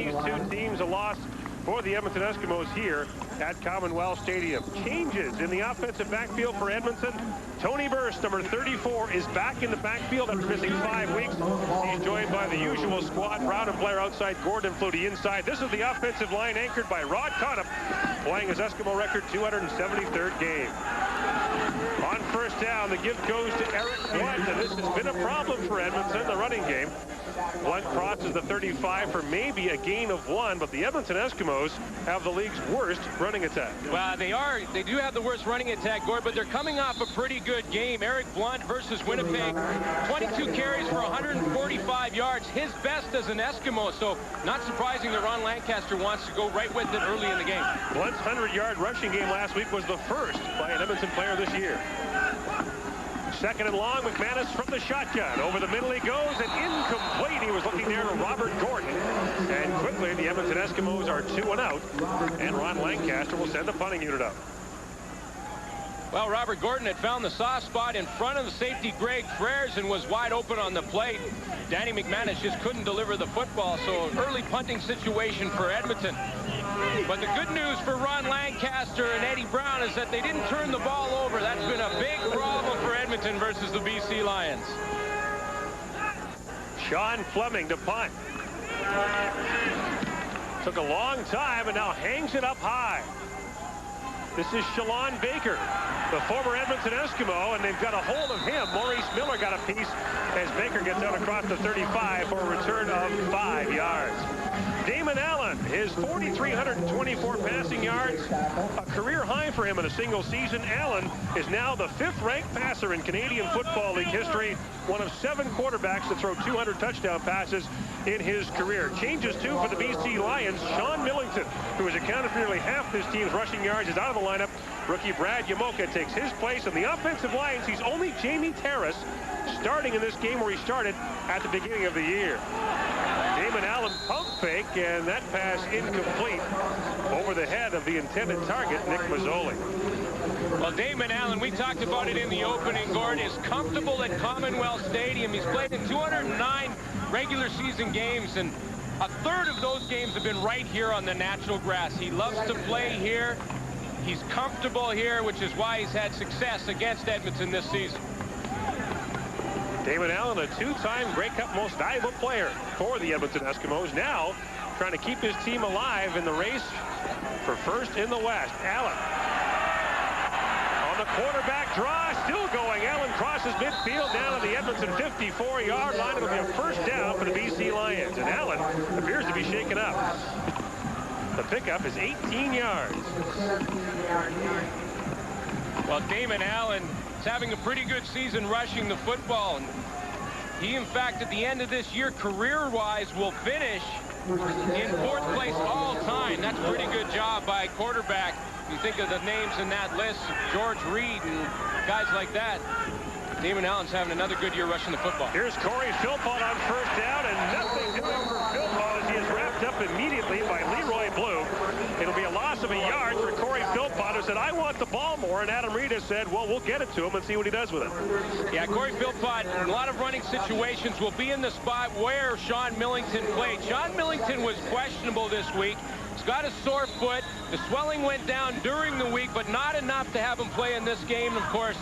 these two teams a loss for the Edmonton Eskimos here at Commonwealth Stadium. Changes in the offensive backfield for Edmonton. Tony Burst, number 34, is back in the backfield after missing 5 weeks. He's joined by the usual squad. Brown and Blair outside, Gordon and Flutie inside. This is the offensive line anchored by Rod Conop, playing his Eskimo record 273rd game. On first down, the give goes to Eric Blunt, and this has been a problem for Edmonton, the running game. Blunt crosses the 35 for maybe a gain of 1, but the Edmonton Eskimos have the league's worst running attack. Well, they do have the worst running attack, Gord, but they're coming off a pretty good game. Eric Blunt versus Winnipeg, 22 carries for 145 yards, his best as an Eskimo, so not surprising that Ron Lancaster wants to go right with it early in the game. Blunt's 100-yard rushing game last week was the first by an Edmonton player this year. Second and long, McManus from the shotgun. Over the middle he goes, and incomplete. He was looking there to Robert Gordon. And quickly, the Edmonton Eskimos are 2 out, and Ron Lancaster will send the punting unit up. Well, Robert Gordon had found the soft spot in front of the safety Greg Frères and was wide open on the plate. Danny McManus just couldn't deliver the football, so early punting situation for Edmonton. But the good news for Ron Lancaster and Eddie Brown is that they didn't turn the ball over. That's been a big problem for Edmonton versus the BC Lions. Sean Fleming to punt. Took a long time and now hangs it up high. This is Shalon Baker, the former Edmonton Eskimo, and they've got a hold of him. Maurice Miller got a piece as Baker gets out across the 35 for a return of 5 yards. Damon Allen, his 4,324 passing yards, a career high for him in a single season. Allen is now the 5th-ranked passer in Canadian Football League history, one of 7 quarterbacks to throw 200 touchdown passes in his career. Changes, too, for the BC Lions. Sean Millington, who has accounted for nearly half this team's rushing yards, is out of the lineup. Rookie Brad Yamoka takes his place. In the offensive line, he's only Jamie Terrace starting in this game where he started at the beginning of the year. Damon Allen pump fake, and that pass incomplete over the head of the intended target, Nick Mazzoli. Well, Damon Allen, we talked about it in the opening, Gord, is comfortable at Commonwealth Stadium. He's played in 209 regular season games, and a third of those games have been right here on the natural grass. He loves to play here. He's comfortable here, which is why he's had success against Edmonton this season. Damon Allen, a 2-time Grey Cup most valuable player for the Edmonton Eskimos, now trying to keep his team alive in the race for first in the West. Allen on the quarterback draw, still going. Allen crosses midfield down to the Edmonton 54-yard line. It'll be a first down for the BC Lions, and Allen appears to be shaken up. The pickup is 18 yards. Well, Damon Allen is having a pretty good season rushing the football. And he, in fact, at the end of this year, career-wise, will finish in 4th place all time. That's a pretty good job by quarterback. You think of the names in that list, George Reed and guys like that. Damon Allen's having another good year rushing the football. Here's Corey Philpott on first down, and nothing doing for Philpott as he is wrapped up immediately by Leroy Blue. It'll be a loss of a yard for Corey Philpott, who said, I want the ball more, and Adam Reed has said, well, we'll get it to him and see what he does with it. Yeah, Corey Philpott, in a lot of running situations, will be in the spot where Sean Millington played. Sean Millington was questionable this week. He's got a sore foot. The swelling went down during the week, but not enough to have him play in this game. Of course,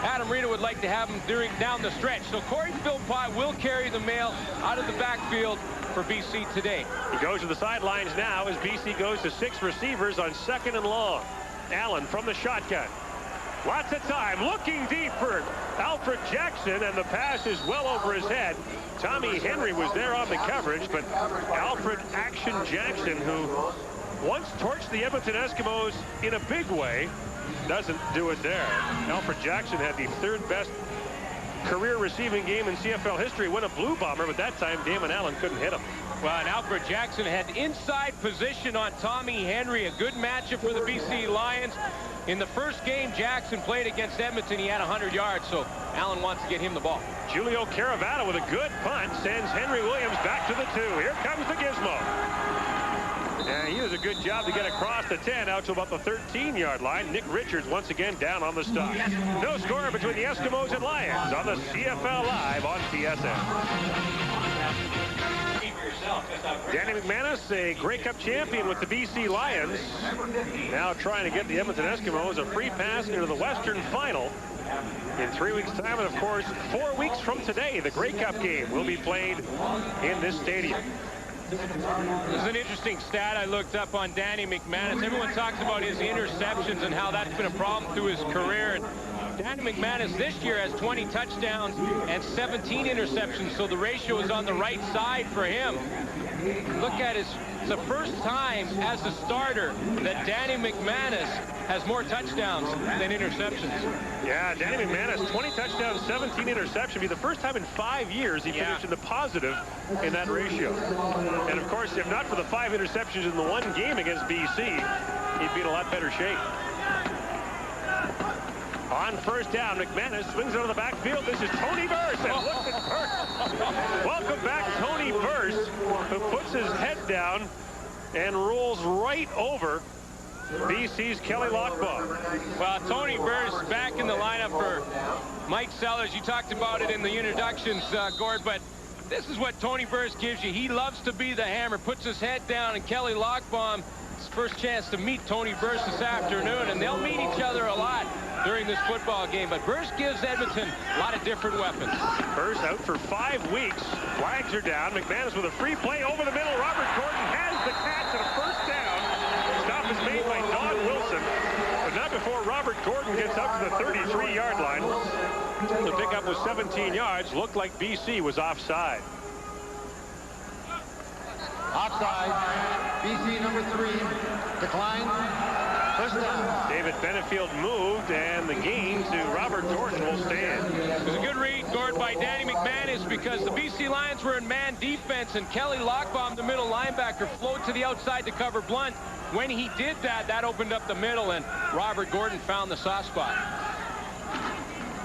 Adam Rita would like to have him down the stretch. So Corey Philpott will carry the mail out of the backfield for BC today. He goes to the sidelines now as BC goes to 6 receivers on 2nd and long. Allen from the shotgun. Lots of time, looking deep for Alfred Jackson, and the pass is well over his head. Tommy Henry was there on the coverage, but Alfred Action Jackson, who once torched the Edmonton Eskimos in a big way, doesn't do it there. Alfred Jackson had the 3rd best career receiving game in CFL history, win a Blue Bomber, but that time Damon Allen couldn't hit him. Well, and Alfred Jackson had inside position on Tommy Henry, a good matchup for the BC Lions. In the first game Jackson played against Edmonton, he had 100 yards, so Allen wants to get him the ball. Julio Caravana with a good punt sends Henry Williams back to the 2. Here comes the gizmo. And he does a good job to get across the 10 out to about the 13-yard line. Nick Richards once again down on the stop. No score between the Eskimos and Lions on the CFL Live on TSN. Danny McManus, a Grey Cup champion with the BC Lions, now trying to get the Edmonton Eskimos a free pass into the Western Final in 3 weeks' time. And, of course, 4 weeks from today, the Grey Cup game will be played in this stadium. This is an interesting stat I looked up on Danny McManus. Everyone talks about his interceptions and how that's been a problem through his career. And Danny McManus this year has 20 touchdowns and 17 interceptions, so the ratio is on the right side for him. Look at it's the first time as a starter that Danny McManus has more touchdowns than interceptions. Yeah, Danny McManus, 20 touchdowns, 17 interceptions. Be the first time in 5 years he finished in the positive in that ratio. And, of course, if not for the 5 interceptions in the one game against BC, he'd be in a lot better shape. On first down, McManus swings out of the backfield. This is Tony Burse, and look at Burse. Welcome back, Tony Burse, who puts his head down and rolls right over BC's Kelly Lockbaugh. Well, Tony Burse back in the lineup for Mike Sellers. You talked about it in the introductions, Gord, but this is what Tony Burse gives you. He loves to be the hammer, puts his head down, and Kelly Lockbaugh, his first chance to meet Tony Burse this afternoon, and they'll meet each other a lot during this football game. But Burse gives Edmonton a lot of different weapons. Burse out for 5 weeks. Flags are down. McManus with a free play over the middle. Robert Gordon has the catch and a first down. Stop is made by Don Wilson, but not before Robert Gordon gets up to the 33-yard line. The pickup was 17 yards. Looked like BC was offside. Offside. BC number 3 declined. First down. David Benefield moved, and the gain to Robert Gordon will stand. It was a good read, Gord, by Danny McManus, because the BC Lions were in man defense, and Kelly Lockbaugh, the middle linebacker, flowed to the outside to cover Blunt. When he did that, that opened up the middle, and Robert Gordon found the soft spot.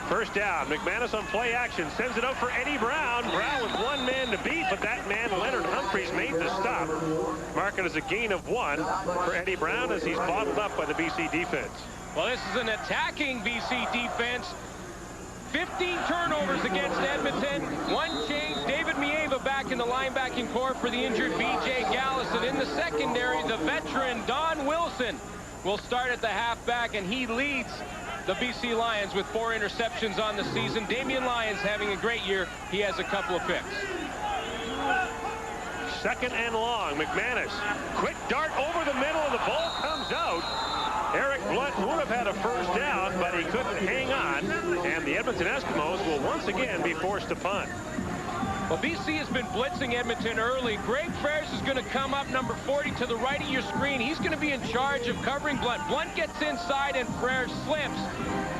First down. McManus on play action. Sends it out for Eddie Brown. Brown with one man to beat, but that man, Leonard Humphreys, made the stop. Mark it as a gain of 1 for Eddie Brown as he's bottled up by the BC defense. Well, this is an attacking BC defense. 15 turnovers against Edmonton. 1 change. David Mieva back in the linebacking core for the injured B.J. Gallus. And in the secondary, the veteran Don Wilson will start at the halfback, and he leads the BC Lions with 4 interceptions on the season. Damian Lyons having a great year. He has a couple of picks. Second and long. McManus. Quick dart over the middle, and the ball comes out. Eric Blunt would have had a first down, but he couldn't hang on. And the Edmonton Eskimos will once again be forced to punt. Well, BC has been blitzing Edmonton early. Greg Ferris is going to come up, number 40, to the right of your screen. He's going to be in charge of covering Blunt. Blunt gets inside, and Ferris slips.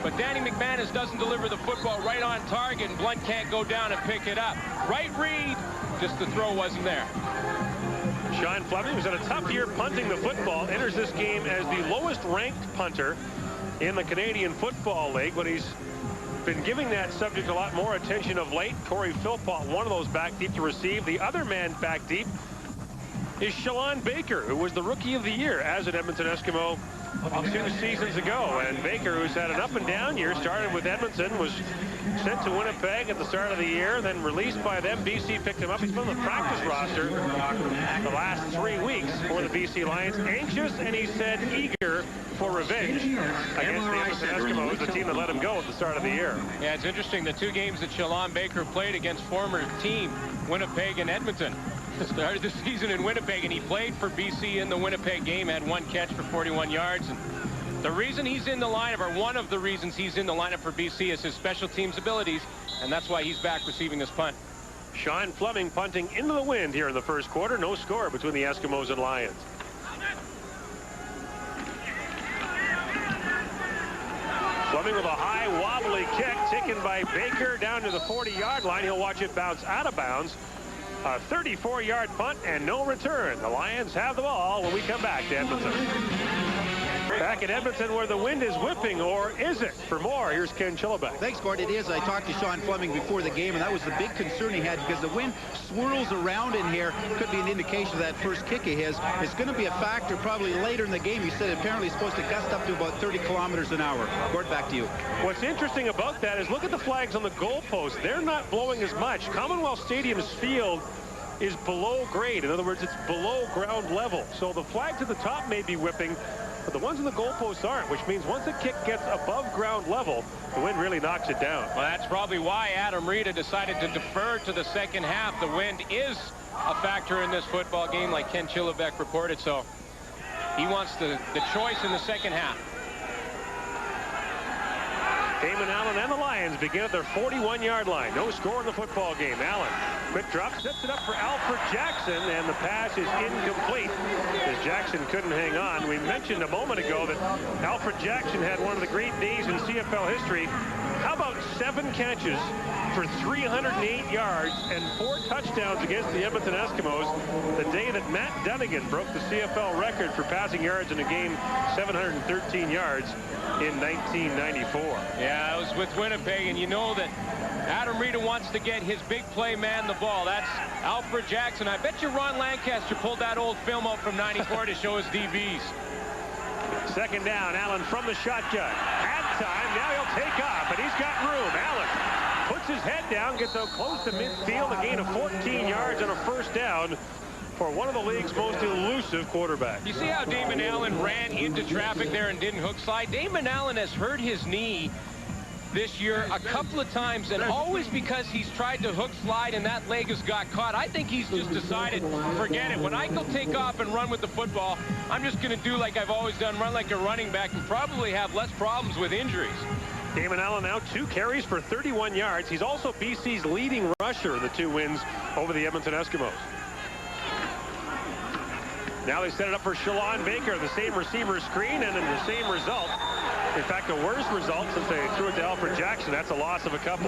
But Danny McManus doesn't deliver the football right on target, and Blunt can't go down and pick it up. Right read, just the throw wasn't there. Sean Fleming, who's had a tough year punting the football, enters this game as the lowest-ranked punter in the Canadian Football League, but he's been giving that subject a lot more attention of late. Corey Philpott, one of those back deep to receive. The other man back deep is Shalon Baker, who was the Rookie of the Year as an Edmonton Eskimo 2 seasons ago. And Baker, who's had an up-and-down year, started with Edmonton, was sent to Winnipeg at the start of the year, then released by them. BC picked him up. He's been on the practice roster the last 3 weeks for the BC Lions. Anxious, and he said eager for revenge against the Edmonton Eskimos, the team that let him go at the start of the year. Yeah, it's interesting. The 2 games that Shalon Baker played against former team Winnipeg and Edmonton. Started the season in Winnipeg, and he played for BC in the Winnipeg game, had 1 catch for 41 yards. And the reason he's in the lineup, or one of the reasons he's in the lineup for BC, is his special teams abilities, and that's why he's back receiving this punt. Sean Fleming punting into the wind here in the first quarter. No score between the Eskimos and Lions. Fleming with a high wobbly kick taken by Baker down to the 40-yard line. He'll watch it bounce out of bounds. A 34-yard punt and no return. The Lions have the ball when we come back to Edmonton. Back in Edmonton where the wind is whipping, or is it? For more, here's Ken Chillibeck. Thanks, Gord. It is. I talked to Sean Fleming before the game, and that was the big concern he had because the wind swirls around in here. Could be an indication of that first kick of his. It's going to be a factor probably later in the game. He said apparently it's supposed to gust up to about 30 kilometers an hour. Gord, back to you. What's interesting about that is look at the flags on the goalpost. They're not blowing as much. Commonwealth Stadium's field is below grade. In other words, it's below ground level. So the flags at the top may be whipping, but the ones in the goalposts aren't, which means once the kick gets above ground level, the wind really knocks it down. Well, that's probably why Adam Rita decided to defer to the second half. The wind is a factor in this football game, like Ken Chillibeck reported, so he wants the choice in the second half. Damon Allen and the Lions begin at their 41-yard line. No score in the football game. Allen, quick drop, sets it up for Alfred Jackson, and the pass is incomplete as Jackson couldn't hang on. We mentioned a moment ago that Alfred Jackson had one of the great days in CFL history. How about 7 catches for 308 yards and 4 touchdowns against the Edmonton Eskimos, the day that Matt Dunnigan broke the CFL record for passing yards in a game, 713 yards in 1994. Yeah, it was with Winnipeg, and you know that Adam Rita wants to get his big play man the ball. That's Alfred Jackson. I bet you Ron Lancaster pulled that old film out from 94 to show his DBs. Second down, Allen from the shotgun. At time, now he'll take off, and he's got room. Allen puts his head down, gets out close to midfield, a gain of 14 yards on a first down for one of the league's most elusive quarterbacks. You see how Damon Allen ran into traffic there and didn't hook slide? Damon Allen has hurt his knee this year a couple of times, and always because he's tried to hook slide and that leg has got caught. I think he's just decided, forget it. When I go take off and run with the football, I'm just going to do like I've always done, run like a running back, and probably have less problems with injuries. Damon Allen now 2 carries for 31 yards. He's also BC's leading rusher in the 2 wins over the Edmonton Eskimos. Now they set it up for Shalon Baker, the same receiver screen, and in the same result. In fact, a worse result since they threw it to Alfred Jackson. That's a loss of a couple.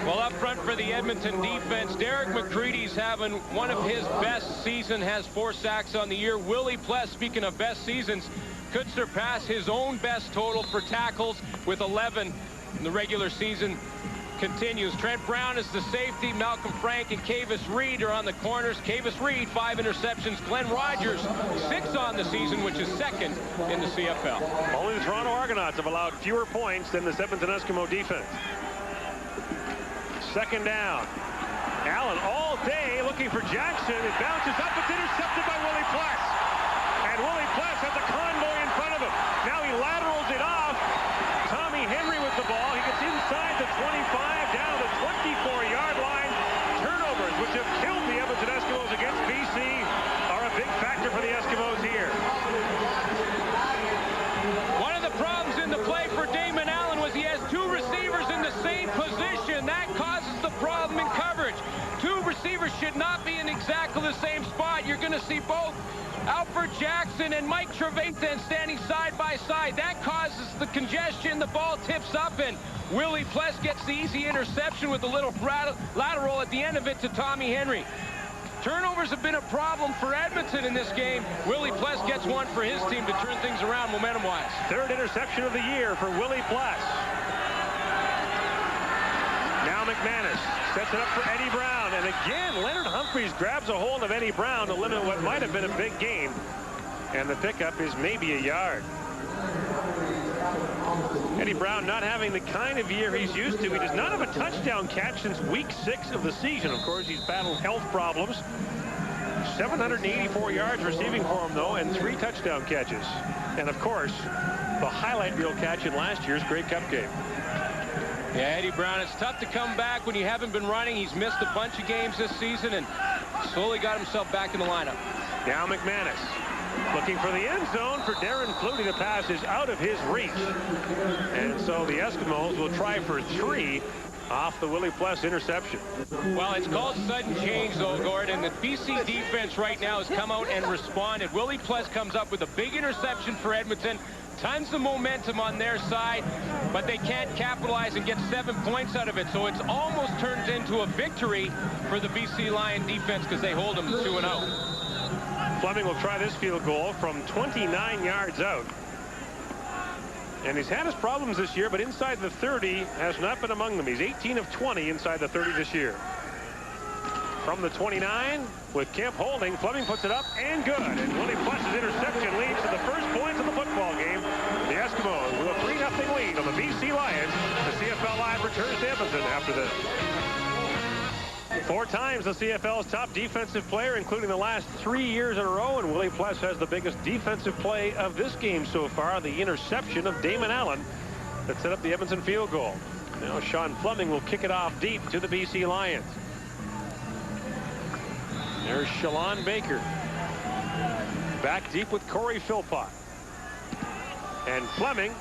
Well, up front for the Edmonton defense, Derek McCready's having one of his best season, has 4 sacks on the year. Willie Pless, speaking of best seasons, could surpass his own best total for tackles with 11 in the regular season. Continues. Trent Brown is the safety. Malcolm Frank and Kavis Reed are on the corners. Kavis Reed, 5 interceptions. Glenn Rogers, 6 on the season, which is 2nd in the CFL. Only the Toronto Argonauts have allowed fewer points than the Edmonton Eskimo defense. Second down. Allen all day looking for Jackson. It bounces up. It's intercepted by Willie Pless. And Willie Pless has a convoy in front of him. Now he laterals it off. Tommy Henry with the ball. He gets inside the 25, down the 24-yard line. Turnovers, which have killed the Edmonton Eskimos against BC, are a big factor for the Eskimos here. One of the problems in the play for Damon Allen was he has 2 receivers in the same position. That causes the problem in coverage. 2 receivers should not be in exactly the same spot. You're going to see both Alfred Jackson and Mike Trevathan standing side by side. That causes the congestion. The ball tips up, and Willie Pless gets the easy interception with a little lateral at the end of it to Tommy Henry. Turnovers have been a problem for Edmonton in this game. Willie Pless gets one for his team to turn things around momentum-wise. 3rd interception of the year for Willie Pless. Now McManus sets it up for Eddie Brown. And again, Leonard Humphreys grabs a hold of Eddie Brown to limit what might have been a big gain. And the pickup is maybe a yard. Eddie Brown not having the kind of year he's used to. He does not have a touchdown catch since week 6 of the season. Of course, he's battled health problems. 784 yards receiving for him, though, and 3 touchdown catches. And, of course, the highlight reel catch in last year's Grey Cup game. Yeah, Eddie Brown, it's tough to come back when you haven't been running. He's missed a bunch of games this season and slowly got himself back in the lineup. Now McManus looking for the end zone for Darren Flutie. The pass is out of his reach. And so the Eskimos will try for 3 off the Willie Pless interception. Well, it's called sudden change, though, Gordon. The BC defense right now has come out and responded. Willie Pless comes up with a big interception for Edmonton. Tons of momentum on their side, but they can't capitalize and get 7 points out of it. So it's almost turned into a victory for the BC Lion defense because they hold them 2-0. Fleming will try this field goal from 29 yards out. And he's had his problems this year, but inside the 30 has not been among them. He's 18 of 20 inside the 30 this year. From the 29, with Kemp holding, Fleming puts it up and good. And Willie Pless's interception leads to the first points of the football game. The Eskimos with a 3-0 lead on the BC Lions. The CFL Live returns to Edmonton after this. 4 times the CFL's top defensive player, including the last 3 years in a row. And Willie Pless has the biggest defensive play of this game so far, the interception of Damon Allen that set up the Edmonton field goal. Now Sean Fleming will kick it off deep to the BC Lions. There's Shalon Baker. Back deep with Corey Philpott. And Fleming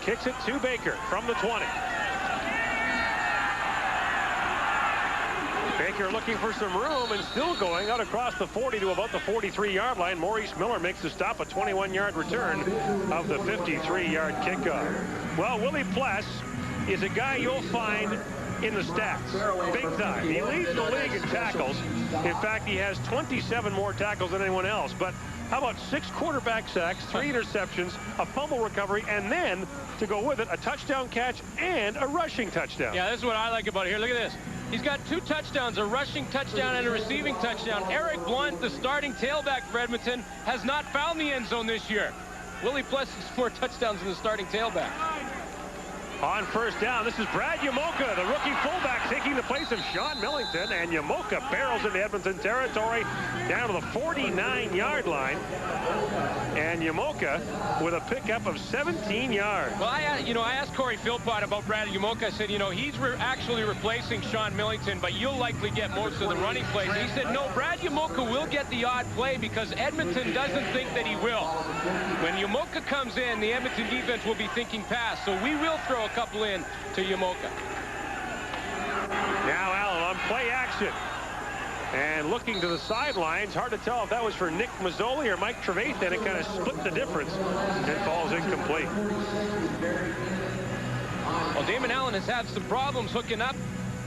kicks it to Baker from the 20. Baker looking for some room and still going out across the 40 to about the 43-yard line. Maurice Miller makes the stop, a 21-yard return of the 53-yard kickoff. Well, Willie Pless is a guy you'll find in the stats big time. He leads the league in tackles. In fact, he has 27 more tackles than anyone else. But how about 6 quarterback sacks, 3 interceptions, a fumble recovery, and then to go with it, a touchdown catch and a rushing touchdown. Yeah, this is what I like about it here. Look at this. He's got 2 touchdowns, a rushing touchdown and a receiving touchdown. Eric Blunt, the starting tailback for Edmonton, has not found the end zone this year. Willie Pless has more touchdowns than the starting tailback. On first down, this is Brad Yamoka, the rookie fullback, taking the place of Sean Millington, and Yamoka barrels into Edmonton territory down to the 49-yard line. And Yamoka with a pickup of 17 yards. Well, I asked Corey Philpott about Brad Yamoka. I said, he's actually replacing Sean Millington, but you'll likely get most of the running plays. And he said, no, Brad Yamoka will get the odd play because Edmonton doesn't think that he will. When Yamoka comes in, the Edmonton defense will be thinking pass, so we will throw a couple in to Yamoka. Now Allen on play action. And looking to the sidelines, hard to tell if that was for Nick Mazzoli or Mike Trevathan. It kind of split the difference and falls incomplete. Well, Damon Allen has had some problems hooking up,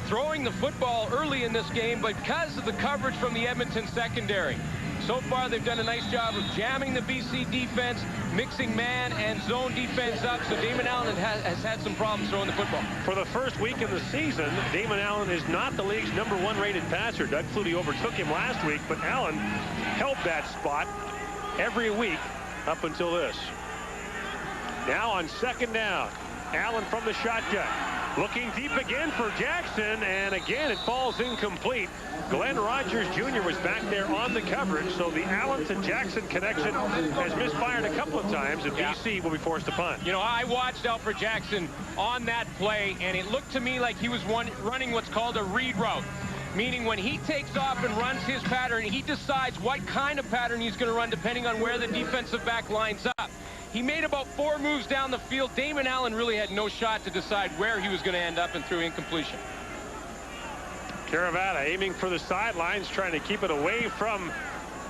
throwing the football early in this game, but because of the coverage from the Edmonton secondary. So far, they've done a nice job of jamming the BC defense, mixing man and zone defense up, so Damon Allen has had some problems throwing the football. For the first week in the season, Damon Allen is not the league's #1 rated passer. Doug Flutie overtook him last week, but Allen held that spot every week up until this. Now on second down, Allen from the shotgun. Looking deep again for Jackson, and again it falls incomplete. Glenn Rogers Jr. was back there on the coverage, so the Allen to Jackson connection has misfired a couple of times, and BC will be forced to punt. I watched Alfred Jackson on that play, and it looked to me like he was running what's called a read route, meaning when he takes off and runs his pattern, he decides what kind of pattern he's going to run depending on where the defensive back lines up. He made about 4 moves down the field. Damon Allen really had no shot to decide where he was going to end up and threw incompletion. Caravana aiming for the sidelines, trying to keep it away from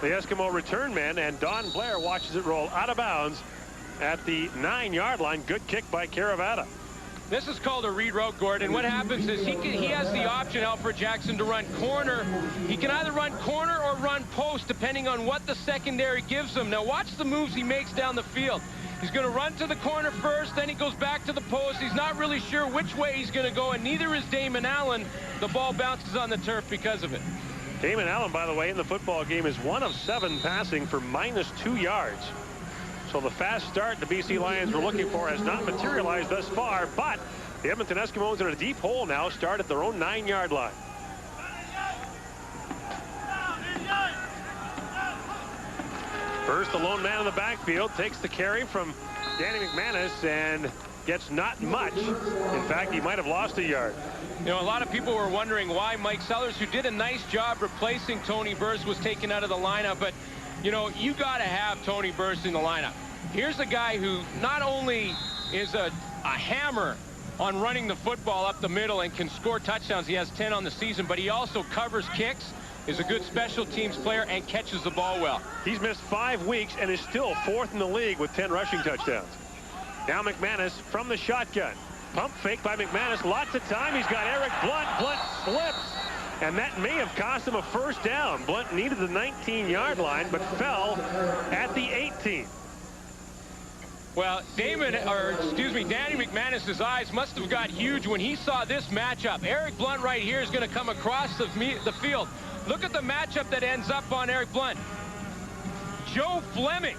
the Eskimo return man, and Don Blair watches it roll out of bounds at the 9-yard line. Good kick by Caravana. This is called a read route, Gordon. What happens is he has the option, Alfred Jackson, to run corner. He can either run corner or run post, depending on what the secondary gives him. Now watch the moves he makes down the field. He's going to run to the corner first, then he goes back to the post. He's not really sure which way he's going to go, and neither is Damon Allen. The ball bounces on the turf because of it. Damon Allen, by the way, in the football game is 1 of 7 passing for -2 yards. So the fast start the BC Lions were looking for has not materialized thus far, but the Edmonton Eskimos in a deep hole now, start at their own 9-yard line. First, the lone man in the backfield takes the carry from Danny McManus and gets not much. In fact, he might have lost a yard. A lot of people were wondering why Mike Sellers, who did a nice job replacing Tony Burst, was taken out of the lineup. But, you got to have Tony Burst in the lineup. Here's a guy who not only is a hammer on running the football up the middle and can score touchdowns. He has 10 on the season, but he also covers kicks, is a good special teams player, and catches the ball well. He's missed 5 weeks and is still 4th in the league with 10 rushing touchdowns. Now McManus from the shotgun. Pump fake by McManus. Lots of time. He's got Eric Blunt. Blunt slips, and that may have cost him a first down. Blunt needed the 19-yard line, but fell at the 18. Well, Danny McManus's eyes must have got huge when he saw this matchup. Eric Blunt right here is going to come across the field. Look at the matchup that ends up on Eric Blunt. Joe Fleming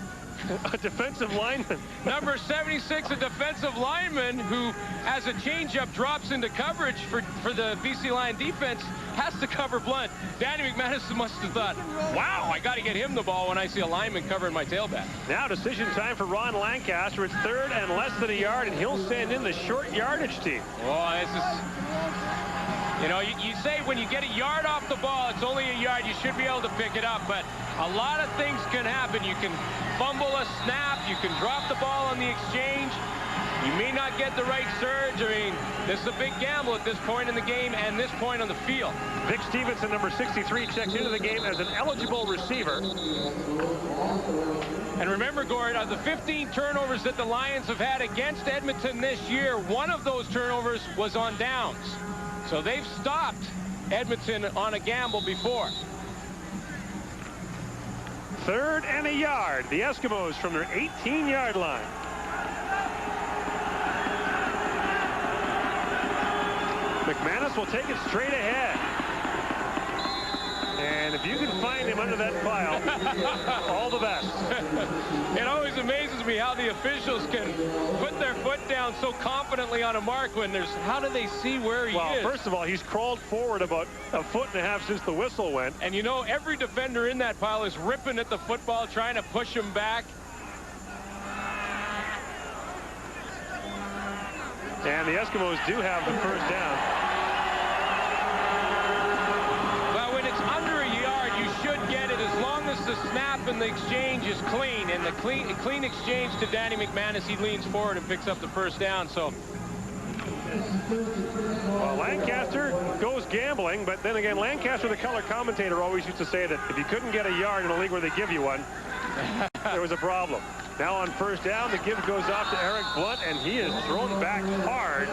A defensive lineman. Number 76, a defensive lineman who, as a changeup drops into coverage for the BC Lion defense, has to cover Blunt. Danny McManus must have thought, wow, I got to get him the ball when I see a lineman covering my tailback. Now decision time for Ron Lancaster. It's 3rd and less than a yard, and he'll send in the short yardage team. Oh, this is, you know, you say when you get a yard off the ball, it's only a yard, you should be able to pick it up, but a lot of things can happen. You can fumble a snap, you can drop the ball on the exchange, you may not get the right surge. I mean, this is a big gamble at this point in the game and this point on the field. Vic Stevenson, number 63, checks into the game as an eligible receiver. And remember, Gord, of the 15 turnovers that the Lions have had against Edmonton this year, one of those turnovers was on downs. So they've stopped Edmonton on a gamble before. 3rd and a yard. The Eskimos from their 18-yard line. McManus will take it straight ahead. And if you can find him under that pile, all the best. It always amazes me how the officials can put their foot down so confidently on a mark when there's, how do they see where he is? Well, first of all, he's crawled forward about 1.5 feet since the whistle went. And you know, every defender in that pile is ripping at the football, trying to push him back. And the Eskimos do have the first down. Well, when it's under a yard, you should get it as long as the snap and the exchange is clean. And the clean exchange to Danny McManus, he leans forward and picks up the first down. So, well, Lancaster goes gambling, but then again, Lancaster, the color commentator, always used to say that if you couldn't get a yard in a league where they give you one, there was a problem. Now on first down, the give goes off to Eric Blunt, and he is thrown back hard.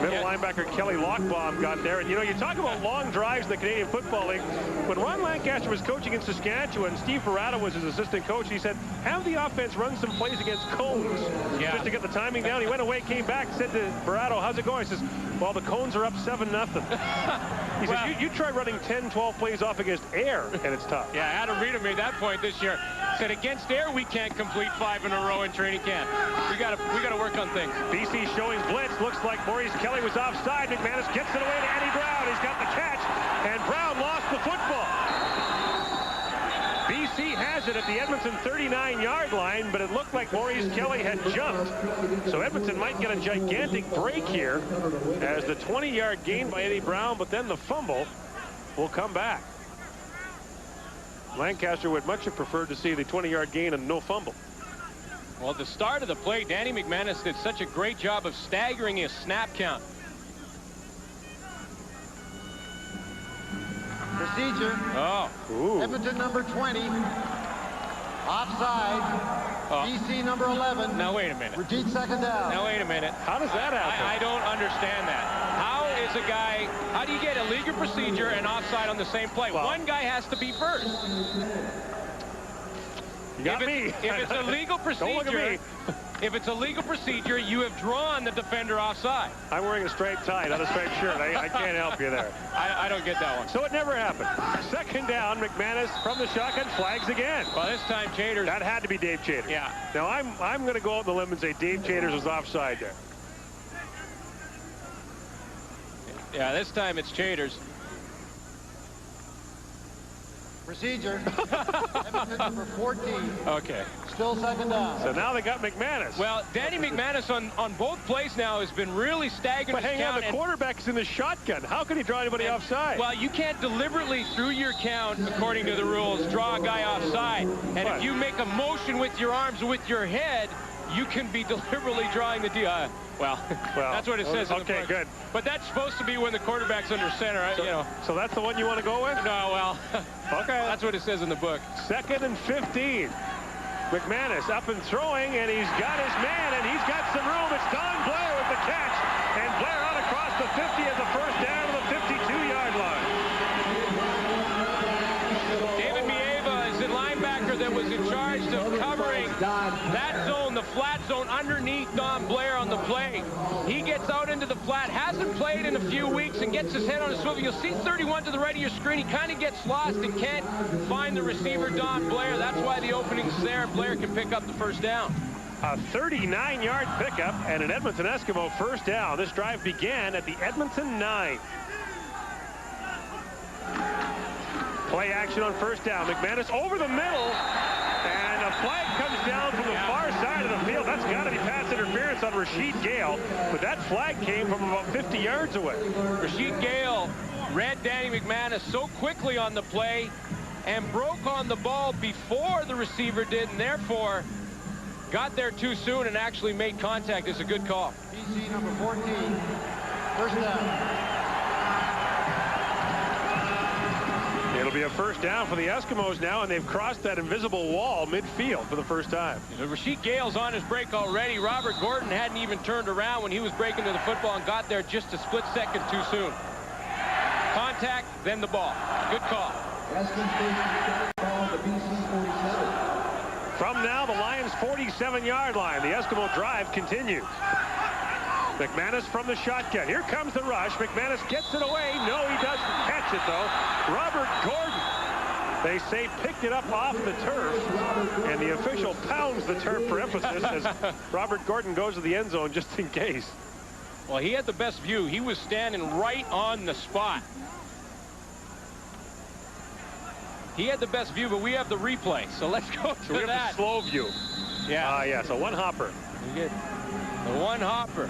Middle linebacker Kelly Lockbaum got there. And, you know, you talk about long drives in the Canadian Football League. When Ron Lancaster was coaching in Saskatchewan, Steve Barrato was his assistant coach. He said, have the offense run some plays against cones just to get the timing down. He went away, came back, said to Barrato, how's it going? He says, well, the cones are up 7-0. He said, you try running 10, 12 plays off against air, and it's tough. Yeah, Adam Reeder made that point this year. Said against air, we can't complete 5 in a row in training camp. We gotta work on things. BC showing blitz. Looks like Maurice Kelly was offside. McManus gets it away to Eddie Brown. He's got the catch, and Brown lost the football. BC has it at the Edmonton 39-yard line, but it looked like Maurice Kelly had jumped. So Edmonton might get a gigantic break here as the 20-yard gain by Eddie Brown, but then the fumble will come back. Lancaster would much have preferred to see the 20-yard gain and no fumble. Well, at the start of the play, Danny McManus did such a great job of staggering his snap count. Procedure. Oh. Ooh. Edmonton number 20. Offside. BC number 11. Now, wait a minute. Repeat second down. Now, wait a minute. How does that happen? I don't understand that. How is a guy, how do you get a legal procedure and offside on the same play? Well, one guy has to be first. You got me. If it's a legal procedure, Don't look at me. If it's a legal procedure, you have drawn the defender offside. I'm wearing a striped tie, not a striped shirt. I can't help you there. I don't get that one. So it never happened. Second down, McManus from the shotgun, flags again. Well, this time Chaders. That had to be Dave Chaders. Yeah. Now I'm going to go out on the limb and say Dave Chaders was offside there. Yeah, this time it's Chaders. Procedure. Edmonton number 14. Okay. Still second down. So now they got McManus. Well, Danny McManus on both plays now has been really staggering. But hang on, the quarterback is in the shotgun. How can he draw anybody offside? Well, you can't deliberately, through your count, according to the rules, draw a guy offside. And if you make a motion with your arms or with your head, you can be deliberately drawing the deal. Well, that's what it says. Okay, good. But that's supposed to be when the quarterback's under center, so, you know. So that's the one you want to go with? No, well, okay. That's what it says in the book. 2nd and 15. McManus up and throwing, and he's got his man, and he's got some room. It's Don Blair with the catch, and Blair out across the 50 as the first down to the 52-yard line. David Mieva is the linebacker that was in charge of covering that zone, the flat zone underneath Don Blair on the play. He gets out into the flat, hasn't played in a few weeks, and gets his head on a swivel. You'll see 31 to the right of your screen. He kind of gets lost and can't find the receiver, Don Blair. That's why the opening's there. Blair can pick up the first down. A 39-yard pickup and an Edmonton Eskimo first down. This drive began at the Edmonton 9. Play action on first down. McManus over the middle, and a flag comes down from the far side of the field. That's got to be pass interference on Rasheed Gale, but that flag came from about 50 yards away. Rasheed Gale read Danny McManus so quickly on the play and broke on the ball before the receiver did, and therefore got there too soon and actually made contact. It's a good call. BC number 14, first down. It'll be a first down for the Eskimos now, and they've crossed that invisible wall midfield for the first time. Rasheed Gale's on his break already. Robert Gordon hadn't even turned around when he was breaking to the football and got there just a split second too soon. Contact, then the ball. Good call. From now, the Lions' 47-yard line. The Eskimo drive continues. McManus from the shotgun. Here comes the rush. McManus gets it away. No, he doesn't catch it, though. Robert Gordon, they say, picked it up off the turf, and the official pounds the turf for emphasis as Robert Gordon goes to the end zone just in case. Well, he had the best view. He was standing right on the spot. He had the best view, but we have the replay, so let's go to we have that. The slow view. Yeah. Yeah, so one hopper. You get the one hopper.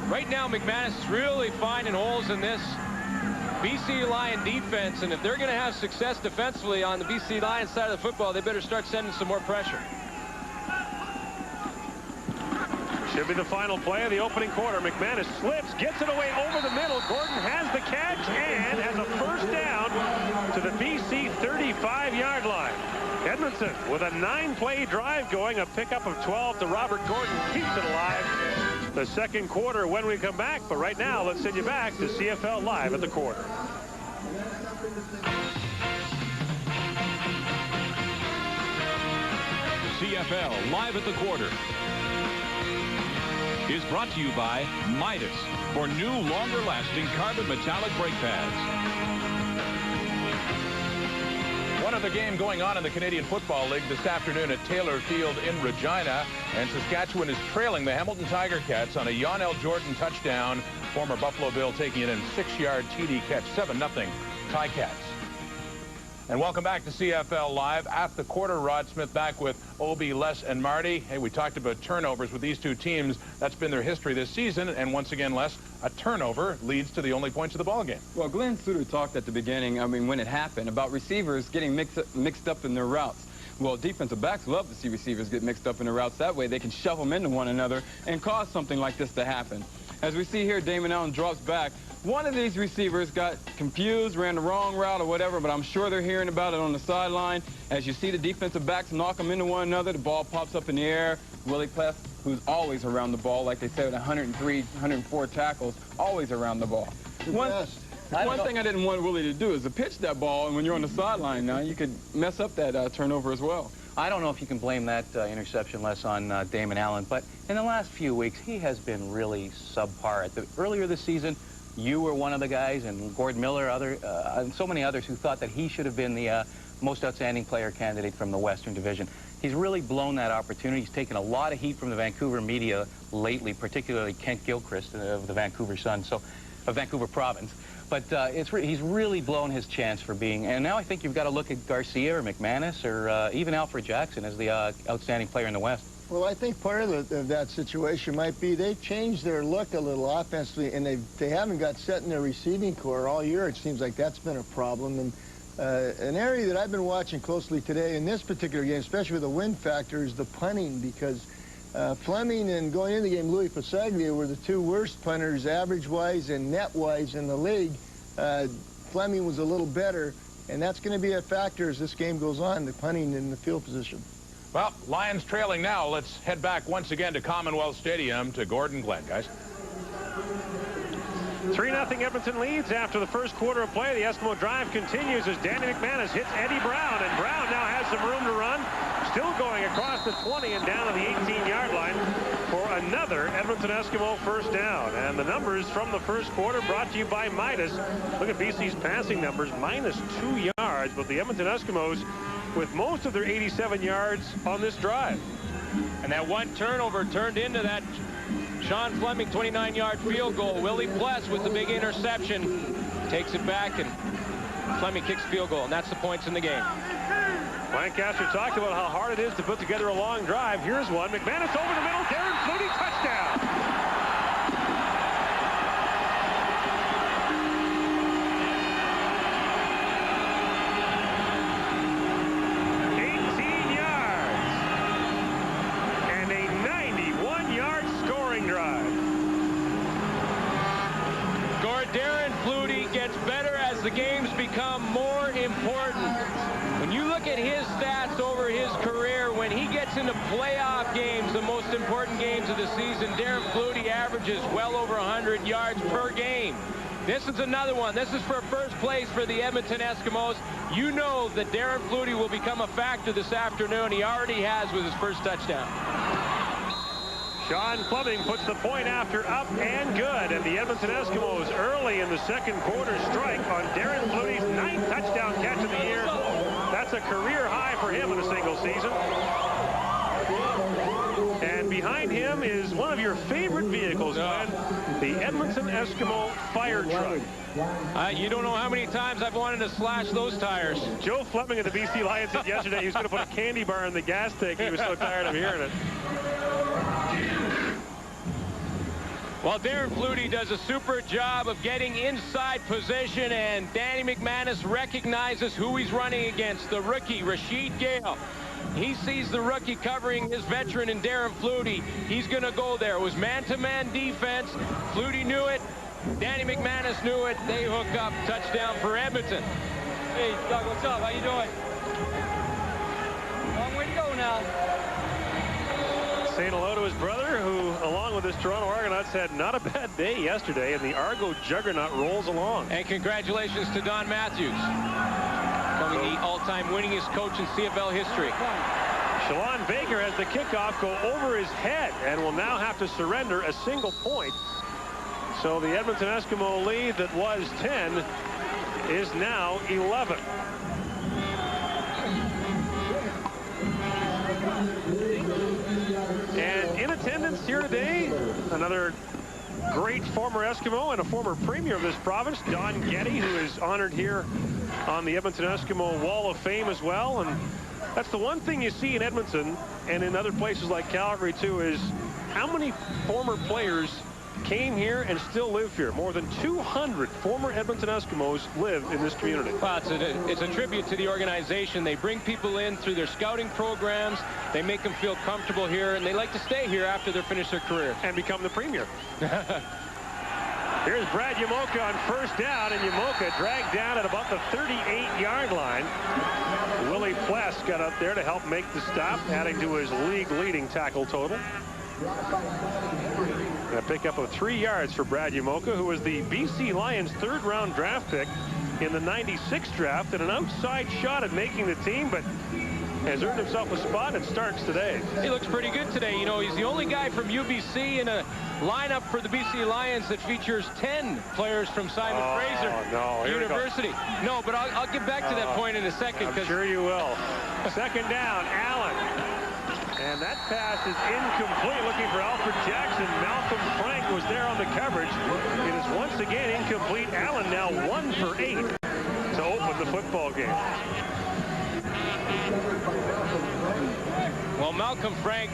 Right now, McManus is really finding holes in this BC Lion defense, and if they're going to have success defensively on the BC Lion side of the football, they better start sending some more pressure. Should be the final play of the opening quarter. McManus slips, gets it away over the middle. Gordon has the catch and has a first down to the BC 35-yard line. Edmonton with a 9-play drive going, a pickup of 12 to Robert Gordon keeps it alive. The second quarter when we come back, but right now let's send you back to CFL Live at the quarter. CFL Live at the quarter is brought to you by Midas for new, longer-lasting carbon metallic brake pads. One other game going on in the Canadian Football League this afternoon at Taylor Field in Regina, and Saskatchewan is trailing the Hamilton Tiger Cats on a Yonel Jordan touchdown. Former Buffalo Bill taking it in a 6-yard TD catch, 7-0 Ticats. And welcome back to CFL Live. At the quarter, Rod Smith back with Obi, Les, and Marty. Hey, we talked about turnovers with these two teams. That's been their history this season. And once again, Les, a turnover leads to the only points of the ball game. Well, Glenn Suter talked at the beginning, when it happened, about receivers getting mixed up in their routes. Well, defensive backs love to see receivers get mixed up in their routes. That way they can shove them into one another and cause something like this to happen. As we see here, Damon Allen drops back. One of these receivers got confused, ran the wrong route or whatever, but I'm sure they're hearing about it on the sideline. As you see the defensive backs knock them into one another, the ball pops up in the air. Willie Pless, who's always around the ball, like they said, with 103, 104 tackles, always around the ball. One thing I didn't want Willie to do is to pitch that ball, and when you're on the sideline now, you could mess up that turnover as well. I don't know if you can blame that interception less on Damon Allen, but in the last few weeks, he has been really subpar. Earlier this season, you were one of the guys, and Gord Miller, and so many others who thought that he should have been the most outstanding player candidate from the Western Division. He's really blown that opportunity. He's taken a lot of heat from the Vancouver media lately, particularly Kent Gilchrist of the Vancouver Sun, of Vancouver Province. But he's really blown his chance for being, and now I think you've got to look at Garcia or McManus or even Alfred Jackson as the outstanding player in the West. Well, I think part of that situation might be they've changed their look a little offensively, and they haven't got set in their receiving core all year. It seems like that's been a problem. And an area that I've been watching closely today in this particular game, especially with the wind factor, is the punting, because Fleming and going into the game, Louis Pasaglia were the two worst punters average-wise and net-wise in the league. Fleming was a little better, and that's going to be a factor as this game goes on, the punting in the field position. Well, Lions trailing now. Let's head back once again to Commonwealth Stadium to Gordon Glen, guys. 3-0 Edmonton leads after the first quarter of play. The Eskimo drive continues as Danny McManus hits Eddie Brown, and Brown now has some room to run. Still going across the 20 and down to the 18-yard line. for another Edmonton Eskimo first down. And the numbers from the first quarter brought to you by Midas. Look at BC's passing numbers, -2 yards, but the Edmonton Eskimos with most of their 87 yards on this drive. And that one turnover turned into that Sean Fleming 29-yard field goal. Willie Pless with the big interception takes it back, and Fleming kicks field goal, and that's the points in the game. Lancaster talked about how hard it is to put together a long drive. Here's one. McManus over the middle. Darren Flutie, touchdown. Darren Flutie gets better as the games become more important. When you look at his stats over his career, when he gets into playoff games, the most important games of the season, Darren Flutie averages well over 100 yards per game. This is another one. This is for first place for the Edmonton Eskimos. You know that Darren Flutie will become a factor this afternoon. He already has with his first touchdown. Sean Fleming puts the point after up and good, and the Edmonton Eskimos early in the second quarter strike on Darren Flutie's 9th touchdown catch of the year. That's a career high for him in a single season. And behind him is one of your favorite vehicles, Glenn, the Edmonton Eskimo fire truck. You don't know how many times I've wanted to slash those tires. Joe Fleming of the BC Lions said yesterday he was going to put a candy bar in the gas tank. He was so tired of hearing it. Well, Darren Flutie does a super job of getting inside position, and Danny McManus recognizes who he's running against, the rookie, Rashid Gale. He sees the rookie covering his veteran in Darren Flutie. He's going to go there. It was man-to-man defense. Flutie knew it. Danny McManus knew it. They hook up. Touchdown for Edmonton. Hey, Doug, what's up? How you doing? Long way to go now. Saying hello to his brother, who, along with his Toronto Argonauts, had not a bad day yesterday, and the Argo juggernaut rolls along. And congratulations to Don Matthews, becoming the all-time winningest coach in CFL history. Shalon Baker has the kickoff go over his head and will now have to surrender a single point. So the Edmonton Eskimo lead that was 10 is now 11. And in attendance here today, another great former Eskimo and a former premier of this province, Don Getty, who is honored here on the Edmonton Eskimo Wall of Fame as well. And that's the one thing you see in Edmonton and in other places like Calgary too, is how many former players came here and still live here. More than 200 former Edmonton Eskimos live in this community. Well, it's a tribute to the organization. They bring people in through their scouting programs. They make them feel comfortable here, and they like to stay here after they finish their career. And become the premier. Here's Brad Yamoka on first down, and Yamoka dragged down at about the 38-yard line. Willie Pless got up there to help make the stop, adding to his league-leading tackle total. And a pickup of 3 yards for Brad Yamoka, who was the BC Lions' third-round draft pick in the '96 draft, and an outside shot at making the team, but has earned himself a spot and starts today. He looks pretty good today. You know, he's the only guy from UBC in a lineup for the BC Lions that features 10 players from Simon Fraser University. No, but I'll get back to that point in a second. I'm sure you will. Second down, Allen. And that pass is incomplete. Looking for Alfred Jackson. Malcolm Frank was there on the coverage. It is once again incomplete. Allen now 1 for 8 to open the football game. Well, Malcolm Frank,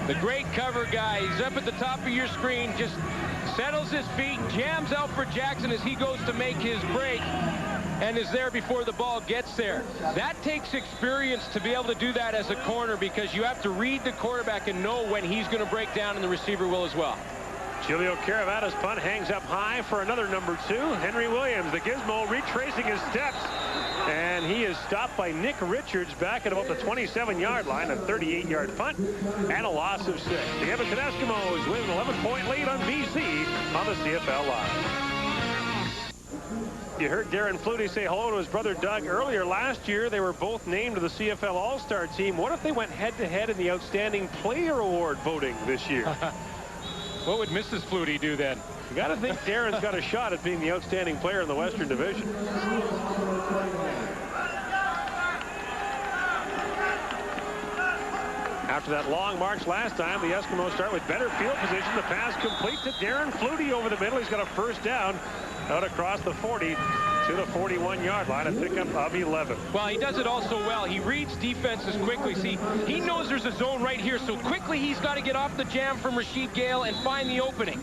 the great cover guy, he's up at the top of your screen, just settles his feet, jams Alfred Jackson as he goes to make his break, and is there before the ball gets there. That takes experience to be able to do that as a corner, because you have to read the quarterback and know when he's going to break down, and the receiver will as well. Julio Caravata's punt hangs up high for another number 2. Henry Williams, the gizmo, retracing his steps. And he is stopped by Nick Richards back at about the 27-yard line, a 38-yard punt, and a loss of 6. The Edmonton Eskimos with an 11-point lead on BC on the CFL Live. You heard Darren Flutie say hello to his brother Doug earlier. Last year, they were both named to the CFL All-Star team. What if they went head-to-head in the Outstanding Player Award voting this year? What would Mrs. Flutie do then? You got to think Darren's got a shot at being the outstanding player in the Western Division. After that long march last time, the Eskimos start with better field position. The pass complete to Darren Flutie over the middle. He's got a first down out across the 40 to the 41-yard line, a pickup of 11. Well, he does it also well. He reads defenses quickly. See, he knows there's a zone right here, so quickly he's got to get off the jam from Rasheed Gale and find the opening.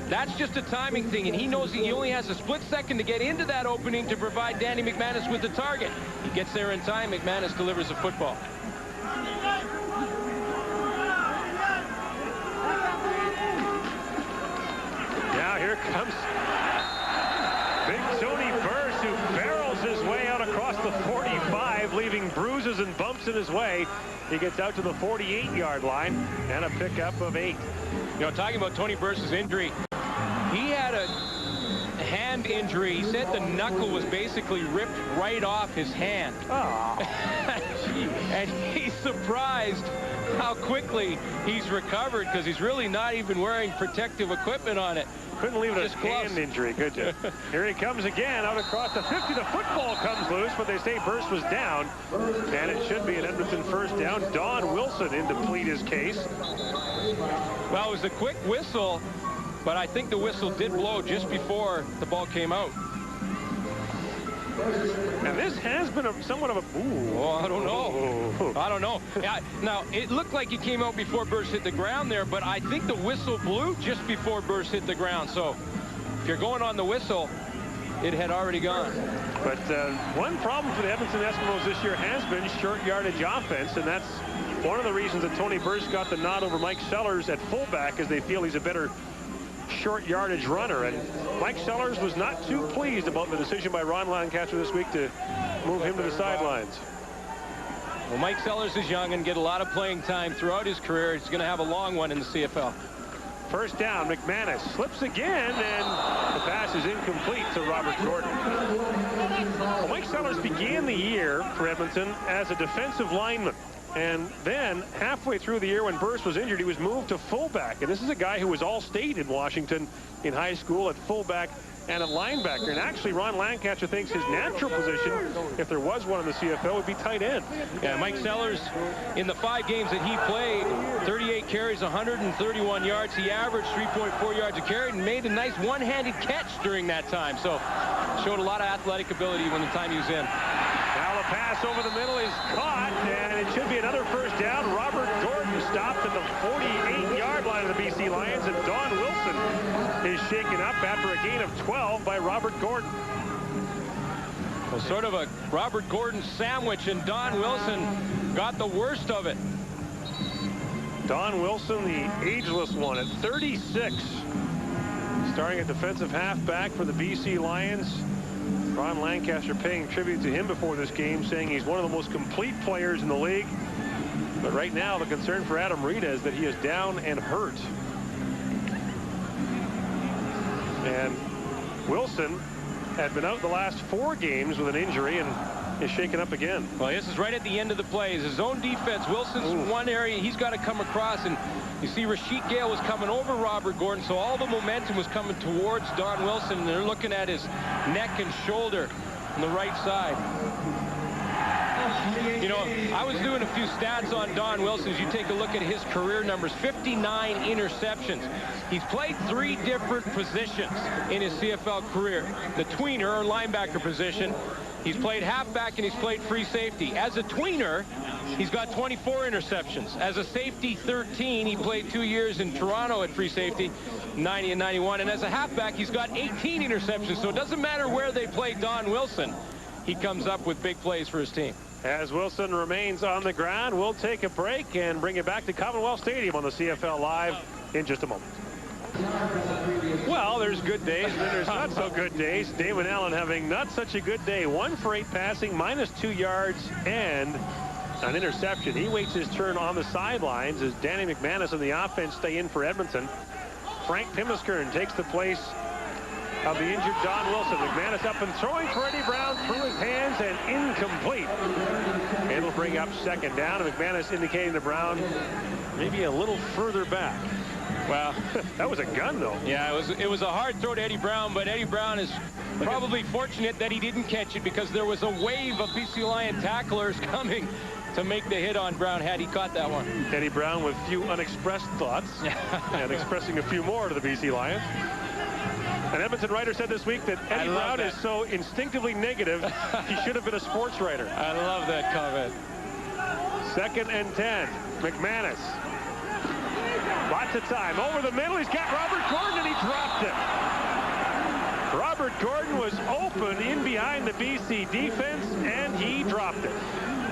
That's just a timing thing, and he knows he only has a split second to get into that opening to provide Danny McManus with the target. He gets there in time. McManus delivers the football. Now here comes Big Tony Burse, who barrels his way out across the 45, leaving bruises and bumps in his way. He gets out to the 48-yard line and a pickup of 8. You know, talking about Tony Burse's injury, he had a hand injury. He said the knuckle was basically ripped right off his hand. Oh. And he's surprised how quickly he's recovered because he's really not even wearing protective equipment on it. Couldn't leave it as a hand injury, could you? Here he comes again out across the 50. The football comes loose, but they say Burse was down. And it should be an Edmonton first down. Don Wilson in to plead his case. Well, it was a quick whistle, but I think the whistle did blow just before the ball came out. And this has been somewhat of a... Ooh. Oh, I don't know. I don't know. Yeah, now, it looked like it came out before Burse hit the ground there, but I think the whistle blew just before Burse hit the ground. So if you're going on the whistle, it had already gone. But one problem for the Edmonton Eskimos this year has been short yardage offense, and that's one of the reasons that Tony Burse got the nod over Mike Sellers at fullback, is they feel he's a better short yardage runner. And Mike Sellers was not too pleased about the decision by Ron Lancaster this week to move him to the sidelines. Well, Mike Sellers is young and get a lot of playing time throughout his career. He's going to have a long one in the CFL. First down, McManus slips again, and the pass is incomplete to Robert Gordon. Well, Mike Sellers began the year for Edmonton as a defensive lineman. And then halfway through the year when Burse was injured, he was moved to fullback. And this is a guy who was all-state in Washington in high school at fullback and at linebacker. And actually, Ron Lancaster thinks his natural position, if there was one in the CFL, would be tight end. Yeah, Mike Sellers, in the 5 games that he played, 38 carries, 131 yards. He averaged 3.4 yards a carry and made a nice one-handed catch during that time. So showed a lot of athletic ability when the time he was in. Now the pass over the middle is caught, and it should be another first down. Robert Gordon stopped at the 48-yard line of the BC Lions, and Don Wilson is shaken up after a gain of 12 by Robert Gordon. Well, sort of a Robert Gordon sandwich, and Don Wilson got the worst of it. Don Wilson, the ageless one, at 36, starting at defensive halfback for the BC Lions. Ron Lancaster paying tribute to him before this game, saying he's one of the most complete players in the league. But right now, the concern for Adam Rita is that he is down and hurt. And Wilson had been out the last 4 games with an injury and is shaken up again. Well, this is right at the end of the play. It's his own defense. Wilson's one area he's got to come across, and you see Rasheed Gale was coming over Robert Gordon, so all the momentum was coming towards Don Wilson, and they're looking at his neck and shoulder on the right side. You know, I was doing a few stats on Don Wilson. As you take a look at his career numbers, 59 interceptions. He's played 3 different positions in his CFL career. The tweener or linebacker position. He's played halfback and he's played free safety. As a tweener, he's got 24 interceptions. As a safety, 13. He played 2 years in Toronto at free safety, 90 and 91. And as a halfback, he's got 18 interceptions. So it doesn't matter where they play Don Wilson. He comes up with big plays for his team. As Wilson remains on the ground, we'll take a break and bring it back to Commonwealth Stadium on the CFL Live in just a moment. Well, there's good days and then there's not so good days. Damon Allen having not such a good day. 1 for 8 passing, -2 yards, and an interception. He waits his turn on the sidelines as Danny McManus and the offense stay in for Edmonton. Frank Pimmiskern takes the place of the injured Don Wilson. McManus up and throwing for Eddie Brown through his hands and incomplete. It'll bring up second down, and McManus indicating to Brown maybe a little further back. Well, that was a gun, though. Yeah, it was a hard throw to Eddie Brown, but Eddie Brown is probably fortunate that he didn't catch it, because there was a wave of BC Lion tacklers coming to make the hit on Brown had he caught that one. Eddie Brown with few unexpressed thoughts and expressing a few more to the BC Lions. An Edmonton writer said this week that Eddie Brown is so instinctively negative, he should have been a sports writer. I love that comment. 2nd and 10. McManus. Lots of time. Over the middle. He's got Robert Gordon, and he dropped it. Robert Gordon was open in behind the BC defense, and he dropped it.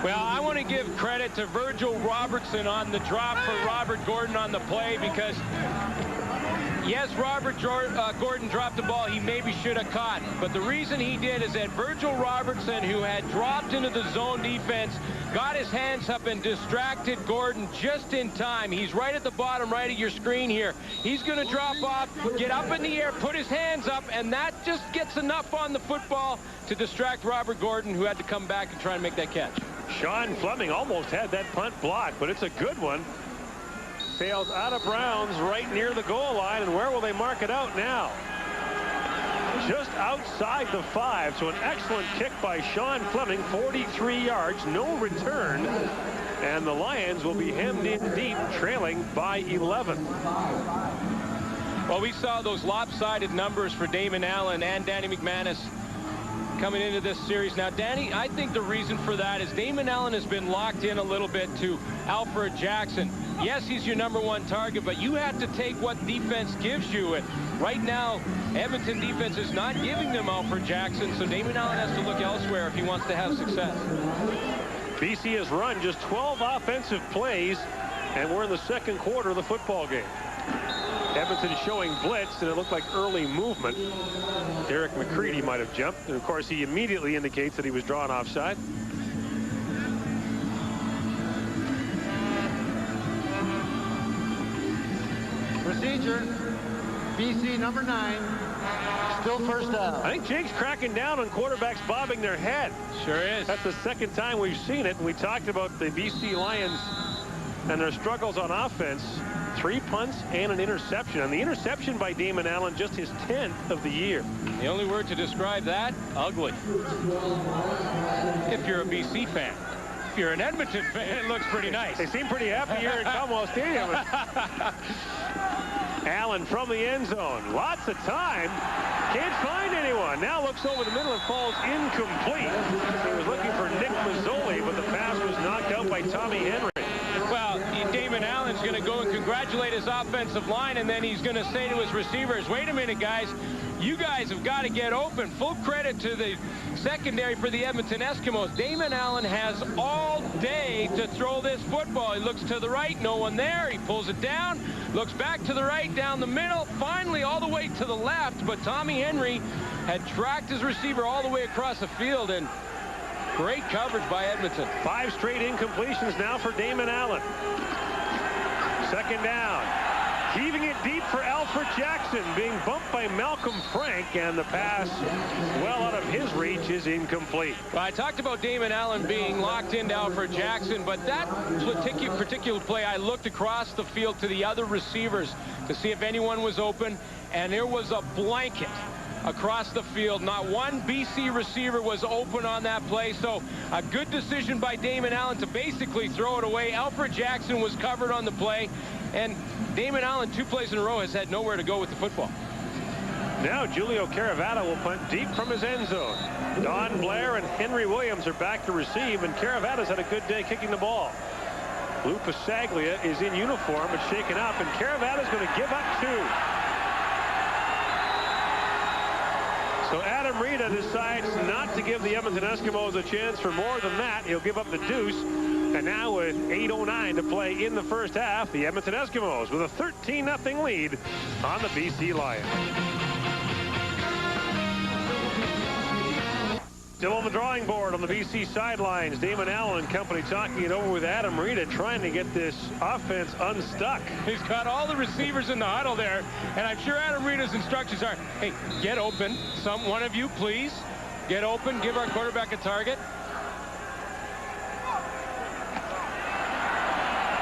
Well, I want to give credit to Virgil Robertson on the drop for Robert Gordon on the play, because yes, Robert Gordon dropped the ball he maybe should have caught, but the reason he did is that Virgil Robertson, who had dropped into the zone defense, got his hands up and distracted Gordon just in time. He's right at the bottom right of your screen here. He's going to drop off, get up in the air, put his hands up, and that just gets enough on the football to distract Robert Gordon, who had to come back and try and make that catch. Sean Fleming almost had that punt blocked, but it's a good one. Sails out of Browns right near the goal line, and where will they mark it out now? Just outside the 5, so an excellent kick by Sean Fleming, 43 yards, no return, and the Lions will be hemmed in deep, trailing by 11. Well, we saw those lopsided numbers for Damon Allen and Danny McManus coming into this series. Now, Danny, I think the reason for that is Damon Allen has been locked in a little bit to Alfred Jackson. Yes, he's your #1 target, but you have to take what defense gives you. And right now, Edmonton defense is not giving them Alfred Jackson, so Damon Allen has to look elsewhere if he wants to have success. BC has run just 12 offensive plays, and we're in the 2nd quarter of the football game. Edmonton showing blitz, and it looked like early movement. Derek McCready might have jumped, and of course he immediately indicates that he was drawn offside. Procedure, BC number 9, still first down. I think Jake's cracking down on quarterbacks bobbing their head. Sure is. That's the 2nd time we've seen it, and we talked about the BC Lions and their struggles on offense. 3 punts and an interception. And the interception by Damon Allen, just his 10th of the year. The only word to describe that, ugly. If you're a BC fan. If you're an Edmonton fan, it looks pretty nice. They seem pretty happy here at Commonwealth Stadium. Allen from the end zone. Lots of time. Can't find anyone. Now looks over the middle and falls incomplete. He was looking for Nick Mazzoli, but the pass was knocked out by Tommy Henry. Well, Damon Allen's going to go and congratulate his offensive line, and then he's going to say to his receivers, wait a minute, guys. You guys have got to get open. Full credit to the secondary for the Edmonton Eskimos. Damon Allen has all day to throw this football. He looks to the right, no one there. He pulls it down, looks back to the right, down the middle, finally all the way to the left. But Tommy Henry had tracked his receiver all the way across the field, and great coverage by Edmonton. 5 straight incompletions now for Damon Allen. 2nd down. Heaving it deep for Alfred Jackson, being bumped by Malcolm Frank, and the pass well out of his reach is incomplete. Well, I talked about Damon Allen being locked into Alfred Jackson, but that particular play, I looked across the field to the other receivers to see if anyone was open, and there was a blanket across the field. Not one BC receiver was open on that play, so a good decision by Damon Allen to basically throw it away. Alfred Jackson was covered on the play, and Damon Allen 2 plays in a row has had nowhere to go with the football. Now Julio Caravata will punt deep from his end zone. Don Blair and Henry Williams are back to receive, and Caravata's had a good day kicking the ball. Lou Pasaglia is in uniform but shaken up, and Caravata's going to give up 2. So Adam Rita decides not to give the Edmonton Eskimos a chance for more than that. He'll give up the deuce. And now with 8:09 to play in the first half, the Edmonton Eskimos with a 13-0 lead on the BC Lions. Still on the drawing board on the BC sidelines. Damon Allen and company talking it over with Adam Rita, trying to get this offense unstuck. He's got all the receivers in the huddle there, and I'm sure Adam Rita's instructions are, hey, get open. One of you, please. Get open. Give our quarterback a target.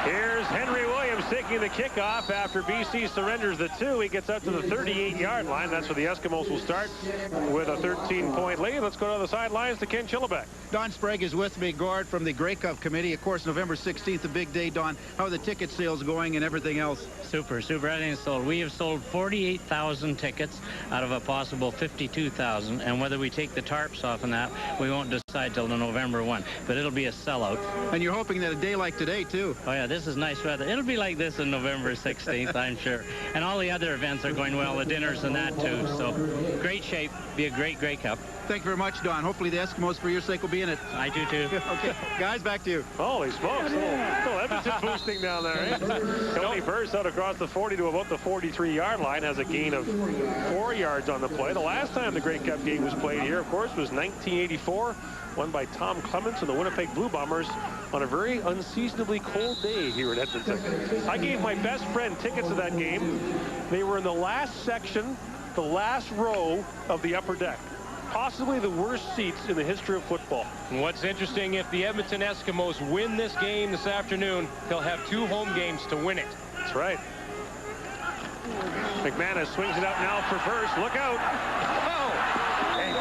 Here's Henry Williams taking the kickoff after BC surrenders the 2. He gets out to the 38-yard line. That's where the Eskimos will start with a 13-point lead. Let's go to the sidelines to Ken Chillibeck. Don Sprague is with me, Gord, from the Grey Cup Committee. Of course, November 16th, a big day. Don, how are the ticket sales going and everything else? Super. Everything is sold. We have sold 48,000 tickets out of a possible 52,000. And whether we take the tarps off on that, we won't decide till the November 1. But it'll be a sellout. And you're hoping that a day like today, too. Oh, yeah, this is nice weather. It'll be like this on November 16th, I'm sure. And all the other events are going well, the dinners and that, too. So great shape. Be a great Grey Cup. Thank you very much, Don. Hopefully the Eskimos, for your sake, will be in it. I do, too. Okay, guys, back to you. Holy smokes. Little Edmonton boosting down there, eh? Tony Burst out across the 40 to about the 43-yard line, has a gain of 4 yards on the play. The last time the Grey Cup game was played here, of course, was 1984, won by Tom Clements and the Winnipeg Blue Bombers on a very unseasonably cold day here in Edmonton. I gave my best friend tickets to that game. They were in the last section, the last row of the upper deck. Possibly the worst seats in the history of football. And what's interesting, if the Edmonton Eskimos win this game this afternoon, they'll have 2 home games to win it. That's right. McManus swings it out now for Burst. Look out. Oh! Hey.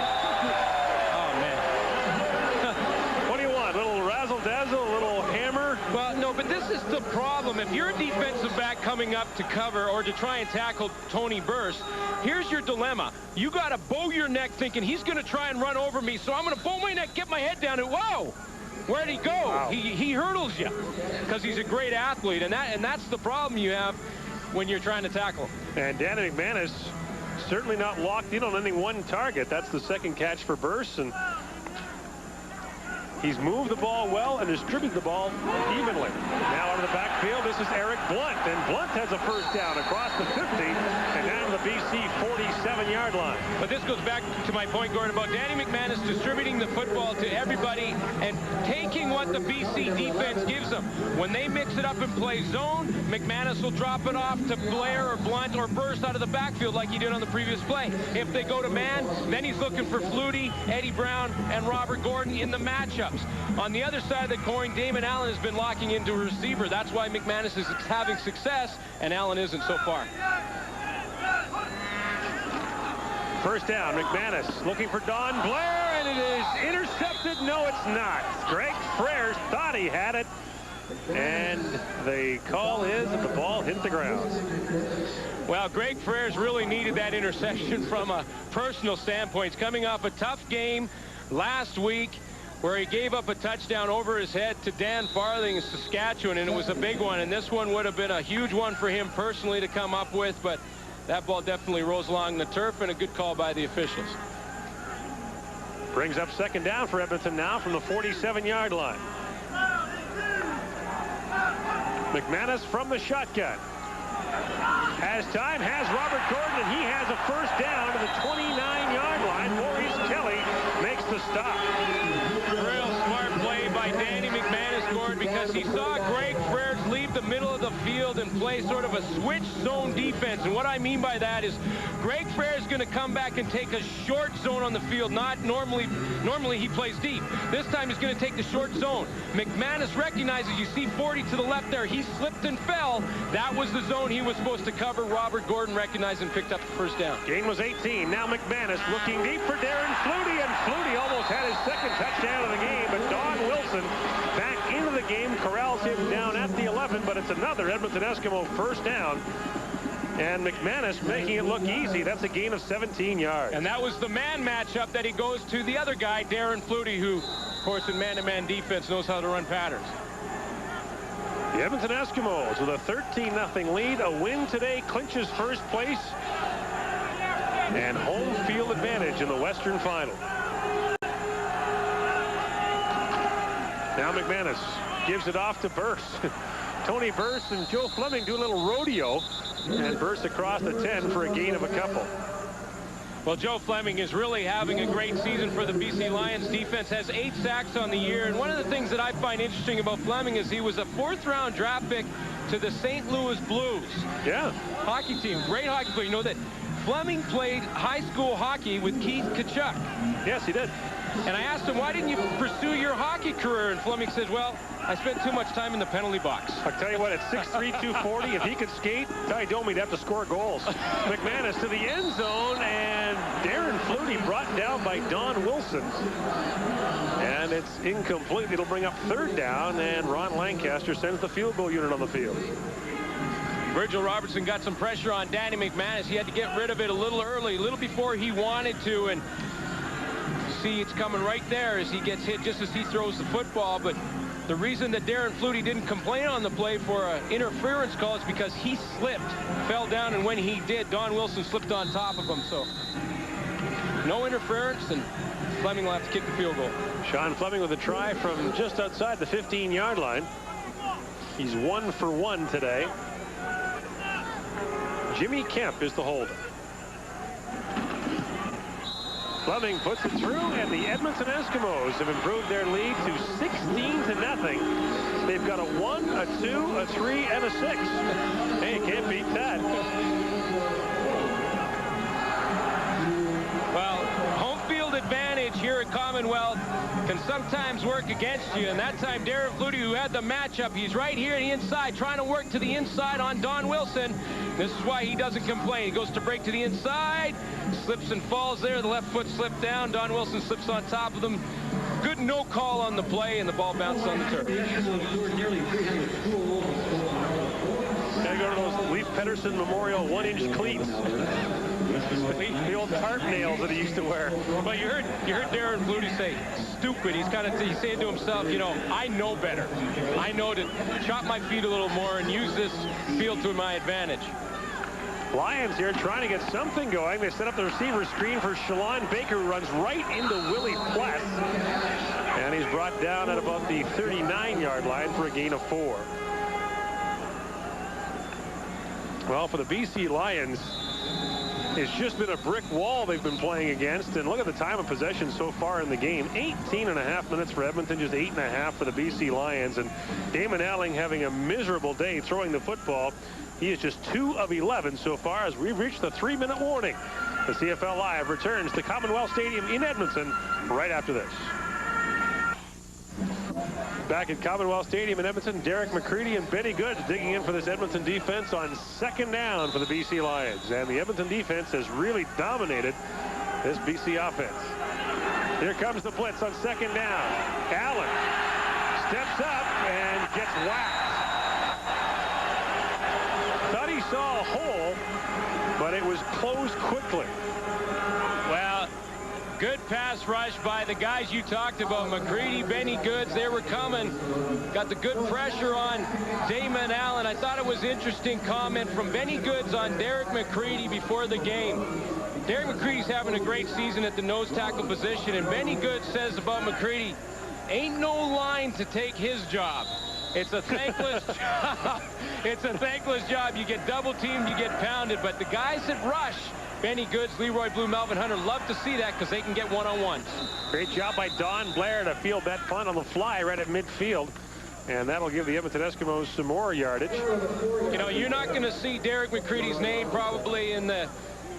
Oh, man. What do you want? A little razzle-dazzle, a little hammer? Well, no, but this is the problem. If you're a defensive back coming up to cover or to try and tackle Tony Burst, here's your dilemma. You got to bow your neck thinking he's going to try and run over me, so I'm going to bow my neck, get my head down, and whoa! Where'd he go? Wow. He hurdles you because he's a great athlete, and that's the problem you have when you're trying to tackle him. And Danny McManus certainly not locked in on any one target. That's the second catch for Burst, and he's moved the ball well and distributed the ball evenly. Now out of the backfield, this is Eric Blunt, and Blunt has a first down across the 50 and down to the BC 47-yard line. But this goes back to my point, Gordon, about Danny McManus distributing the football to everybody and taking what the BC defense gives them. When they mix it up and play zone, McManus will drop it off to Blair or Blunt or Burst out of the backfield like he did on the previous play. If they go to man, then he's looking for Flutie, Eddie Brown, and Robert Gordon in the matchup. On the other side of the coin, Damon Allen has been locking into a receiver. That's why McManus is having success, and Allen isn't so far. First down, McManus looking for Don Blair, and it is intercepted. No, it's not. Greg Frere thought he had it, and the call is that the ball hit the ground. Well, Greg Frere's really needed that interception from a personal standpoint. He's coming off a tough game last week where he gave up a touchdown over his head to Dan Farthing in Saskatchewan, and it was a big one. And this one would have been a huge one for him personally to come up with, but that ball definitely rolls along the turf, and a good call by the officials. Brings up second down for Edmonton now from the 47-yard line. McManus from the shotgun. Has time, has Robert Gordon, and he has a first down to the 29-yard line. Maurice Kelly makes the stop. Real smart play by Danny McManus, Gordon, because he saw Greg Frere leave the middle of the field and play sort of a switch zone defense. And what I mean by that is Greg Frere is going to come back and take a short zone on the field. Not normally he plays deep. This time he's going to take the short zone. McManus recognizes, you see 40 to the left there. He slipped and fell. That was the zone he was supposed to cover. Robert Gordon recognized and picked up the first down. Gain was 18. Now McManus looking deep for Darren Flutie, and Flutie almost had his second touchdown of the game, but Don Wilson back into the game, corrals him down at the 11, but it's another Edmonton Eskimo first down. And McManus making it look easy. That's a gain of 17 yards. And that was the man matchup that he goes to the other guy, Darren Flutie, who, of course, in man-to-man defense knows how to run patterns. The Edmonton Eskimos with a 13-0 lead. A win today clinches first place and home field advantage in the Western Final. Now McManus gives it off to Burst. Tony Burst and Joe Fleming do a little rodeo, and Burst across the 10 for a gain of a couple. Well, Joe Fleming is really having a great season for the BC Lions. Defense has 8 sacks on the year. And one of the things that I find interesting about Fleming is he was a 4th-round draft pick to the St. Louis Blues. Yeah. Hockey team, great hockey player. You know that Fleming played high school hockey with Keith Tkachuk. Yes, he did. And I asked him, why didn't you pursue your hockey career? And Fleming says, well, I spent too much time in the penalty box. I'll tell you what, at 6'3", 240, if he could skate, Ty Domi'd have to score goals. McManus to the end zone, and Darren Flutie brought down by Don Wilson. And it's incomplete. It'll bring up 3rd down, and Ron Lancaster sends the field goal unit on the field. Virgil Robertson got some pressure on Danny McManus. He had to get rid of it a little early, a little before he wanted to. And see, it's coming right there as he gets hit just as he throws the football. But the reason that Darren Flutie didn't complain on the play for an interference call is because he slipped, fell down, and when he did, Don Wilson slipped on top of him. So no interference, and Fleming will have to kick the field goal. Sean Fleming with a try from just outside the 15-yard line. He's 1 for 1 today. Jimmy Kemp is the holder. Fleming puts it through, and the Edmonton Eskimos have improved their lead to 16-0. They've got a 1, a 2, a 3, and a 6. Hey, you can't beat that. Well, home field advantage here at Commonwealth can sometimes work against you. And that time, Darren Flutie, who had the matchup, he's right here on the inside, trying to work to the inside on Don Wilson. This is why he doesn't complain. He goes to break to the inside, slips and falls there. The left foot slipped down. Don Wilson slips on top of them. Good no call on the play, and the ball bounces on the turf. Gotta go to those Leif Pettersson Memorial 1-inch cleats. The old tarp nails that he used to wear. But you heard Darren Flutie say, stupid. He's saying to himself, you know, I know better. I know to chop my feet a little more and use this field to my advantage. Lions here trying to get something going. They set up the receiver screen for Shalon Baker, who runs right into Willie Pless. And he's brought down at about the 39-yard line for a gain of 4. Well, for the BC Lions, it's just been a brick wall they've been playing against. And look at the time of possession so far in the game. 18.5 minutes for Edmonton, just 8.5 for the BC Lions. And Damon Alling having a miserable day throwing the football. He is just 2 of 11 so far as we've reached the 3-minute warning. The CFL Live returns to Commonwealth Stadium in Edmonton right after this. Back at Commonwealth Stadium in Edmonton, Derek McCready and Benny Goods digging in for this Edmonton defense on 2nd down for the BC Lions. And the Edmonton defense has really dominated this BC offense. Here comes the blitz on 2nd down. Allen steps up and gets whacked. Thought he saw a hole, but it was closed quickly. Well, good pass rush by the guys you talked about. McCready, Benny Goods, they were coming. Got the good pressure on Damon Allen. I thought it was interesting comment from Benny Goods on Derek McCready before the game. Derek McCready's having a great season at the nose tackle position, and Benny Goods says about McCready, ain't no line to take his job. It's a thankless job. It's a thankless job. You get double teamed, you get pounded, but the guys that rush, Benny Goods, Leroy Blue, Melvin Hunter, love to see that because they can get one-on-ones. Great job by Don Blair to field that punt on the fly right at midfield. And that'll give the Edmonton Eskimos some more yardage. You know, you're not going to see Derek McCready's name probably in the,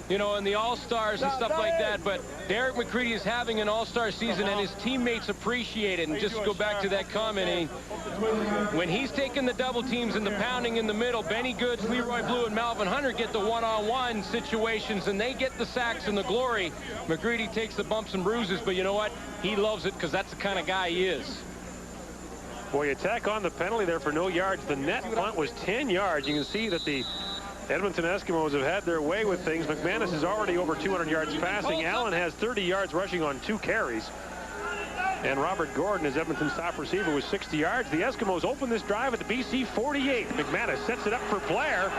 you know, in the All-Stars and stuff like that, but Derek McCready is having an All-Star season and his teammates appreciate it. And just to go back to that comment, when he's taking the double teams and the pounding in the middle, Benny Goods, Leroy Blue, and Melvin Hunter get the one-on-one situations and they get the sacks and the glory. McCready takes the bumps and bruises, but you know what? He loves it because that's the kind of guy he is. Boy, you tack on the penalty there for no yards. The net punt was 10 yards. You can see that the Edmonton Eskimos have had their way with things. McManus is already over 200 yards passing. Allen has 30 yards rushing on 2 carries. And Robert Gordon is Edmonton's top receiver with 60 yards. The Eskimos open this drive at the BC 48. McManus sets it up for Blair.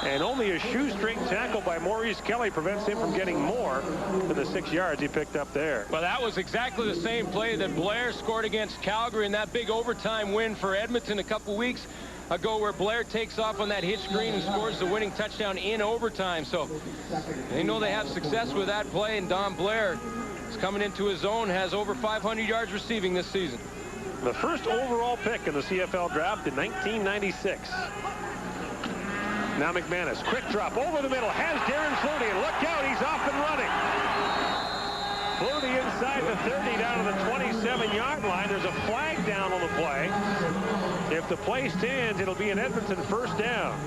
And only a shoestring tackle by Maurice Kelly prevents him from getting more than the 6 yards he picked up there. Well, that was exactly the same play that Blair scored against Calgary in that big overtime win for Edmonton a couple weeks ago where Blair takes off on that hitch screen and scores the winning touchdown in overtime. So they know they have success with that play, and Don Blair is coming into his own, has over 500 yards receiving this season. The first overall pick in the CFL draft in 1996. Now McManus, quick drop over the middle, has Darren Flutie, and look out, he's off and running. Flutie inside the 30 down to the 27-yard line. There's a flag down on the play. If the play stands, it'll be an Edmonton first down.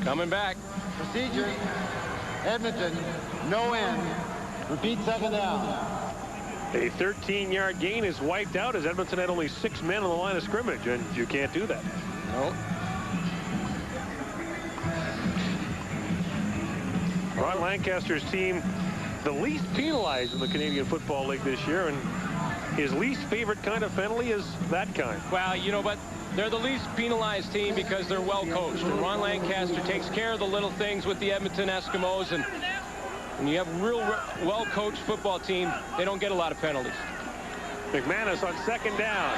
Coming back. Procedure. Edmonton, no end. Repeat, second down. A 13-yard gain is wiped out as Edmonton had only 6 men on the line of scrimmage, and you can't do that. No. Ron Lancaster's team, the least penalized in the Canadian Football League this year, and his least favorite kind of penalty is that kind. Well, you know, but they're the least penalized team because they're well coached. And Ron Lancaster takes care of the little things with the Edmonton Eskimos, and when you have a real well-coached football team, they don't get a lot of penalties. McManus on second down.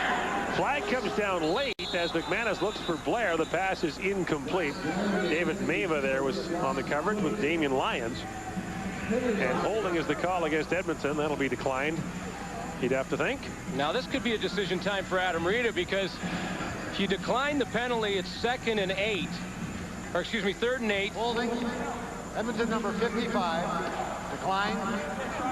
Flag comes down late as McManus looks for Blair. The pass is incomplete. David Mava there was on the coverage with Damian Lyons. And holding is the call against Edmonton. That'll be declined, you'd have to think. Now, this could be a decision time for Adam Rita, because if you decline the penalty, it's 2nd and 8. Or, excuse me, 3rd and 8. Holding. Edmonton number 55. Decline.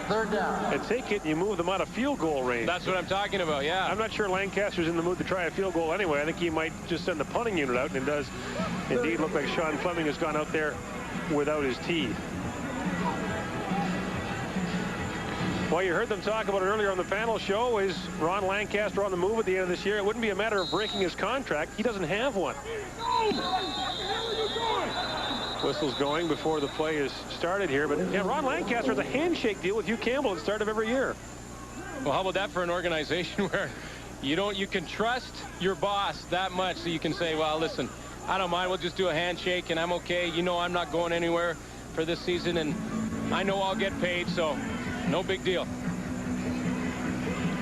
3rd down. And take it and you move them out of field goal range. That's what I'm talking about, yeah. I'm not sure Lancaster's in the mood to try a field goal anyway. I think he might just send the punting unit out, and it does indeed look like Sean Fleming has gone out there without his tee. Well, you heard them talk about it earlier on the panel show. Is Ron Lancaster on the move at the end of this year? It wouldn't be a matter of breaking his contract. He doesn't have one. Whistle's going before the play is started here. But yeah, Ron Lancaster has a handshake deal with Hugh Campbell at the start of every year. Well, how about that for an organization where you can trust your boss that much so you can say, well, listen, I don't mind. We'll just do a handshake and I'm okay. You know, I'm not going anywhere for this season, and I know I'll get paid, so no big deal.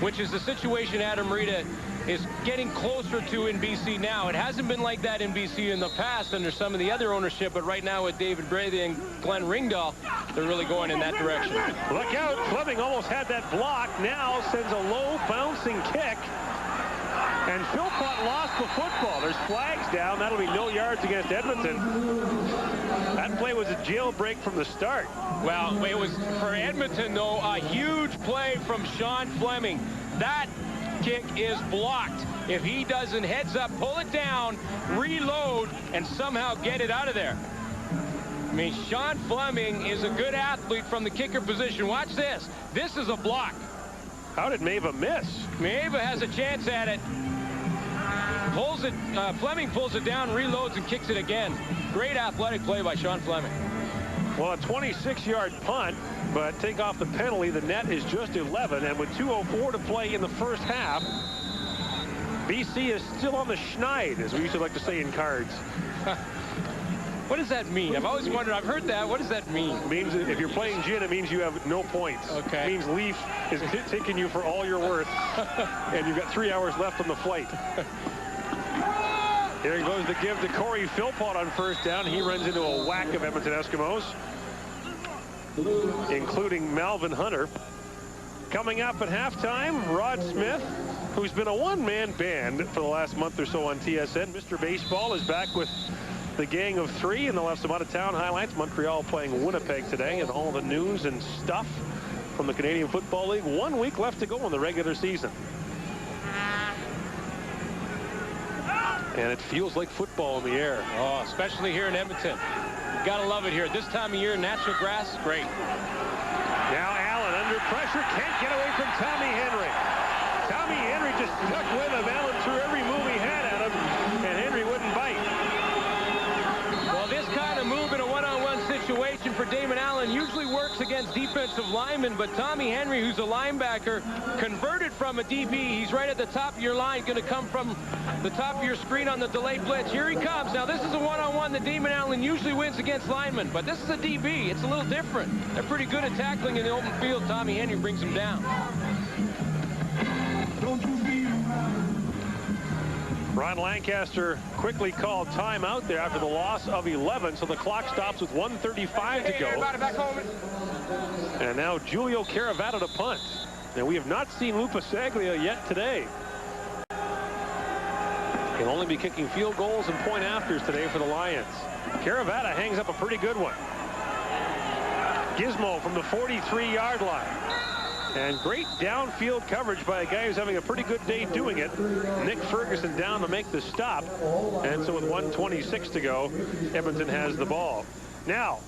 Which is the situation Adam Rita is getting closer to in BC now. It hasn't been like that in BC in the past under some of the other ownership, but right now with David Brady and Glenn Ringdahl, they're really going in that direction. Look out, Fleming almost had that block. Now sends a low bouncing kick, and Philpott lost the football. There's flags down. That'll be no yards against Edmonton. That play was a jailbreak from the start. Well, it was for Edmonton, though, a huge play from Sean Fleming. That kick is blocked. If he doesn't heads up, pull it down, reload, and somehow get it out of there. I mean, Sean Fleming is a good athlete from the kicker position. Watch this. This is a block. How did Mava miss? Mava has a chance at it. Pulls it. Fleming pulls it down, reloads, and kicks it again. Great athletic play by Sean Fleming. Well, a 26-yard punt, but take off the penalty. The net is just 11, and with 2:04 to play in the first half, BC is still on the schneid, as we used to like to say in cards. What does that mean? I've always wondered. I've heard that. What does that mean? It means if you're playing gin, it means you have no points. Okay. It means Leaf is taking you for all your worth, and you've got 3 hours left on the flight. Here goes the give to Corey Philpott on first down. He runs into a whack of Edmonton Eskimos, including Melvin Hunter. Coming up at halftime, Rod Smith, who's been a one-man band for the last month or so on TSN. Mr. Baseball is back with the gang of 3, and they'll have some out-of-town highlights. Montreal playing Winnipeg today, and all the news and stuff from the Canadian Football League. 1 week left to go in the regular season. And it feels like football in the air. Oh, especially here in Edmonton. You gotta love it here. This time of year, natural grass, great. Now Allen under pressure, can't get away from Tommy Henry. Tommy Henry just stuck with him. Allen threw every move he had at him, and Henry wouldn't bite. Well, this kind of move in a one-on-one situation for Damon Allen usually works against defensive linemen, but Tommy Henry, who's a linebacker, converted from a DB. He's right at the top of your line, going to come from the top of your screen on the delayed blitz. Here he comes. Now, this is a one-on-one that Damon Allen usually wins against linemen, but this is a DB. It's a little different. They're pretty good at tackling in the open field. Tommy Henry brings him down. Ron Lancaster quickly called timeout there after the loss of 11, so the clock stops with 1:35 to go. And now Julio Caravata to punt. And we have not seen Lupasaglia yet today. He'll only be kicking field goals and point afters today for the Lions. Caravata hangs up a pretty good one. Gizmo from the 43-yard line. And great downfield coverage by a guy who's having a pretty good day doing it. Nick Ferguson down to make the stop. And so with 1:26 to go, Edmonton has the ball. Now,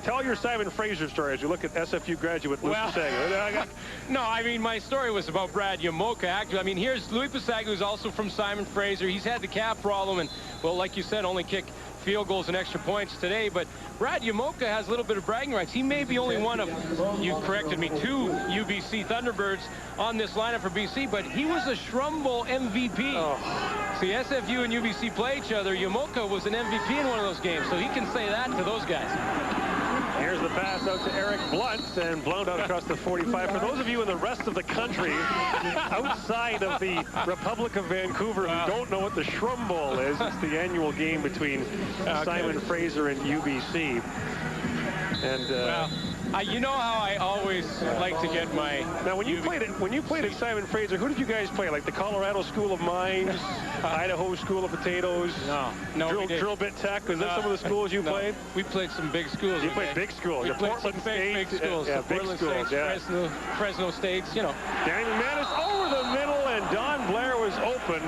tell your Simon Fraser story as you look at SFU graduate Lupasaglia. No, I mean, my story was about Brad Yamoka. Actually, I mean, here's Lupasaglia, who's also from Simon Fraser. He's had the calf problem and, well, like you said, only kick field goals and extra points today. But Brad Yamoka has a little bit of bragging rights. He may be only one of, you corrected me, 2 UBC Thunderbirds on this lineup for BC, but he was a Shrum Bowl MVP. See, SFU and UBC play each other. Yamoka was an MVP in one of those games, so he can say that to those guys. Here's the pass out to Eric Blunt and blown out across the 45. For those of you in the rest of the country outside of the Republic of Vancouver who don't know what the Shrum Bowl is, it's the annual game between Simon Fraser and UBC. And you know how I always like to get my. Now, when you played at Simon Fraser, who did you guys play? Like the Colorado School of Mines, Idaho School of Potatoes? No. Drill Bit Tech. Was that some of the schools you played? We played some big schools. You played big schools. We played Portland some State, big schools. Yeah, big Portland schools. States, Yeah. Fresno States. You know. Danny McManus over the middle, and Don Blair was open,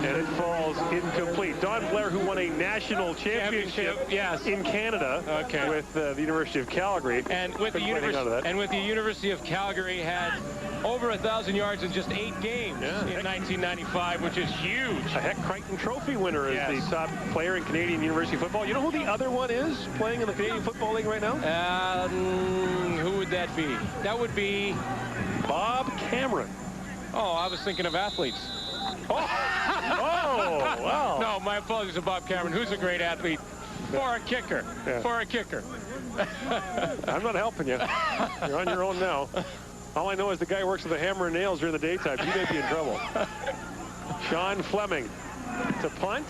and it falls incomplete. Don Blair, who won a national championship in Canada with the University of Calgary. And with the University of Calgary had over 1,000 yards in just 8 games in 1995, which is huge. A Heck Crichton Trophy winner is the top player in Canadian university football. You know who the other one is playing in the Canadian Football League right now? Who would that be? That would be Bob Cameron. Oh, I was thinking of athletes. Wow. No, my apologies to Bob Cameron, who's a great athlete. For a kicker. For a kicker. I'm not helping you. You're on your own now. All I know is the guy who works with the hammer and nails during the daytime. You may be in trouble. Sean Fleming to punt.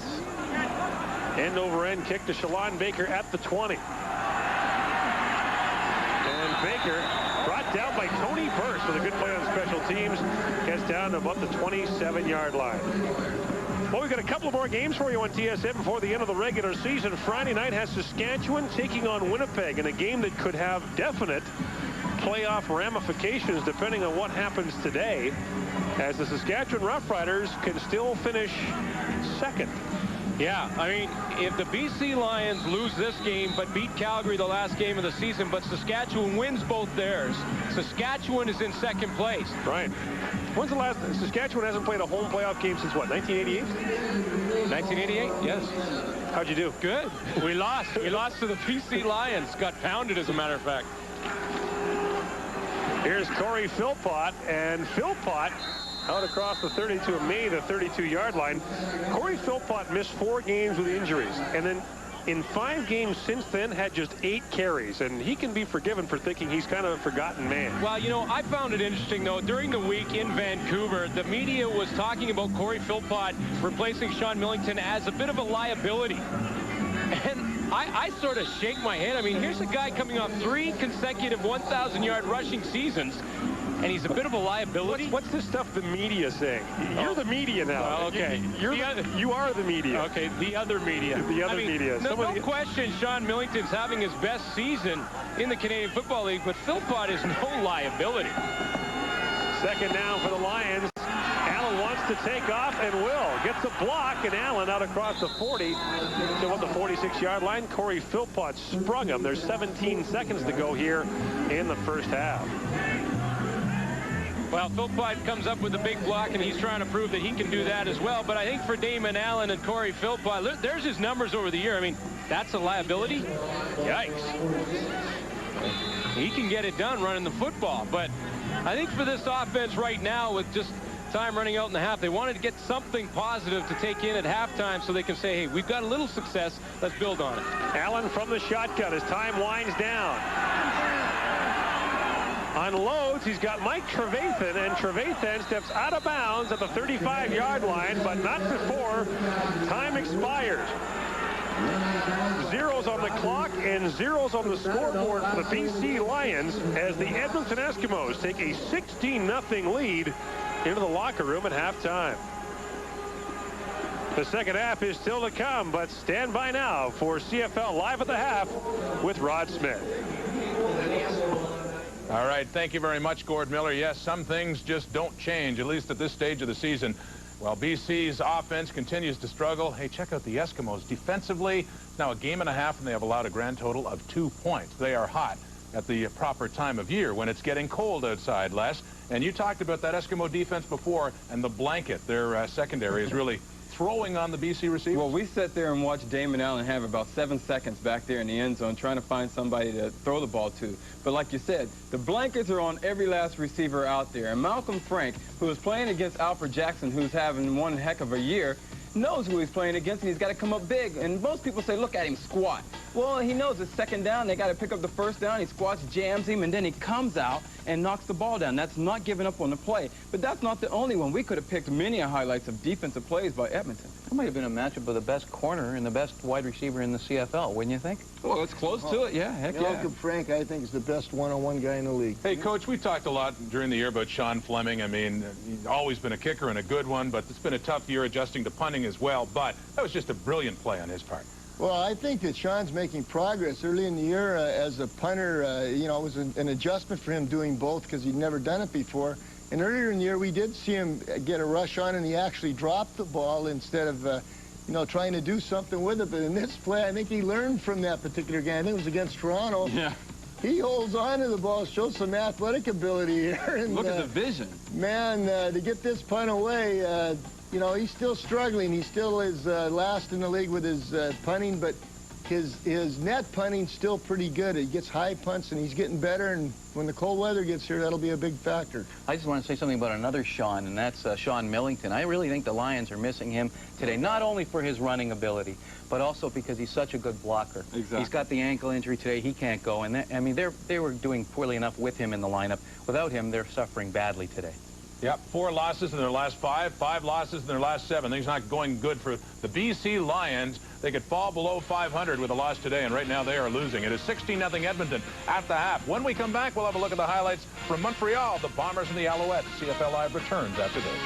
End over end kick to Shalon Baker at the 20. And Baker brought down by Tony Burst with a good play on special teams. Gets down to about the 27-yard line. Well, we've got a couple more games for you on TSN before the end of the regular season. Friday night has Saskatchewan taking on Winnipeg in a game that could have definite playoff ramifications depending on what happens today, as the Saskatchewan Roughriders can still finish second. Yeah, I mean, if the BC Lions lose this game but beat Calgary the last game of the season, but Saskatchewan wins both theirs, Saskatchewan is in second place. Right. When's the last? Saskatchewan hasn't played a home playoff game since what, 1988? 1988, yes. How'd you do? Good. We lost. We lost to the BC Lions. Got pounded, as a matter of fact. Here's Corey Philpott, and Philpott out across the 32 of May, the 32-yard line. Corey Philpott missed 4 games with injuries, and then in 5 games since then had just 8 carries, and he can be forgiven for thinking he's kind of a forgotten man. Well, you know, I found it interesting, though. During the week in Vancouver, the media was talking about Corey Philpott replacing Sean Millington as a bit of a liability. And I sort of shake my head. I mean, here's a guy coming off 3 consecutive 1,000-yard rushing seasons, and he's a bit of a liability. What's this stuff the media saying? You're the media now. Well, okay. You are the media. Okay, the other media. The other media. No question Sean Millington's having his best season in the Canadian Football League, but Philpott is no liability. Second down for the Lions. Allen wants to take off and will. Gets a block, and Allen out across the 40 to the 46-yard line. Corey Philpott sprung him. There's 17 seconds to go here in the first half. Well, Philpott comes up with a big block, and he's trying to prove that he can do that as well. But I think for Damon Allen and Corey Philpott, there's his numbers over the year. I mean, that's a liability. Yikes. He can get it done running the football. But I think for this offense right now, with just time running out in the half, they wanted to get something positive to take in at halftime so they can say, hey, we've got a little success. Let's build on it. Allen from the shotgun as time winds down. Unloads. distance. He's got Mike Trevathan, and Trevathan steps out of bounds at the 35-yard line, but not before time expires. Zeros on the clock and zeros on the scoreboard for the BC Lions as the Edmonton Eskimos take a 16-0 lead into the locker room at halftime. The second half is still to come, but stand by now for CFL Live at the Half with Rod Smith. All right, thank you very much, Gord Miller. Yes, some things just don't change, at least at this stage of the season. While BC's offense continues to struggle, hey, check out the Eskimos. Defensively, now a game and a half, and they have allowed a grand total of 2 points. They are hot at the proper time of year when it's getting cold outside, Les. And you talked about that Eskimo defense before, and the blanket, their secondary, is really throwing on the BC receivers. Well, we sat there and watched Damon Allen have about 7 seconds back there in the end zone trying to find somebody to throw the ball to. But like you said, the blankets are on every last receiver out there. And Malcolm Frank, who is playing against Alfred Jackson, who's having one heck of a year, knows who he's playing against, and he's got to come up big. And most people say, look at him squat. Well, he knows it's second down. They got to pick up the first down. He squats, jams him, and then he comes out and knocks the ball down. That's not giving up on the play. But that's not the only one. We could have picked many highlights of defensive plays by Edmonton. That might have been a matchup of the best corner and the best wide receiver in the CFL, wouldn't you think? Well, it's close to it, yeah. Heck yeah. Malcolm Frank, I think, is the best one-on-one guy in the league. Hey, Coach, we talked a lot during the year about Sean Fleming. I mean, he's always been a kicker and a good one, but it's been a tough year adjusting to punting as well. But that was just a brilliant play on his part. Well, I think that Sean's making progress. Early in the year as a punter, you know, it was an adjustment for him doing both because he'd never done it before. And earlier in the year, we did see him get a rush on, and he actually dropped the ball instead of, you know, trying to do something with it. But in this play, I think he learned from that particular game. I think it was against Toronto. Yeah. He holds on to the ball, shows some athletic ability here. And, look at the vision. Man, to get this punt away, you know, he's still struggling. He still is last in the league with his punting, but his net punting's still pretty good. He gets high punts, and he's getting better, and when the cold weather gets here, that'll be a big factor. I just want to say something about another Sean, and that's Sean Millington. I really think the Lions are missing him today, not only for his running ability, but also because he's such a good blocker. Exactly. He's got the ankle injury today. He can't go, and I mean, they were doing poorly enough with him in the lineup. Without him, they're suffering badly today. Yep, 4 losses in their last 5, 5 losses in their last 7. Things not going good for the BC Lions. They could fall below 500 with a loss today, and right now they are losing. It is 16-0 Edmonton at the half. When we come back, we'll have a look at the highlights from Montreal, the Bombers and the Alouettes. CFL Live returns after this.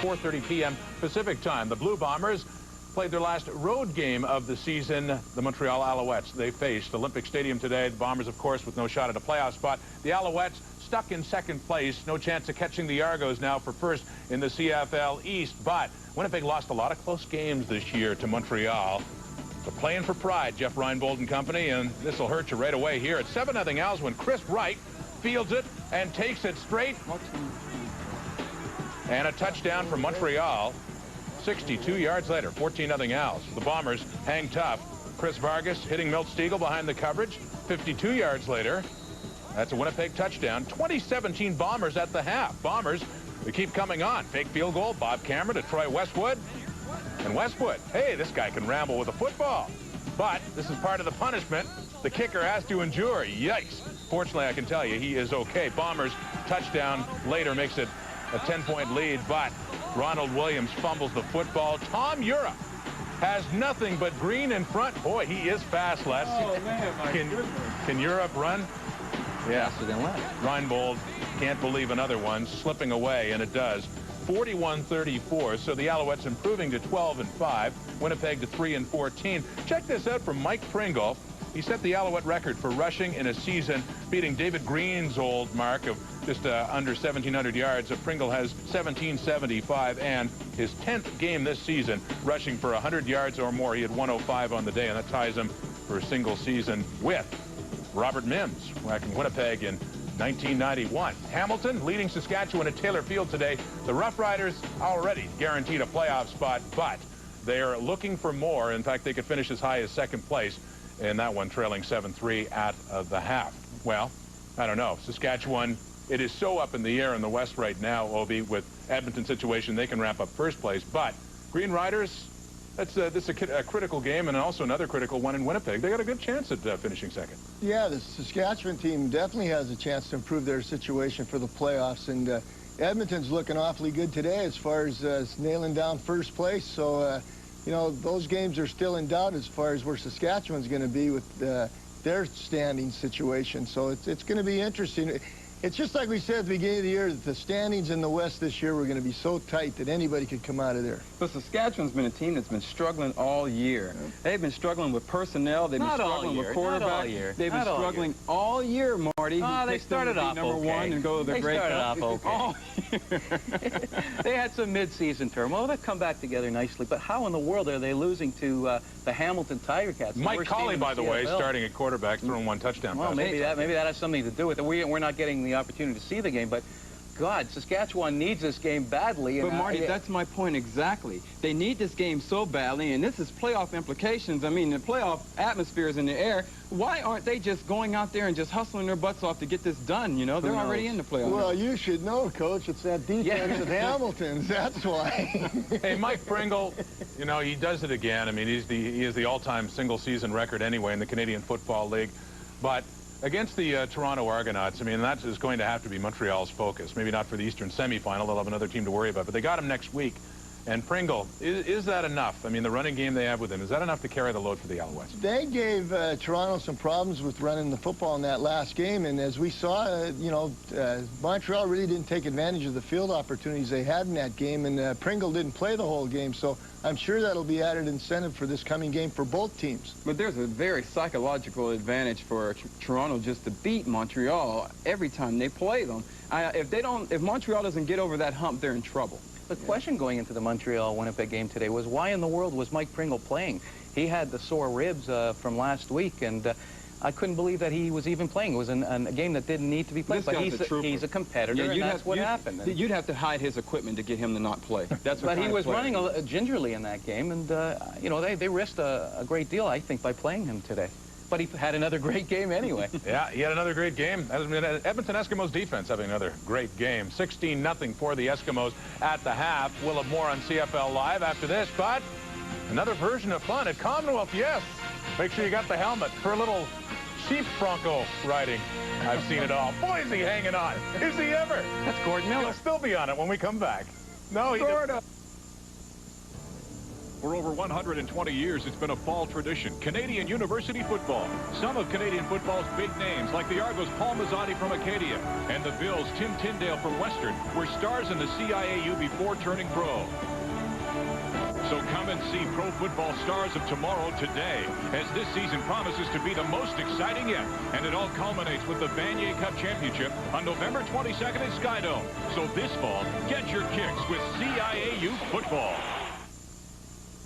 4:30 p.m. Pacific time. The Blue Bombers played their last road game of the season, the Montreal Alouettes. They faced Olympic Stadium today. The Bombers, of course, with no shot at a playoff spot. The Alouettes stuck in second place. No chance of catching the Argos now for first in the CFL East. But Winnipeg lost a lot of close games this year to Montreal. They're playing for pride, Jeff Reinbold and company, and this will hurt you right away here. It's 7-0 Owls when Chris Wright fields it and takes it straight. And a touchdown for Montreal. 62 yards later, 14-0 Owls. The Bombers hang tough. Chris Vargas hitting Milt Stegall behind the coverage. 52 yards later, that's a Winnipeg touchdown. 2017 Bombers at the half. Bombers, they keep coming on. Fake field goal, Bob Cameron to Troy Westwood. And Westwood, hey, this guy can ramble with a football. But this is part of the punishment the kicker has to endure. Yikes. Fortunately, I can tell you, he is okay. Bombers touchdown later makes it a 10-point lead, but Ronald Williams fumbles the football. Tom Europe has nothing but green in front. Boy, he is fast, Les. Oh, man, my goodness. Can Europe run? Yeah. Faster than left. Reinbold can't believe another one, slipping away, and it does. 41-34, so the Alouettes improving to 12-5. Winnipeg to 3-14. Check this out from Mike Pringle. He set the Alouette record for rushing in a season, beating David Green's old mark of just under 1,700 yards. Pringle has 1,775, and his 10th game this season, rushing for 100 yards or more. He had 105 on the day, and that ties him for a single season with Robert Mims, whacking Winnipeg in 1991. Hamilton leading Saskatchewan at Taylor Field today. The Rough Riders already guaranteed a playoff spot, but they're looking for more. In fact, they could finish as high as second place in that one, trailing 7-3 at the half. Well, I don't know. Saskatchewan, it is so up in the air in the West right now, Obi, with Edmonton's situation. They can wrap up first place, but Green Riders, This is a critical game and also another critical one in Winnipeg. They got a good chance at finishing second. Yeah, the Saskatchewan team definitely has a chance to improve their situation for the playoffs. And Edmonton's looking awfully good today as far as nailing down first place. So, you know, those games are still in doubt as far as where Saskatchewan's going to be with their standing situation. So it's going to be interesting. It's just like we said at the beginning of the year, that the standings in the West this year were going to be so tight that anybody could come out of there. But Saskatchewan's been a team that's been struggling all year. Yeah. They've been struggling with personnel. They've been struggling with quarterback. They've been struggling all year, Marty. They started off number one and go to the Grey Cup. They started off okay. They had some mid-season turmoil. They've come back together nicely. But how in the world are they losing to the Hamilton Tiger Cats? Mike Colley, by the way, starting at quarterback, throwing one touchdown. Well, maybe that has something to do with it. We're not getting the opportunity to see the game, but God, Saskatchewan needs this game badly. But Marty, that's my point exactly. They need this game so badly, and this is playoff implications. I mean, the playoff atmosphere is in the air. Why aren't they just going out there and just hustling their butts off to get this done? You know, they're already in the playoffs. Well, you should know, Coach. It's that defense of Hamilton's. That's why. Hey, Mike Pringle, you know, he does it again. I mean, he is the all-time single-season record anyway in the Canadian Football League, but against the Toronto Argonauts, I mean, that is going to have to be Montreal's focus. Maybe not for the Eastern semifinal. They'll have another team to worry about. But they got him next week. And Pringle, is that enough? I mean, the running game they have with him, is that enough to carry the load for the Alouettes? They gave Toronto some problems with running the football in that last game. And as we saw, you know, Montreal really didn't take advantage of the field opportunities they had in that game. And Pringle didn't play the whole game. So I'm sure that'll be added incentive for this coming game for both teams. But there's a very psychological advantage for Toronto just to beat Montreal every time they play them. If Montreal doesn't get over that hump, they're in trouble. The question going into the Montreal-Winnipeg game today was, why in the world was Mike Pringle playing? He had the sore ribs from last week, and I couldn't believe that he was even playing. It was a game that didn't need to be played, but he's a competitor, and that's what happened. You'd have to hide his equipment to get him to not play. That's what. But he was running gingerly in that game, and you know, they risked a great deal, I think, by playing him today. But he had another great game anyway. Yeah, he had another great game. Edmonton Eskimos defense having another great game. 16-0 for the Eskimos at the half. We'll have more on CFL Live after this, but another version of fun at Commonwealth, yes. Make sure you got the helmet for a little sheep bronco riding. I've seen it all. Boy, is he hanging on. Is he ever? That's Gordon Miller. He'll still be on it when we come back. No, he didn't. For over 120 years, it's been a fall tradition. Canadian University football. Some of Canadian football's big names, like the Argos' Paul Mazzotti from Acadia and the Bills' Tim Tyndale from Western, were stars in the CIAU before turning pro. So come and see pro football stars of tomorrow today, as this season promises to be the most exciting yet. And it all culminates with the Vanier Cup Championship on November 22nd in Skydome. So this fall, get your kicks with CIAU football.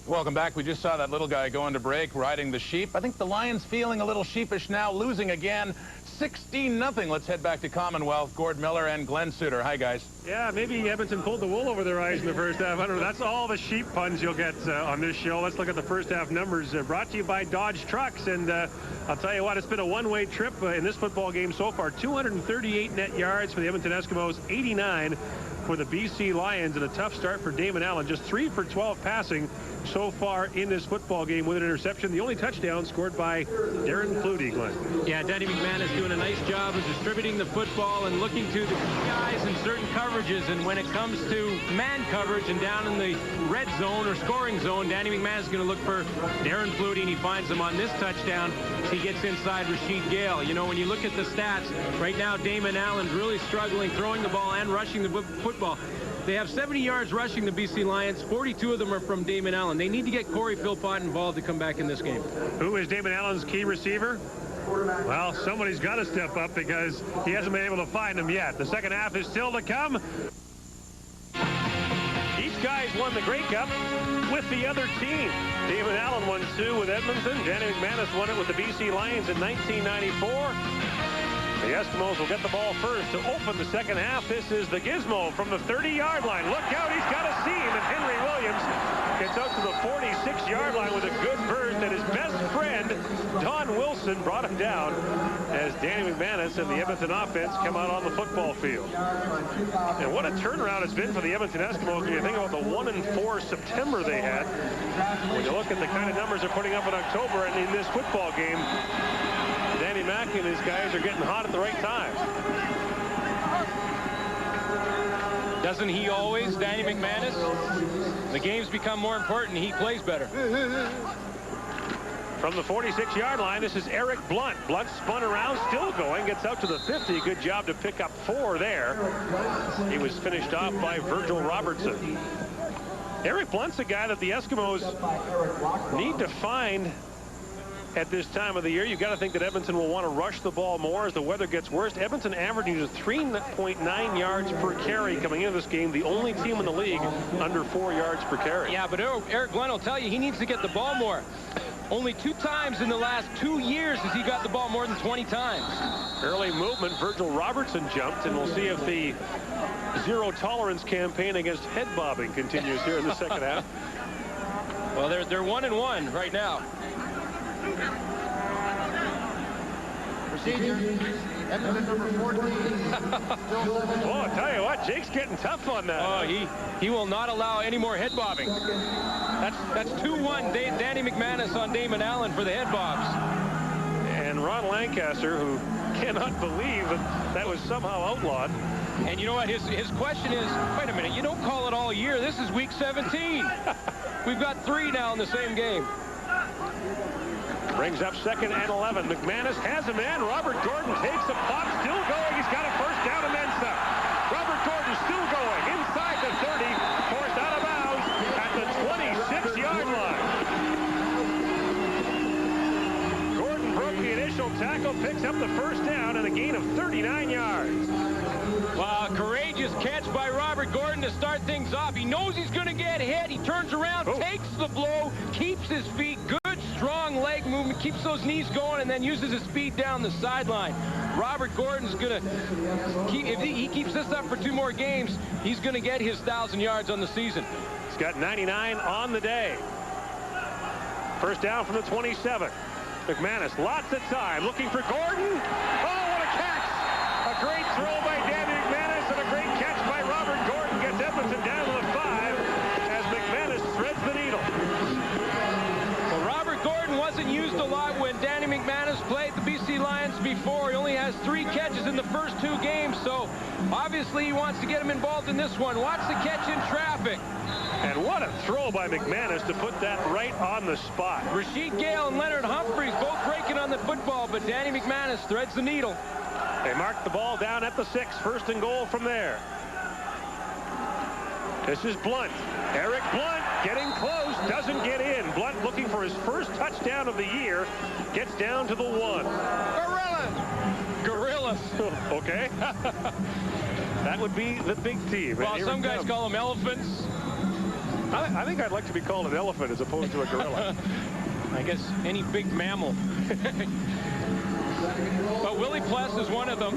Welcome back. We just saw that little guy go into break, riding the sheep. I think the Lions feeling a little sheepish now, losing again. 16-0. Let's head back to Commonwealth. Gord Miller and Glenn Suter. Hi, guys. Yeah, maybe Edmonton pulled the wool over their eyes in the first half. I don't know. That's all the sheep puns you'll get on this show. Let's look at the first half numbers brought to you by Dodge Trucks. And I'll tell you what, it's been a one-way trip in this football game so far. 238 net yards for the Edmonton Eskimos, 89 for the BC Lions, and a tough start for Damon Allen. Just 3 for 12 passing so far in this football game with an interception. The only touchdown scored by Darren Flutie, Glenn. Yeah, Danny McManus doing a nice job of distributing the football and looking to the guys in certain coverages. And when it comes to man coverage and down in the red zone or scoring zone, Danny McManus is going to look for Darren Flutie, and he finds him on this touchdown. He gets inside Rashid Gale. You know, when you look at the stats, right now Damon Allen's really struggling throwing the ball and rushing the football. They have 70 yards rushing, the BC Lions. 42 of them are from Damon Allen. They need to get Corey Philpott involved to come back in this game. Who is Damon Allen's key receiver? Well, somebody's got to step up because he hasn't been able to find him yet. The second half is still to come. Each guy's won the Grey Cup with the other team. Damon Allen won 2 with Edmonton. Danny McManus won it with the BC Lions in 1994. The The Eskimos will get the ball first to open the second half. This is the Gizmo from the 30-yard line. Look out, he's got a seam, and Henry Williams gets out to the 46-yard line with a good burst, and his best friend, Don Wilson, brought him down as Danny McManus and the Edmonton offense come out on the football field. And what a turnaround it's been for the Edmonton Eskimos when you think about the 1-4 September they had. When you look at the kind of numbers they're putting up in October, and in this football game, Danny Mack and his guys are getting hot at the right time. Doesn't he always, Danny McManus? The games become more important. He plays better. From the 46-yard line, this is Eric Blunt. Blunt spun around, still going, gets out to the 50. Good job to pick up 4 there. He was finished off by Virgil Robertson. Eric Blunt's a guy that the Eskimos need to find at this time of the year. You've got to think that Edmonton will want to rush the ball more as the weather gets worse. Edmonton averaging just 3.9 yards per carry coming into this game. The only team in the league under 4 yards per carry. Yeah, but Eric Blunt will tell you he needs to get the ball more. Only 2 times in the last 2 years has he got the ball more than 20 times. Early movement. Virgil Robertson jumped, and we'll see if the zero tolerance campaign against head bobbing continues here in the second half. Well, they're 1-1 right now. Procedure. Edmonton number 14. Oh, I'll tell you what, Jake's getting tough on that. Oh, he will not allow any more head bobbing. That's 2-1 Danny McManus on Damon Allen for the head bobs. And Ron Lancaster, who cannot believe that was somehow outlawed. And you know what? His question is, wait a minute, you don't call it all year. This is week 17. We've got 3 now in the same game. Brings up 2nd and 11. McManus has a man. Robert Gordon takes a pop, still going. He's got a first down and then some. Robert Gordon still going inside the 30, forced out of bounds at the 26-yard line. Gordon broke the initial tackle, picks up the first down, and a gain of 39 yards. Wow, courageous catch by Robert Gordon to start things off. He knows he's going to get hit. He turns around, takes the blow, keeps his feet, good, strong leg movement, keeps those knees going, and then uses his speed down the sideline. Robert Gordon's going to keep, if he keeps this up for 2 more games, he's going to get his 1,000 yards on the season. He's got 99 on the day. First down from the 27. McManus, lots of time, looking for Gordon. Oh, what a catch! A great throw by Danny McManus and a great catch by Robert Gordon gets Edmonton down to the 5 as McManus threads the needle. Well, Robert Gordon wasn't used a lot when Danny McManus played the BC Lions before. He only has 3 catches in the first 2 games, so obviously he wants to get him involved in this one. Watch the catch in traffic. And what a throw by McManus to put that right on the spot. Rasheed Gale and Leonard Humphreys both breaking on the football, but Danny McManus threads the needle. They mark the ball down at the 6, 1st and goal from there. This is Blunt. Eric Blunt getting close, doesn't get in. Blunt looking for his first touchdown of the year, gets down to the 1. Gorillas. Okay. That would be the big team. Well, some guys call them elephants. I think I'd like to be called an elephant as opposed to a gorilla. I guess any big mammal. But Willie Pless is one of them.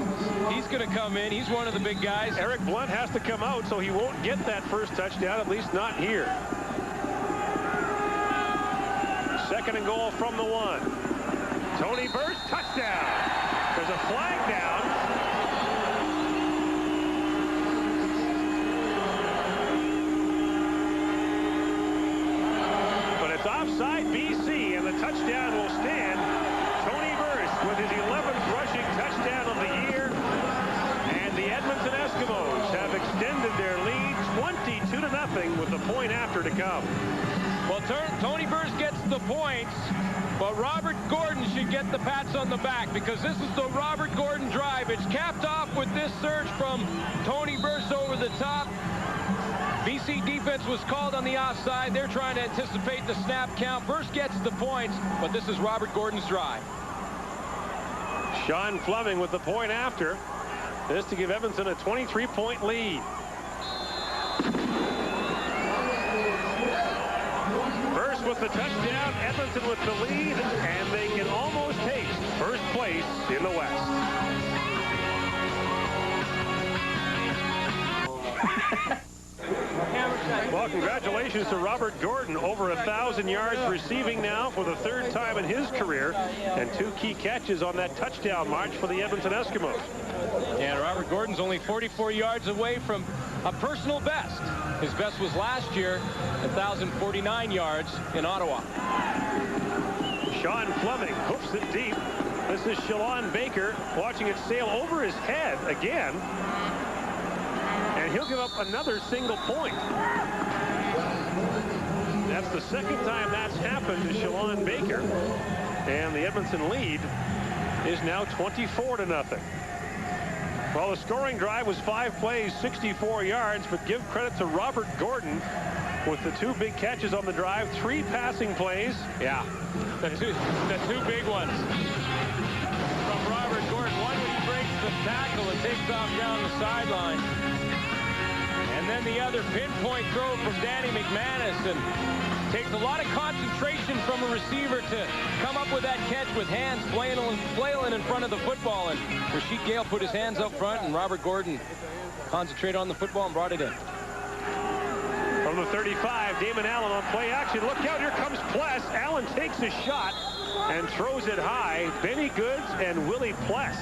He's going to come in. He's one of the big guys. Eric Blunt has to come out, so he won't get that first touchdown, at least not here. 2nd and goal from the 1. Tony Burst, touchdown. There's a flag down. But it's offside BC, and the touchdown will stand. Tony Burst with his 11th rushing touchdown of the year. And the Edmonton Eskimos have extended their lead 22-0 with the point after to come. Well, Tony Burst gets the points, but Robert Gordon should get the pats on the back because this is the Robert Gordon drive. It's capped off with this surge from Tony Burst over the top. BC defense was called on the offside. They're trying to anticipate the snap count. Burst gets the points, but this is Robert Gordon's drive. Sean Fleming with the point after. This to give Edmonton a 23-point lead. Burst with the touchdown, Edmonton with the lead, and they can almost take first place in the West. Well, congratulations to Robert Gordon. Over 1,000 yards receiving now for the 3rd time in his career. And 2 key catches on that touchdown march for the Edmonton Eskimos. And Robert Gordon's only 44 yards away from a personal best. His best was last year, 1,049 yards in Ottawa. Sean Fleming hoofs it deep. This is Shalon Baker watching it sail over his head again. And he'll give up another single point. That's the 2nd time that's happened to Shalon Baker. And the Edmonton lead is now 24-0. Well, the scoring drive was 5 plays, 64 yards, but give credit to Robert Gordon with the 2 big catches on the drive, 3 passing plays. Yeah, the two big ones from Robert Gordon. One when he breaks the tackle and takes off down the sideline. And then the other pinpoint throw from Danny McManus, and takes a lot of concentration from a receiver to come up with that catch with hands flailing in front of the football. And Rasheed Gale put his hands up front, and Robert Gordon concentrated on the football and brought it in. From the 35, Damon Allen on play action. Look out, here comes Pless. Allen takes a shot and throws it high. Benny Goods and Willie Pless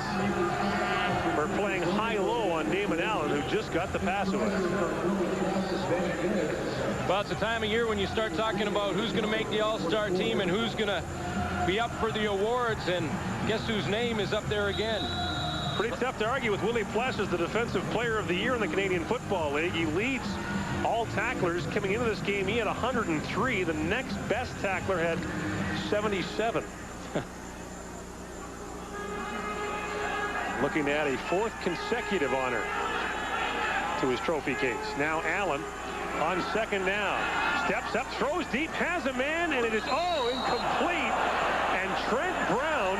are playing high-low on Damon Allen, who just got the pass away. Well, it's the time of year when you start talking about who's going to make the All-Star team and who's going to be up for the awards, and guess whose name is up there again? Pretty tough to argue with Willie Pless as the Defensive Player of the Year in the Canadian Football League. He leads all tacklers. Coming into this game, he had 103. The next best tackler had 77. Looking at a 4th consecutive honor to his trophy case. Now Allen on 2nd down. Steps up, throws deep, has a man, and it is, incomplete. And Trent Brown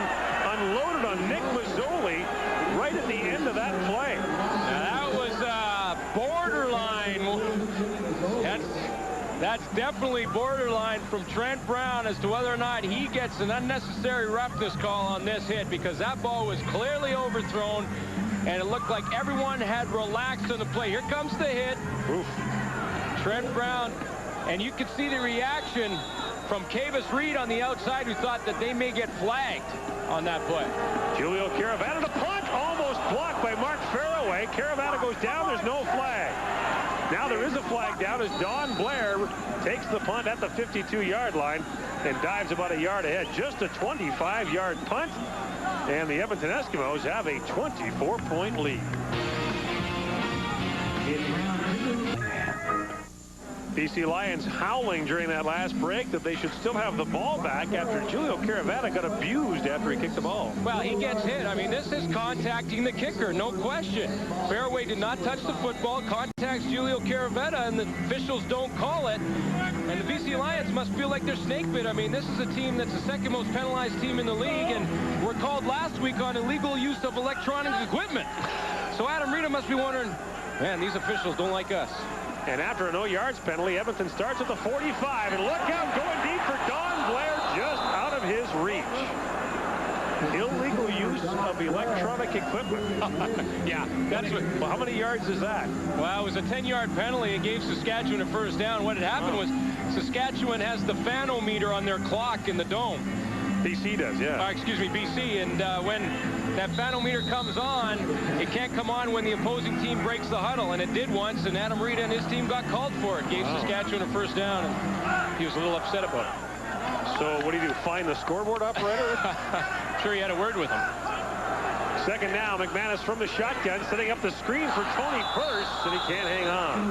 unloaded on Nick Mazzoli right at the end of that play. Now that was borderline. That's definitely borderline from Trent Brown as to whether or not he gets an unnecessary roughness call on this hit, because that ball was clearly overthrown, and it looked like everyone had relaxed on the play. Here comes the hit. Oof. Trent Brown, and you could see the reaction from Kavis Reed on the outside, who thought that they may get flagged on that play. Julio Caravana to punt, almost blocked by Mark Faraway. Caravana goes down, there's no flag. Now there is a flag down as Don Blair takes the punt at the 52-yard line and dives about a yard ahead. Just a 25-yard punt, and the Edmonton Eskimos have a 24-point lead. BC Lions howling during that last break that they should still have the ball back after Julio Caravana got abused after he kicked the ball. Well, he gets hit. I mean, this is contacting the kicker, no question. Fairway did not touch the football, contacts Julio Caravana, and the officials don't call it. And the BC Lions must feel like they're snake bit. I mean, this is a team that's the 2nd most penalized team in the league, and we're called last week on illegal use of electronic equipment. So Adam Rita must be wondering, man, these officials don't like us. And after a no-yards penalty, Edmonton starts at the 45. And look out, going deep for Don Blair, just out of his reach. Illegal use of electronic equipment. Yeah, that's what. Well, how many yards is that? Well, it was a 10-yard penalty. It gave Saskatchewan a 1st down. What had happened was Saskatchewan has the fanometer on their clock in the dome. BC does, yeah. Excuse me, BC. And when that fanometer comes on, it can't come on when the opposing team breaks the huddle, and it did once, and Adam Rita and his team got called for it. Gave Saskatchewan a 1st down, and he was a little upset about it. So what do you do, find the scoreboard operator? Sure, he had a word with him. 2nd now, McManus from the shotgun, setting up the screen for Tony Burse, and he can't hang on.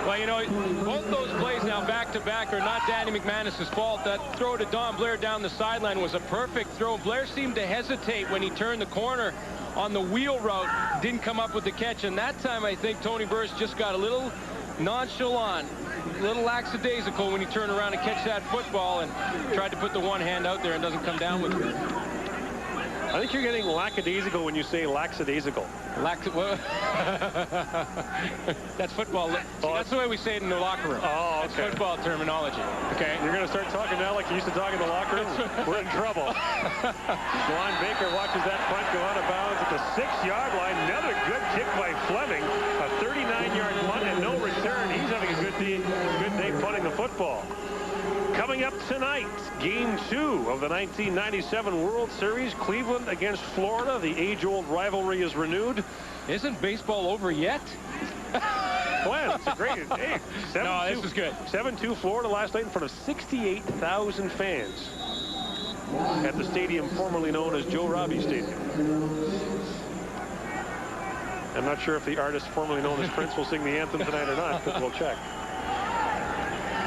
Well, you know, both those plays now back-to-back are not Danny McManus's fault. That throw to Don Blair down the sideline was a perfect throw. Blair seemed to hesitate when he turned the corner on the wheel route, didn't come up with the catch, and that time I think Tony Burse just got a little nonchalant, a little lackadaisical when he turned around and catch that football and tried to put the one hand out there and doesn't come down with it. I think you're getting lackadaisical when you say lackadaisical. That's football. See, that's the way we say it in the locker room. Oh, okay. That's football terminology. Okay. You're going to start talking now like you used to talk in the locker room? We're in trouble. Shalon Baker watches that punt go out of bounds at the 6-yard line. Another good kick by Fleming. A 39-yard punt and no return. He's having a good day punting the football. Coming up tonight, Game 2 of the 1997 World Series, Cleveland against Florida. The age-old rivalry is renewed. Isn't baseball over yet? Well, it's a great day. No, this is good. 7-2 Florida last night in front of 68,000 fans at the stadium formerly known as Joe Robbie Stadium. I'm not sure if the artist formerly known as Prince will sing the anthem tonight or not, but we'll check.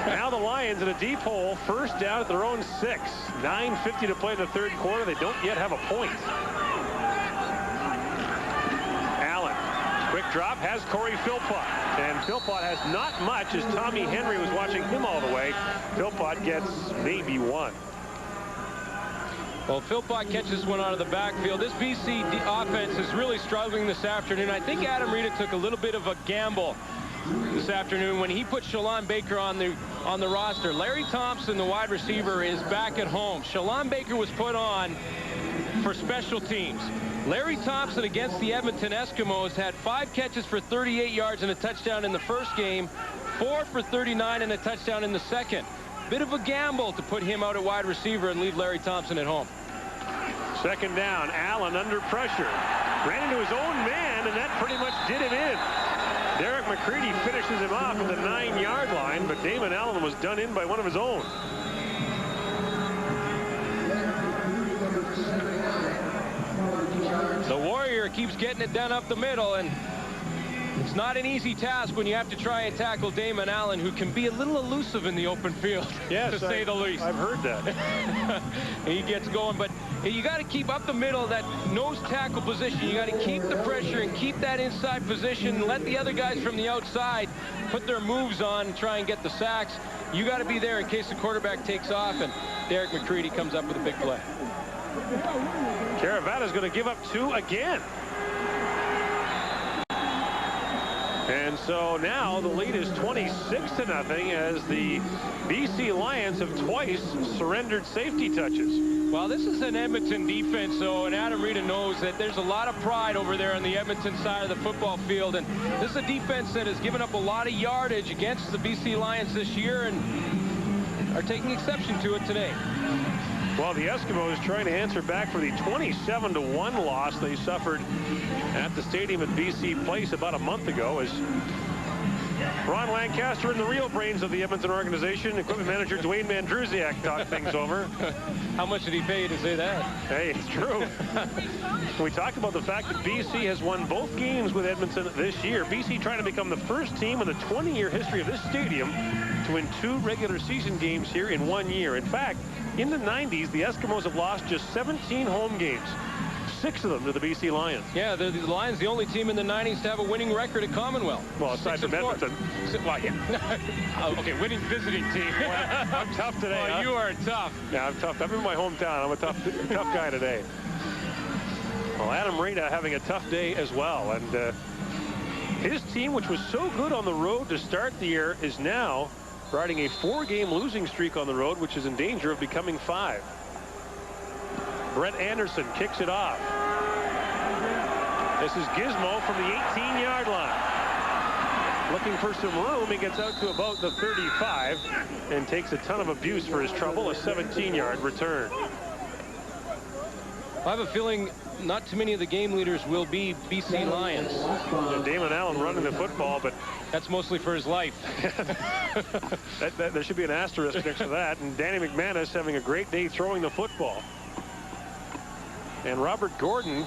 Now the Lions in a deep hole, first down at their own 6. 9:50 to play in the third quarter. They don't yet have a point. Allen, quick drop, has Corey Philpott. And Philpott has not much as Tommy Henry was watching him all the way. Philpott gets maybe 1. Well, Philpott catches one out of the backfield. This BC offense is really struggling this afternoon. I think Adam Rita took a little bit of a gamble this afternoon when he put Shalon Baker on the roster. Larry Thompson, the wide receiver, is back at home. Shalon Baker was put on for special teams. Larry Thompson against the Edmonton Eskimos had 5 catches for 38 yards and a touchdown in the first game, 4 for 39 and a touchdown in the second. Bit of a gamble to put him out at wide receiver and leave Larry Thompson at home. Second down, Allen under pressure. Ran into his own man, and that pretty much did him in. Derek McCready finishes him off at the 9-yard line, but Damon Allen was done in by one of his own. The Warrior keeps getting it done up the middle, and it's not an easy task when you have to try and tackle Damon Allen, who can be a little elusive in the open field, yes, to say the least. I've heard that. He gets going, but you got to keep up the middle, that nose tackle position. You got to keep the pressure and keep that inside position. Let the other guys from the outside put their moves on and try and get the sacks. You got to be there in case the quarterback takes off, and Derek McCready comes up with a big play. Caravana's going to give up 2 again. And so now the lead is 26-0 as the BC Lions have twice surrendered safety touches. Well, this is an Edmonton defense, though, and Adam Rita knows that there's a lot of pride over there on the Edmonton side of the football field. And this is a defense that has given up a lot of yardage against the BC Lions this year and are taking exception to it today. Well, the Eskimos trying to answer back for the 27-1 loss they suffered at the stadium at BC Place about a month ago, as Ron Lancaster and the real brains of the Edmonton organization, equipment manager Dwayne Mandrusiak, talked things over. How much did he pay you to say that? Hey, it's true. We talked about the fact that BC has won both games with Edmonton this year. BC trying to become the first team in the 20-year history of this stadium to win 2 regular season games here in 1 year. In fact, in the 90s, the Eskimos have lost just 17 home games, 6 of them to the BC Lions. Yeah, the Lions, the only team in the 90s to have a winning record at Commonwealth. Well, aside from Edmonton. Well, yeah. Okay, winning visiting team. Well, I'm tough today. Well, you are tough. Yeah, I'm tough. I'm in my hometown. I'm a tough guy today. Well, Adam Rita having a tough day as well. And his team, which was so good on the road to start the year, is now riding a 4-game losing streak on the road, which is in danger of becoming 5. Brett Anderson kicks it off. This is Gizmo from the 18-yard line. Looking for some room. He gets out to about the 35 and takes a ton of abuse for his trouble. A 17-yard return. I have a feeling not too many of the game leaders will be BC Lions. And Damon Allen running the football, but that's mostly for his life. There should be an asterisk next to that. And Danny McManus having a great day throwing the football. And Robert Gordon,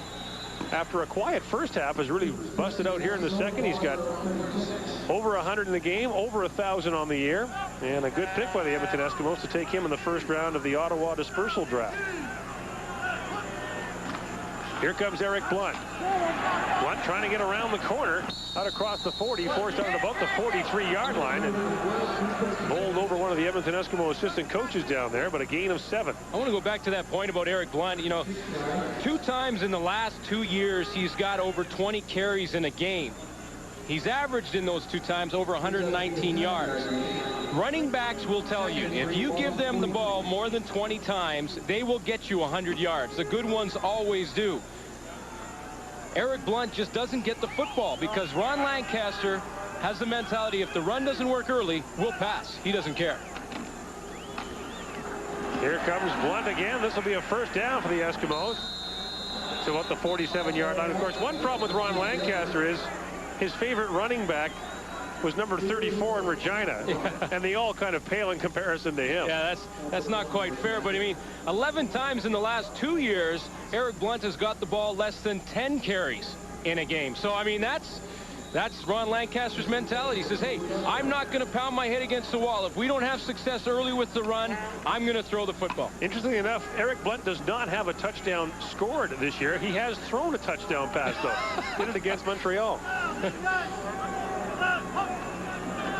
after a quiet first half, has really busted out here in the second. He's got over 100 in the game, over 1,000 on the year, and a good pick by the Edmonton Eskimos to take him in the first round of the Ottawa dispersal draft. Here comes Eric Blunt. Blunt trying to get around the corner, out across the 40, forced out at about the 43-yard line, and bowled over one of the Edmonton Eskimo assistant coaches down there, but a gain of 7. I want to go back to that point about Eric Blunt. You know, 2 times in the last 2 years, he's got over 20 carries in a game. He's averaged in those 2 times over 119 yards. Running backs will tell you, if you give them the ball more than 20 times, they will get you 100 yards. The good ones always do. Eric Blunt just doesn't get the football because Ron Lancaster has the mentality, if the run doesn't work early, we'll pass. He doesn't care. Here comes Blunt again. This will be a first down for the Eskimos. So at the 47-yard line. Of course, one problem with Ron Lancaster is his favorite running back was number 34 in Regina, and they all kind of pale in comparison to him. Yeah, that's not quite fair, but I mean, 11 times in the last 2 years, Eric Blunt has got the ball less than 10 carries in a game. So, I mean, that's Ron Lancaster's mentality. He says, hey, I'm not going to pound my head against the wall. If we don't have success early with the run, I'm going to throw the football. Interestingly enough, Eric Blunt does not have a touchdown scored this year. He has thrown a touchdown pass, though. Did it against Montreal.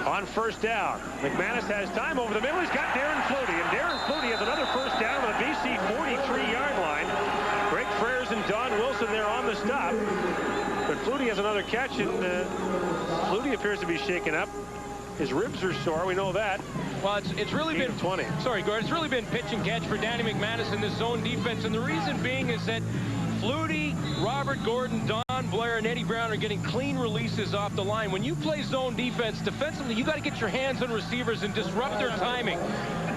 On first down, McManus has time over the middle. He's got Darren Flutie, and Darren Flutie has another first down on the BC 43-yard line. Greg Frères and Don Wilson there on the stop. But Flutie has another catch, and Flutie appears to be shaken up. His ribs are sore, we know that. Well, it's really been 20. Sorry, Gord. It's really been pitch and catch for Danny McManus in this zone defense, and the reason being is that Flutie, Robert Gordon, Don Blair, and Eddie Brown are getting clean releases off the line. When you play zone defense, defensively, you got to get your hands on receivers and disrupt their timing.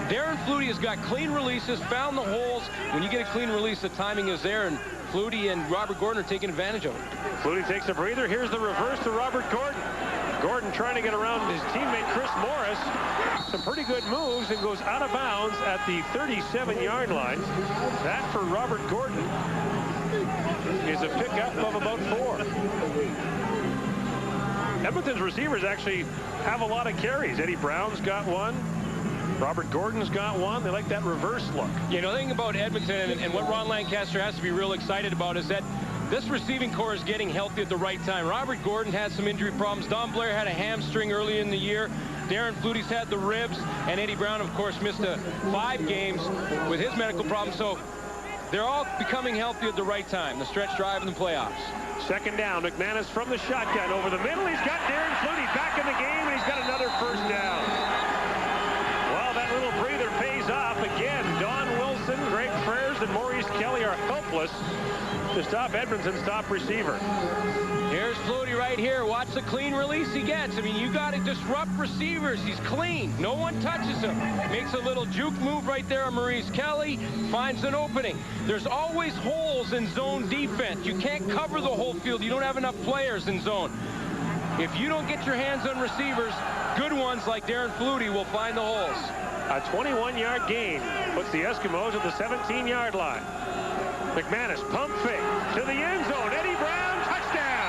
Darren Flutie has got clean releases, found the holes. When you get a clean release, the timing is there, and Flutie and Robert Gordon are taking advantage of it. Flutie takes a breather. Here's the reverse to Robert Gordon. Gordon trying to get around his teammate Chris Morris. Some pretty good moves, and goes out of bounds at the 37-yard line. That for Robert Gordon is a pickup of about 4. Edmonton's receivers actually have a lot of carries. Eddie Brown's got one. Robert Gordon's got one. They like that reverse look. You know, the thing about Edmonton and what Ron Lancaster has to be real excited about is that this receiving core is getting healthy at the right time. Robert Gordon had some injury problems. Don Blair had a hamstring early in the year. Darren Flutie's had the ribs. And Eddie Brown, of course, missed 5 games with his medical problems. So they're all becoming healthy at the right time. The stretch drive in the playoffs. Second down. McManus from the shotgun over the middle. He's got Darren Flutie back in the game, and he's got another first down. Well, that little breather pays off. Again, Don Wilson, Greg Frères, and Maurice Kelly are helpless to stop Edmonton's top receiver. Here's Flutie right here. Watch the clean release he gets. I mean, you got to disrupt receivers. He's clean. No one touches him. Makes a little juke move right there on Maurice Kelly. Finds an opening. There's always holes in zone defense. You can't cover the whole field. You don't have enough players in zone. If you don't get your hands on receivers, good ones like Darren Flutie will find the holes. A 21-yard gain puts the Eskimos at the 17-yard line. McManus pump fake to the end zone. Eddie Brown, touchdown.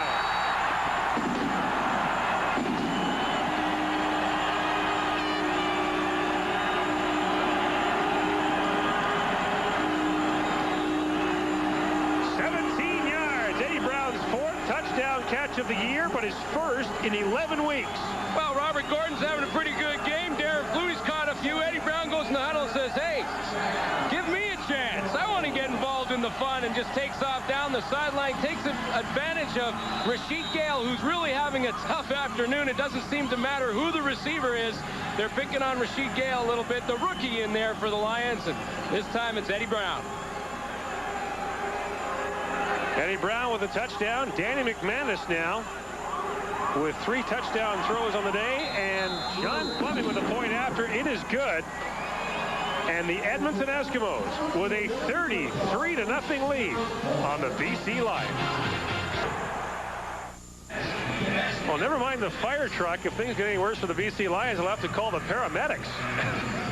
Eddie Brown's 4th touchdown catch of the year, but his first in 11 weeks. Well, Robert Gordon's having a pretty good game. Darren Flutie's caught a few. Eddie Brown goes in the huddle and says, hey, give me a chance. I want to get involved in the fun, and just takes off down the sideline, takes advantage of Rasheed Gale, who's really having a tough afternoon. It doesn't seem to matter who the receiver is. They're picking on Rasheed Gale a little bit, the rookie in there for the Lions, and this time it's Eddie Brown. Eddie Brown with a touchdown. Danny McManus now with 3 touchdown throws on the day, and John Fleming with a point after. It is good. And the Edmonton Eskimos with a 33-0 lead on the BC Lions. Well, never mind the fire truck. If things get any worse for the BC Lions, they'll have to call the paramedics.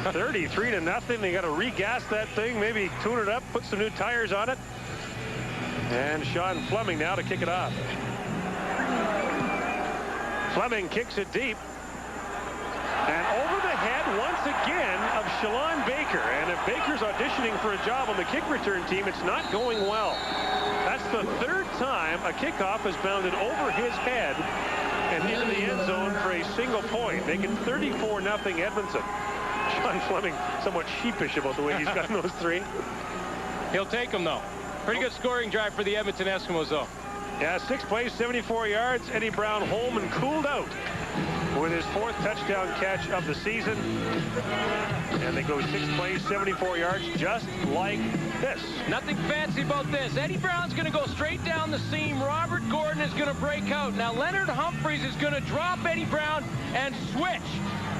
33-0. They got to regas that thing, maybe tune it up, put some new tires on it. And Sean Fleming now to kick it off. Fleming kicks it deep. And over the head once again of Shalon Baker. And if Baker's auditioning for a job on the kick return team, it's not going well. That's the third time a kickoff is bounded over his head and into the end zone for a single point, making 34-0 Edmonton. Sean Fleming somewhat sheepish about the way he's gotten those three. He'll take them, though. Pretty good scoring drive for the Edmonton Eskimos, though. Yeah, 6 plays, 74 yards. Eddie Brown home and cooled out with his 4th touchdown catch of the season. And they go 6 plays, 74 yards, just like this. Nothing fancy about this. Eddie Brown's going to go straight down the seam. Robert Gordon is going to break out. Now Leonard Humphreys is going to drop Eddie Brown and switch.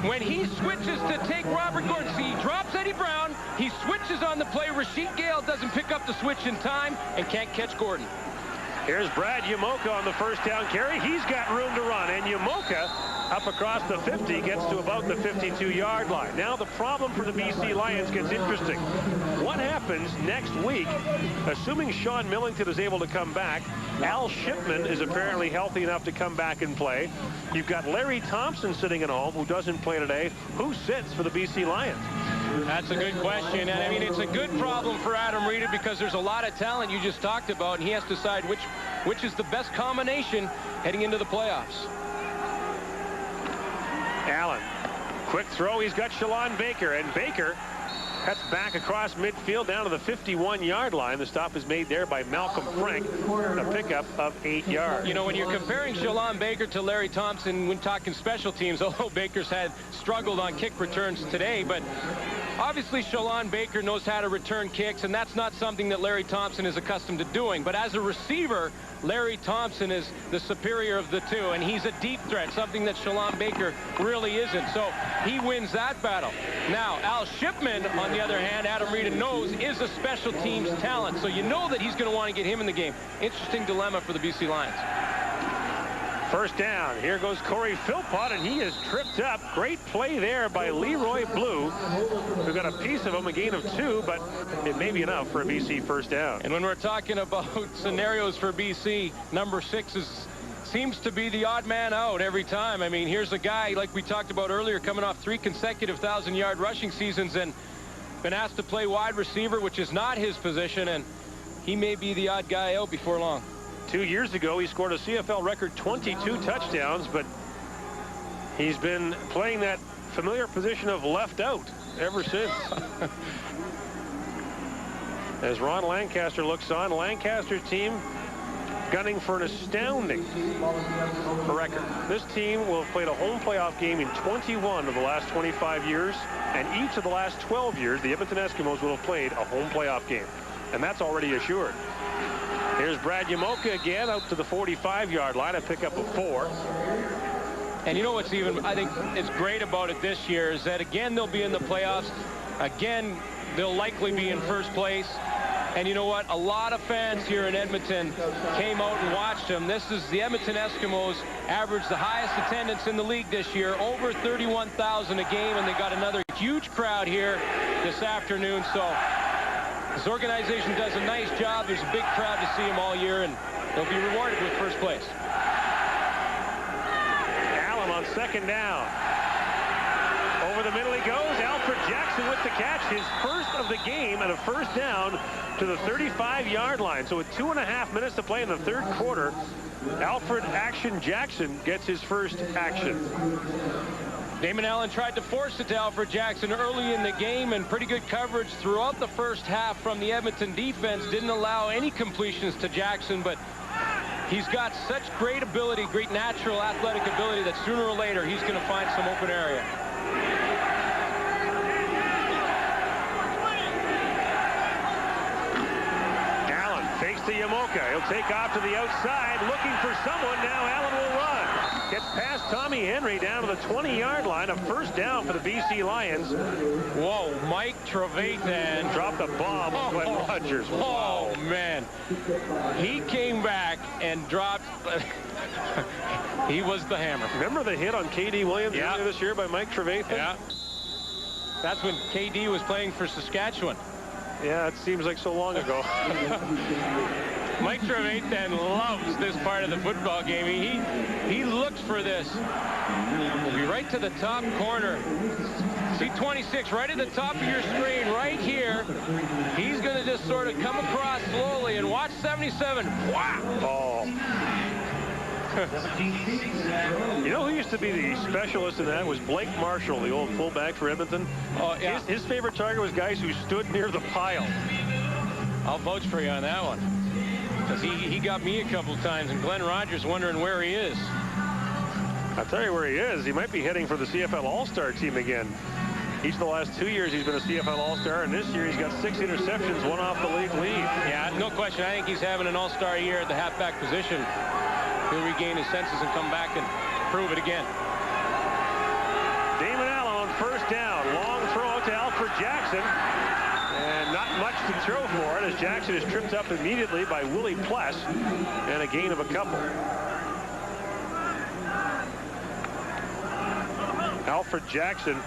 When he switches to take Robert Gordon, see, he drops Eddie Brown, he switches on the play. Rasheed Gale doesn't pick up the switch in time and can't catch Gordon. Here's Brad Yamoka on the first down carry. He's got room to run, and Yamoka up across the 50 gets to about the 52-yard line. Now the problem for the BC Lions gets interesting. What happens next week, assuming Sean Millington is able to come back? Al Shipman is apparently healthy enough to come back and play. You've got Larry Thompson sitting at home who doesn't play today. Who sits for the BC Lions? That's a good question, and I mean, it's a good problem for Adam Reed because there's a lot of talent you just talked about, and he has to decide which is the best combination heading into the playoffs. Allen, quick throw. He's got Shalon Baker, and Baker cuts back across midfield down to the 51-yard line. The stop is made there by Malcolm Frank, a pickup of 8 yards. You know, when you're comparing Shalon Baker to Larry Thompson when talking special teams, although Baker's had struggled on kick returns today, but obviously Shalon Baker knows how to return kicks, and that's not something that Larry Thompson is accustomed to doing. But as a receiver, Larry Thompson is the superior of the two, and he's a deep threat, something that Shalon Baker really isn't. So he wins that battle. Now, Al Shipman, on the other hand, Adam Reed knows, is a special teams talent. So you know that he's going to want to get him in the game. Interesting dilemma for the BC Lions. First down. Here goes Corey Philpott, and he is tripped up. Great play there by Leroy Blue, who got a piece of him, a gain of 2, but it may be enough for a BC first down. And when we're talking about scenarios for BC, number 6 seems to be the odd man out every time. I mean, here's a guy, like we talked about earlier, coming off 3 consecutive 1,000-yard rushing seasons and been asked to play wide receiver, which is not his position, and he may be the odd guy out before long. 2 years ago, he scored a CFL record 22 touchdowns, but he's been playing that familiar position of left out ever since. As Ron Lancaster looks on, Lancaster's team gunning for an astounding record. This team will have played a home playoff game in 21 of the last 25 years, and each of the last 12 years, the Edmonton Eskimos will have played a home playoff game, and that's already assured. Here's Brad Yamoka again out to the 45-yard line, a pickup of 4. And you know what's even, I think, it's great about it this year is that, again, they'll be in the playoffs. Again, they'll likely be in first place. And you know what? A lot of fans here in Edmonton came out and watched them. This is the Edmonton Eskimos averaged the highest attendance in the league this year, over 31,000 a game, and they got another huge crowd here this afternoon. So this organization does a nice job. There's a big crowd to see them all year, and they'll be rewarded with first place. Allen on second down. Over the middle he goes. Alfred Jackson with the catch. His first of the game and a first down to the 35-yard line. So with 2.5 minutes to play in the third quarter, Alfred Action Jackson gets his first action. Damon Allen tried to force it to Alfred Jackson early in the game, and pretty good coverage throughout the first half from the Edmonton defense. Didn't allow any completions to Jackson, but he's got such great ability, great natural athletic ability, that sooner or later he's going to find some open area. Allen fakes to Yamoka. He'll take off to the outside, looking for someone. Now Allen will run. Gets past Tommy Henry down to the 20-yard line. A first down for the BC Lions. Whoa, Mike Trevathan dropped the bomb on Glenn Rogers. Wow. Oh, man. He came back and dropped. He was the hammer. Remember the hit on KD Williams earlier this year by Mike Trevathan? Yeah. That's when KD was playing for Saskatchewan. Yeah, it seems like so long ago. Mike Trevathan loves this part of the football game. He looks for this. We'll be right to the top corner. See 26 right at the top of your screen right here. He's going to just sort of come across slowly and watch 77. Wow. Oh. You know who used to be the specialist in that was Blake Marshall, the old fullback for Edmonton. Oh, yeah. His favorite target was guys who stood near the pile. I'll vouch for you on that one. Because he got me a couple of times, and Glenn Rogers wondering where he is. I'll tell you where he is. He might be heading for the CFL All-Star team again. Each of the last 2 years he's been a CFL All-Star, and this year he's got 6 interceptions, 1 off the league lead. Yeah, no question. I think he's having an All-Star year at the halfback position. He'll regain his senses and come back and prove it again. Damon Allen on first down. Long throw to Alfred Jackson. And not much to throw for it as Jackson is tripped up immediately by Willie Pless and a gain of a couple. Alfred Jackson,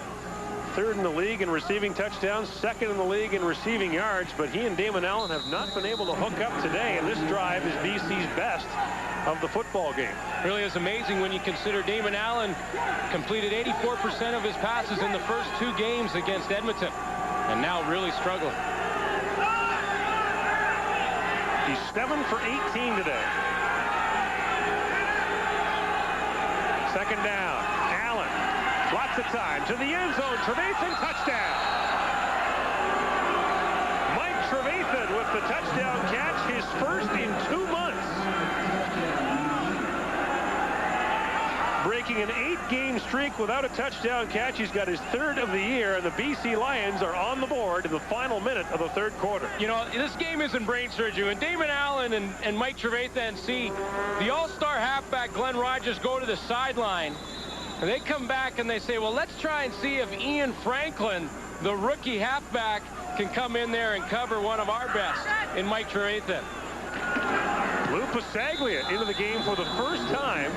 3rd in the league in receiving touchdowns, 2nd in the league in receiving yards, but he and Damon Allen have not been able to hook up today, and this drive is BC's best of the football game. Really is amazing when you consider Damon Allen completed 84% of his passes in the first 2 games against Edmonton, and now really struggling. He's 7 for 18 today. 2nd down. Allen, lots of time to the end zone. Trevathan, touchdown. Mike Trevathan with the touchdown catch, his first in 2 months. Breaking an 8-game streak without a touchdown catch. He's got his 3rd of the year, and the BC Lions are on the board in the final minute of the 3rd quarter. You know, this game isn't brain surgery. When Damon Allen and Mike Trevathan see the all-star halfback Glenn Rogers go to the sideline, and they come back and they say, well, let's try and see if Ian Franklin, the rookie halfback, can come in there and cover one of our best in Mike Trevathan. Lou Pasaglia into the game for the first time,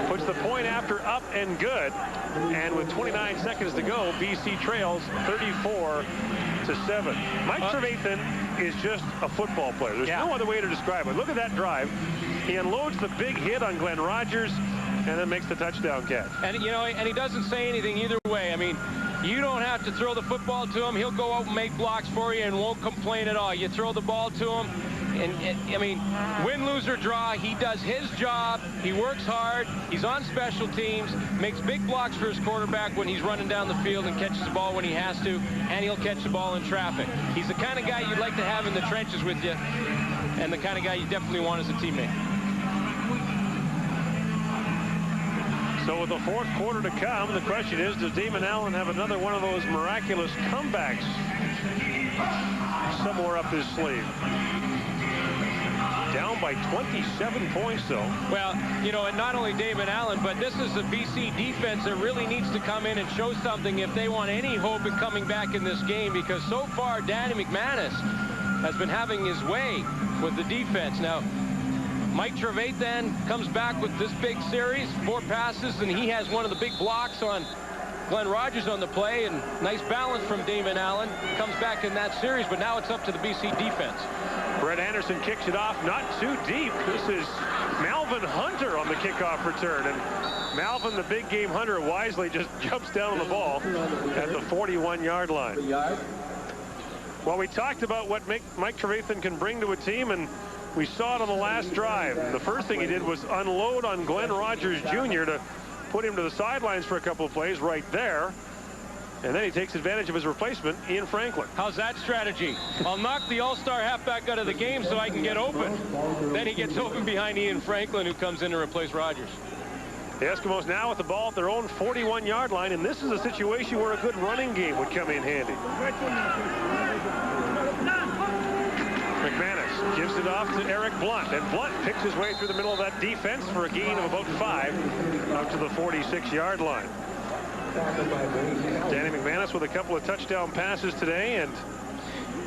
puts the point after up and good, and with 29 seconds to go, BC trails 34-7. Mike Trevathan is just a football player. There's no other way to describe it. Look at that drive. He unloads the big hit on Glenn Rogers and then makes the touchdown catch. And, you know, and he doesn't say anything either way. I mean, you don't have to throw the football to him. He'll go out and make blocks for you and won't complain at all. You throw the ball to him, and I mean, win, lose, or draw, he does his job. He works hard. He's on special teams, makes big blocks for his quarterback when he's running down the field and catches the ball when he has to, and he'll catch the ball in traffic. He's the kind of guy you'd like to have in the trenches with you, and the kind of guy you definitely want as a teammate. So with the 4th quarter to come, the question is, does Damon Allen have another one of those miraculous comebacks somewhere up his sleeve? Down by 27 points, though. Well, you know, and not only Damon Allen, but this is a BC defense that really needs to come in and show something if they want any hope in coming back in this game, because so far, Danny McManus has been having his way with the defense. Now, Mike Trevathan comes back with this big series, 4 passes, and he has one of the big blocks on Glenn Rogers on the play, and nice balance from Damon Allen. Comes back in that series, but now it's up to the BC defense. Brett Anderson kicks it off, not too deep. This is Malvin Hunter on the kickoff return, and Malvin, the big game hunter, wisely just jumps down on the ball at the 41-yard line. Well, we talked about what Mike Trevathan can bring to a team, and we saw it on the last drive. The first thing he did was unload on Glenn Rogers Jr. to put him to the sidelines for a couple of plays right there. And then he takes advantage of his replacement, Ian Franklin. How's that strategy? I'll knock the all-star halfback out of the game so I can get open. Then he gets open behind Ian Franklin, who comes in to replace Rogers. The Eskimos now with the ball at their own 41-yard line, and this is a situation where a good running game would come in handy. McManus gives it off to Eric Blunt, and Blunt picks his way through the middle of that defense for a gain of about 5 out to the 46-yard line. Danny McManus with a couple of touchdown passes today, and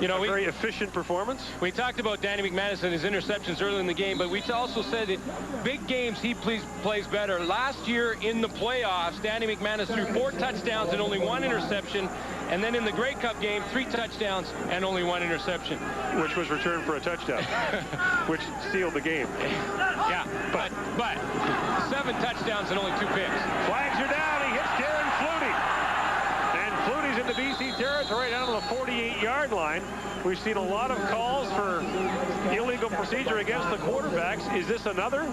you know, very efficient performance. We talked about Danny McManus and his interceptions early in the game, but we also said that big games he plays better. Last year in the playoffs, Danny McManus threw 4 touchdowns and only 1 interception. And then in the Grey Cup game, 3 touchdowns and only 1 interception. Which was returned for a touchdown, which sealed the game. Yeah, but 7 touchdowns and only 2 picks. Flags are down. He hits Darren Flutie. And Flutie's in the BC territory down to the 48-yard line. We've seen a lot of calls for illegal procedure against the quarterbacks. Is this another?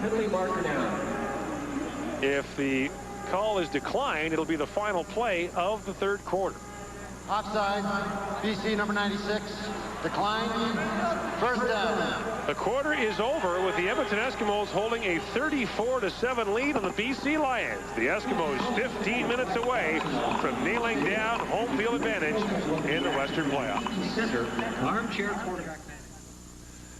If the call is declined, it'll be the final play of the third quarter. Offside, BC number 96, decline, first down. The quarter is over with the Edmonton Eskimos holding a 34-7 lead on the BC Lions. The Eskimos 15 minutes away from nailing down home field advantage in the Western playoffs. Armchair quarterback.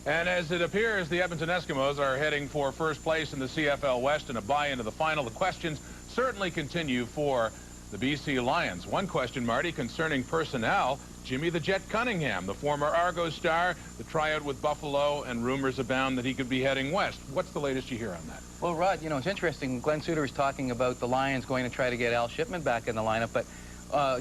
And as it appears, the Edmonton Eskimos are heading for first place in the CFL West and a bye into the final. The questions certainly continue for the BC Lions. One question, Marty, concerning personnel. Jimmy the Jet Cunningham, the former Argos star, the tryout with Buffalo, and rumors abound that he could be heading west. What's the latest you hear on that? Well, Rod, you know, it's interesting. Glenn Suter is talking about the Lions going to try to get Al Shipman back in the lineup, but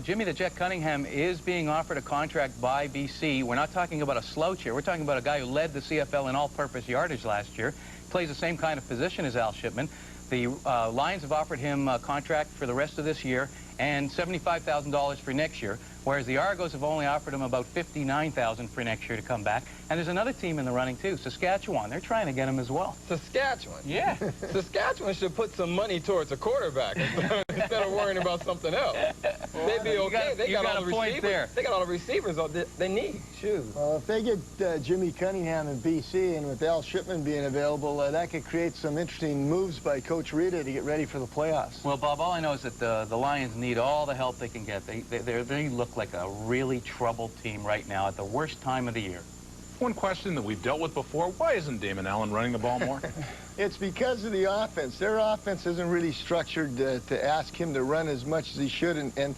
Jimmy the Jet Cunningham is being offered a contract by BC. We're not talking about a slouch here. We're talking about a guy who led the CFL in all-purpose yardage last year, plays the same kind of position as Al Shipman. The Lions have offered him a contract for the rest of this year and $75,000 for next year, whereas the Argos have only offered him about $59,000 for next year to come back. And there's another team in the running, too, Saskatchewan. They're trying to get him as well. Saskatchewan? Yeah. Saskatchewan should put some money towards a quarterback instead of worrying about something else. They'd be okay. They got all the receivers there. They got all the receivers they need. Shoot. Well, if they get Jimmy Cunningham in BC and with Al Shipman being available, that could create some interesting moves by Coach Rita to get ready for the playoffs. Well, Bob, all I know is that the Lions need all the help they can get. They look like a really troubled team right now at the worst time of the year. One question that we've dealt with before, why isn't Damon Allen running the ball more? It's because of the offense. Their offense isn't really structured to ask him to run as much as he should, and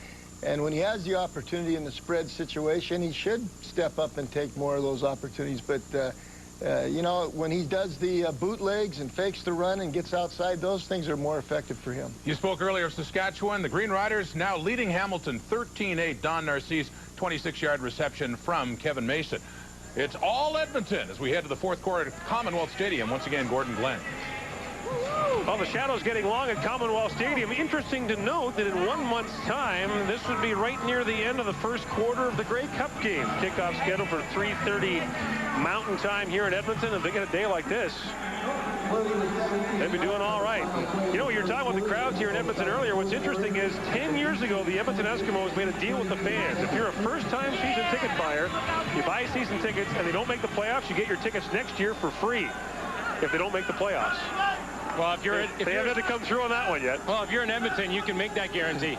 when he has the opportunity in the spread situation, he should step up and take more of those opportunities. But, you know, when he does the bootlegs and fakes the run and gets outside, those things are more effective for him. You spoke earlier of Saskatchewan. The Green Riders now leading Hamilton 13-8. Don Narcisse, 26-yard reception from Kevin Mason. It's all Edmonton as we head to the fourth quarter at Commonwealth Stadium. Once again, Gordon Glenn. Well, the shadow's getting long at Commonwealth Stadium. Interesting to note that in 1 month's time, this would be right near the end of the first quarter of the Grey Cup game. Kickoff scheduled for 3:30 Mountain Time here in Edmonton. If they get a day like this, they've been doing all right. You know, you're talking about the crowds here in Edmonton earlier. What's interesting is 10 years ago, the Edmonton Eskimos made a deal with the fans. If you're a first-time season ticket buyer, you buy season tickets and they don't make the playoffs, you get your tickets next year for free if they don't make the playoffs. Well, they haven't had to come through on that one yet. Well, if you're in Edmonton, you can make that guarantee.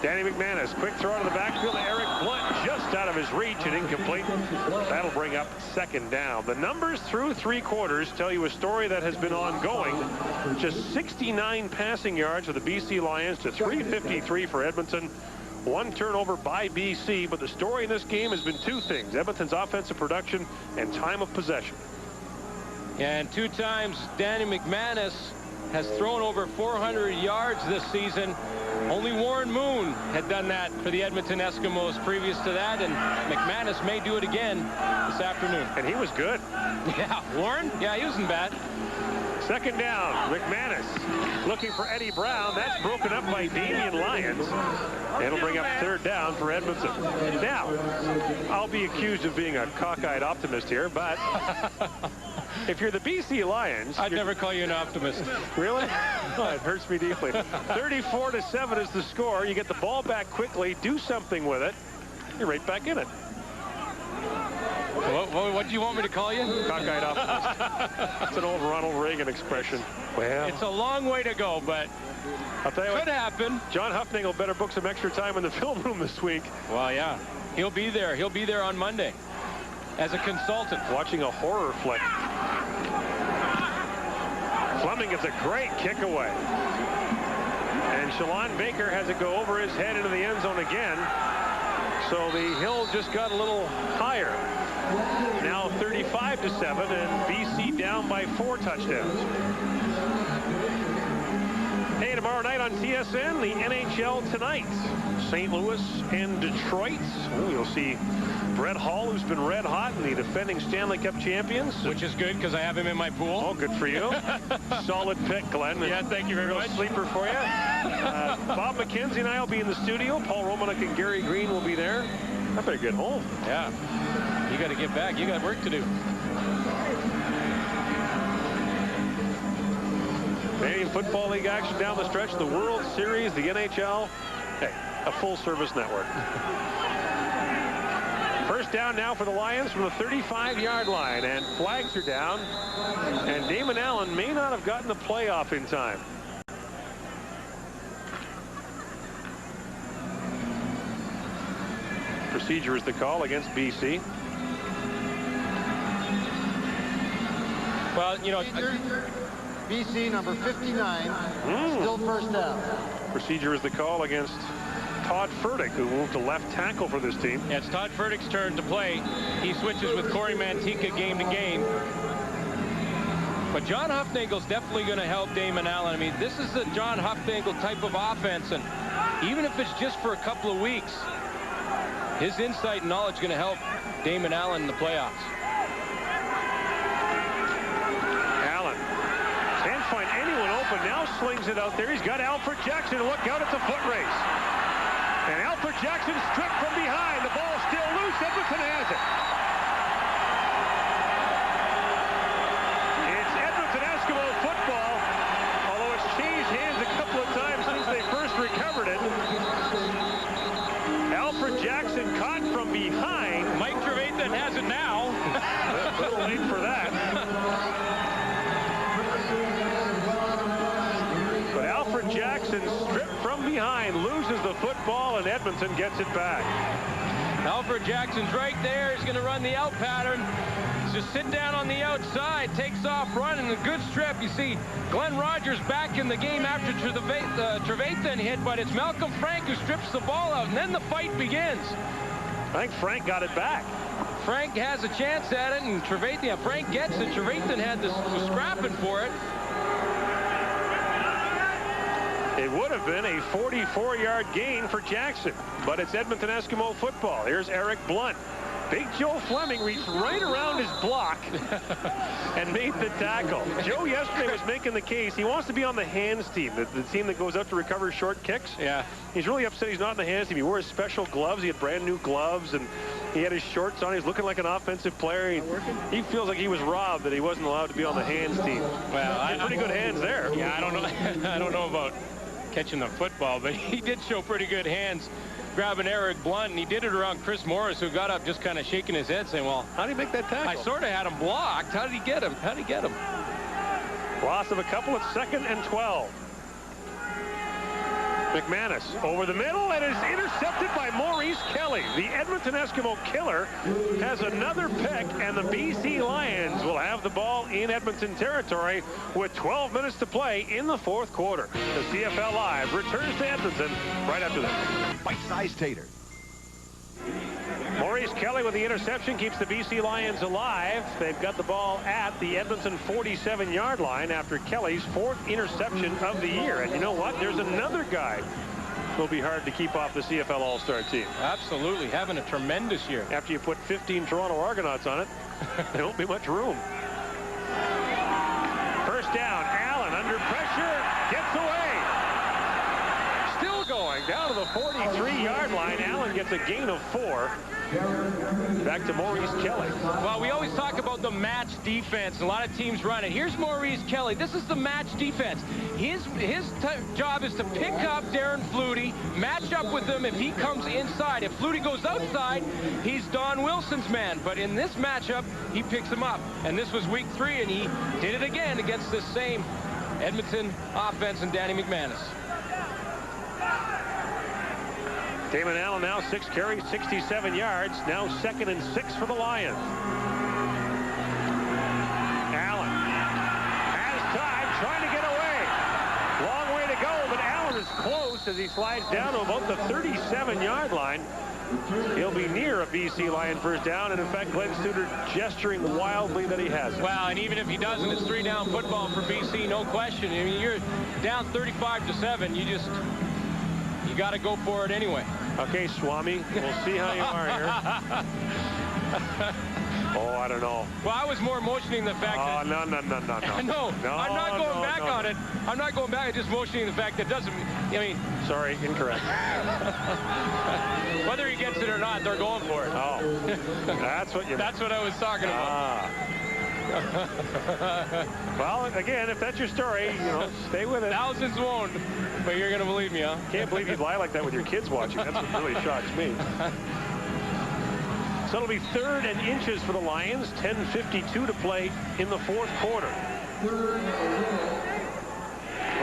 Danny McManus, quick throw to the backfield. Eric Blunt just out of his reach and incomplete. That'll bring up second down. The numbers through three quarters tell you a story that has been ongoing. Just 69 passing yards for the BC Lions to 353 for Edmonton. One turnover by BC, but the story in this game has been two things: Edmonton's offensive production and time of possession. And two times Danny McManus has thrown over 400 yards this season. Only Warren Moon had done that for the Edmonton Eskimos previous to that, and McManus may do it again this afternoon. And he was good. Yeah, Warren? Yeah, he wasn't bad. Second down, McManus looking for Eddie Brown. That's broken up by Damian Lyons. It'll bring up third down for Edmonton. Now, I'll be accused of being a cockeyed optimist here, but if you're the BC Lions... I'd never call you an optimist. Really? Oh, it hurts me deeply. 34-7 is the score. You get the ball back quickly, do something with it. You're right back in it. What do you want me to call you? Cockeyed optimist. That's an old Ronald Reagan expression. Well, it's a long way to go, but I'll tell you could happen. John Huffnagel better book some extra time in the film room this week. Well, yeah. He'll be there. He'll be there on Monday as a consultant. Watching a horror flick. Fleming gets a great kick away. And Shalon Baker has it go over his head into the end zone again. So the hill just got a little higher. Now 35-7, and BC down by 4 touchdowns. Hey, tomorrow night on TSN, the NHL tonight. St. Louis and Detroit. Oh, you'll see Brett Hall, who's been red hot, and the defending Stanley Cup champions. Which is good because I have him in my pool. Oh, good for you. Solid pick, Glenn. Yeah, thank you very much. Sleeper for you. Bob McKenzie and I will be in the studio. Paul Romanek and Gary Green will be there. I better get home. Yeah. You got to get back. You got work to do. Canadian Football League action down the stretch. The World Series, the NHL. Hey, a full-service network. First down now for the Lions from the 35-yard line, and flags are down, and Damon Allen may not have gotten the playoff in time. Procedure is the call against BC. Well, you know, BC number 59, still first down. Procedure is the call against Todd Furtick, who moved to left tackle for this team. Yeah, it's Todd Furtick's turn to play. He switches with Corey Mantika game to game. But John Hufnagel's definitely going to help Damon Allen. I mean, this is the John Hufnagel type of offense, and even if it's just for a couple of weeks, his insight and knowledge is going to help Damon Allen in the playoffs. Allen can't find anyone open. Now slings it out there. He's got Alfred Jackson. Look out, it's a foot race. And Alfred Jackson stripped from behind. The ball still loose. Edmonton has it. It's Edmonton Eskimo football, although it's changed hands a couple of times since they first recovered it. Alfred Jackson caught from behind. Mike Trevathan has it now. A little late for that. But Alfred Jackson stripped from behind, loses the football, and Edmonton gets it back. Alfred Jackson's right there. He's going to run the out pattern. He's just sit down on the outside, takes off running, a good strip. You see Glenn Rogers back in the game after Trevathan hit, but it's Malcolm Frank who strips the ball out, and then the fight begins. I think Frank got it back. Frank has a chance at it, and Trevathan, yeah, Frank gets it. Trevathan was scrapping for it. It would have been a 44-yard gain for Jackson, but it's Edmonton Eskimo football. Here's Eric Blunt. Big Joe Fleming reached right around his block and made the tackle. Joe yesterday was making the case. He wants to be on the hands team, the team that goes out to recover short kicks. Yeah. He's really upset he's not on the hands team. He wore his special gloves. He had brand new gloves, and he had his shorts on. He's looking like an offensive player. He feels like he was robbed that he wasn't allowed to be on the hands team. Well, he had pretty good hands there. Yeah, I don't know. I don't know about catching the football, but he did show pretty good hands grabbing Eric Blunt, and he did it around Chris Morris, who got up just kind of shaking his head saying, well, how did he make that tackle? I sort of had him blocked. How did he get him? How did he get him? Loss of a couple. It's 2nd and 12. McManus over the middle, and is intercepted by Maurice Kelly. The Edmonton Eskimo killer has another pick, and the BC Lions will have the ball in Edmonton territory with 12 minutes to play in the 4th quarter. The CFL Live returns to Edmonton right after this. Bite-sized tater. Maurice Kelly with the interception keeps the BC Lions alive. They've got the ball at the Edmonton 47-yard line after Kelly's 4th interception of the year. And you know what? There's another guy who'll be hard to keep off the CFL All-Star team. Absolutely. Having a tremendous year. After you put 15 Toronto Argonauts on it, there won't be much room. First down. Allen under pressure. Gets away. Still going down to the 43-yard line. Allen gets a gain of 4. Back to Maurice Kelly. Well, we always talk about the match defense. A lot of teams run it. Here's Maurice Kelly. This is the match defense. His job is to pick up Darren Flutie, match up with him if he comes inside. If Flutie goes outside, he's Don Wilson's man. But in this matchup, he picks him up. And this was week 3, and he did it again against this same Edmonton offense and Danny McManus. Damon Allen now 6 carries, 67 yards. Now 2nd and 6 for the Lions. Allen has time, trying to get away. Long way to go, but Allen is close as he slides down to about the 37-yard line. He'll be near a BC Lion first down, and in fact, Glenn Studer gesturing wildly that he has it. Well, and even if he doesn't, it's 3-down football for BC, no question. I mean, you're down 35-7. You got to go for it anyway. Okay, Swami, we'll see how you are here. Oh, I don't know. Well, I was more motioning the fact that... No. No, I'm not going back on it. I'm not going back. I'm just motioning the fact that doesn't... I mean... Sorry, incorrect. Whether he gets it or not, they're going for it. Oh, that's what you... That's what I was talking about. Well, again, if that's your story, you know, stay with it. Thousands won't, but you're going to believe me, huh? Can't believe you'd lie like that with your kids watching. That's what really shocks me. So it'll be 3rd and inches for the Lions. 10:52 to play in the 4th quarter.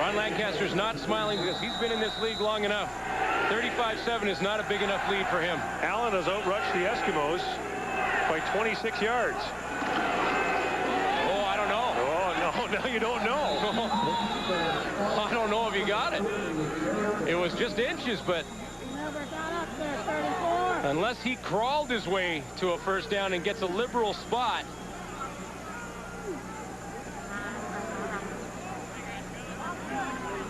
Ron Lancaster's not smiling because he's been in this league long enough. 35-7 is not a big enough lead for him. Allen has outrushed the Eskimos by 26 yards. Oh, I don't know. Oh, no, you don't know. I don't know if you got it. It was just inches, but... Unless he crawled his way to a first down and gets a liberal spot.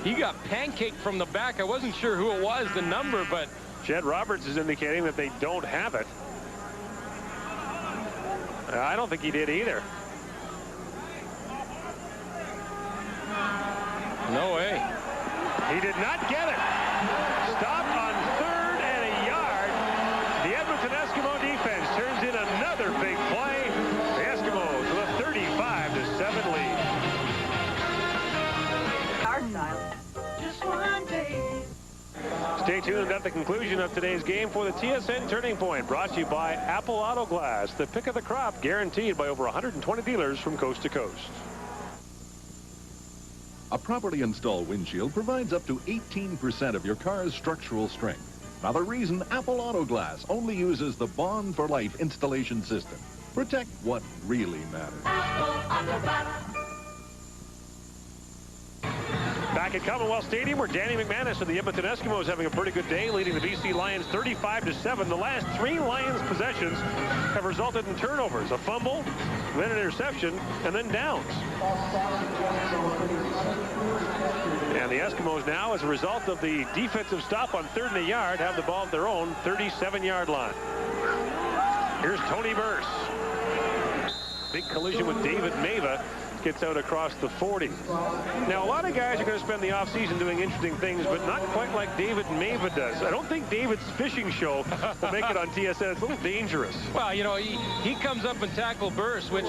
He got pancaked from the back. I wasn't sure who it was, the number, but... Jed Roberts is indicating that they don't have it. I don't think he did either. No way. He did not get it. Stopped on 3rd and a yard. The Edmonton Eskimo defense turns in another big play. The Eskimos with a 35-7 lead. Our style. Just one day. Stay tuned at the conclusion of today's game for the TSN Turning Point, brought to you by Apple Auto Glass, the pick of the crop, guaranteed by over 120 dealers from coast to coast. A properly installed windshield provides up to 18% of your car's structural strength. Now, the reason Apple Auto Glass only uses the Bond for Life installation system. Protect what really matters. Apple Auto Glass. Back at Commonwealth Stadium, where Danny McManus of the Edmonton Eskimos having a pretty good day, leading the BC Lions 35-7. The last 3 Lions possessions have resulted in turnovers, a fumble, then an interception, and then downs. And the Eskimos now, as a result of the defensive stop on 3rd and a yard, have the ball at their own 37-yard line. Here's Tony Burse. Big collision with David Mava. Gets out across the 40. Now, a lot of guys are going to spend the offseason doing interesting things, but not quite like David Mava does. I don't think David's fishing show will make it on TSN. It's a little dangerous. Well, you know, he comes up and tackles Burse, which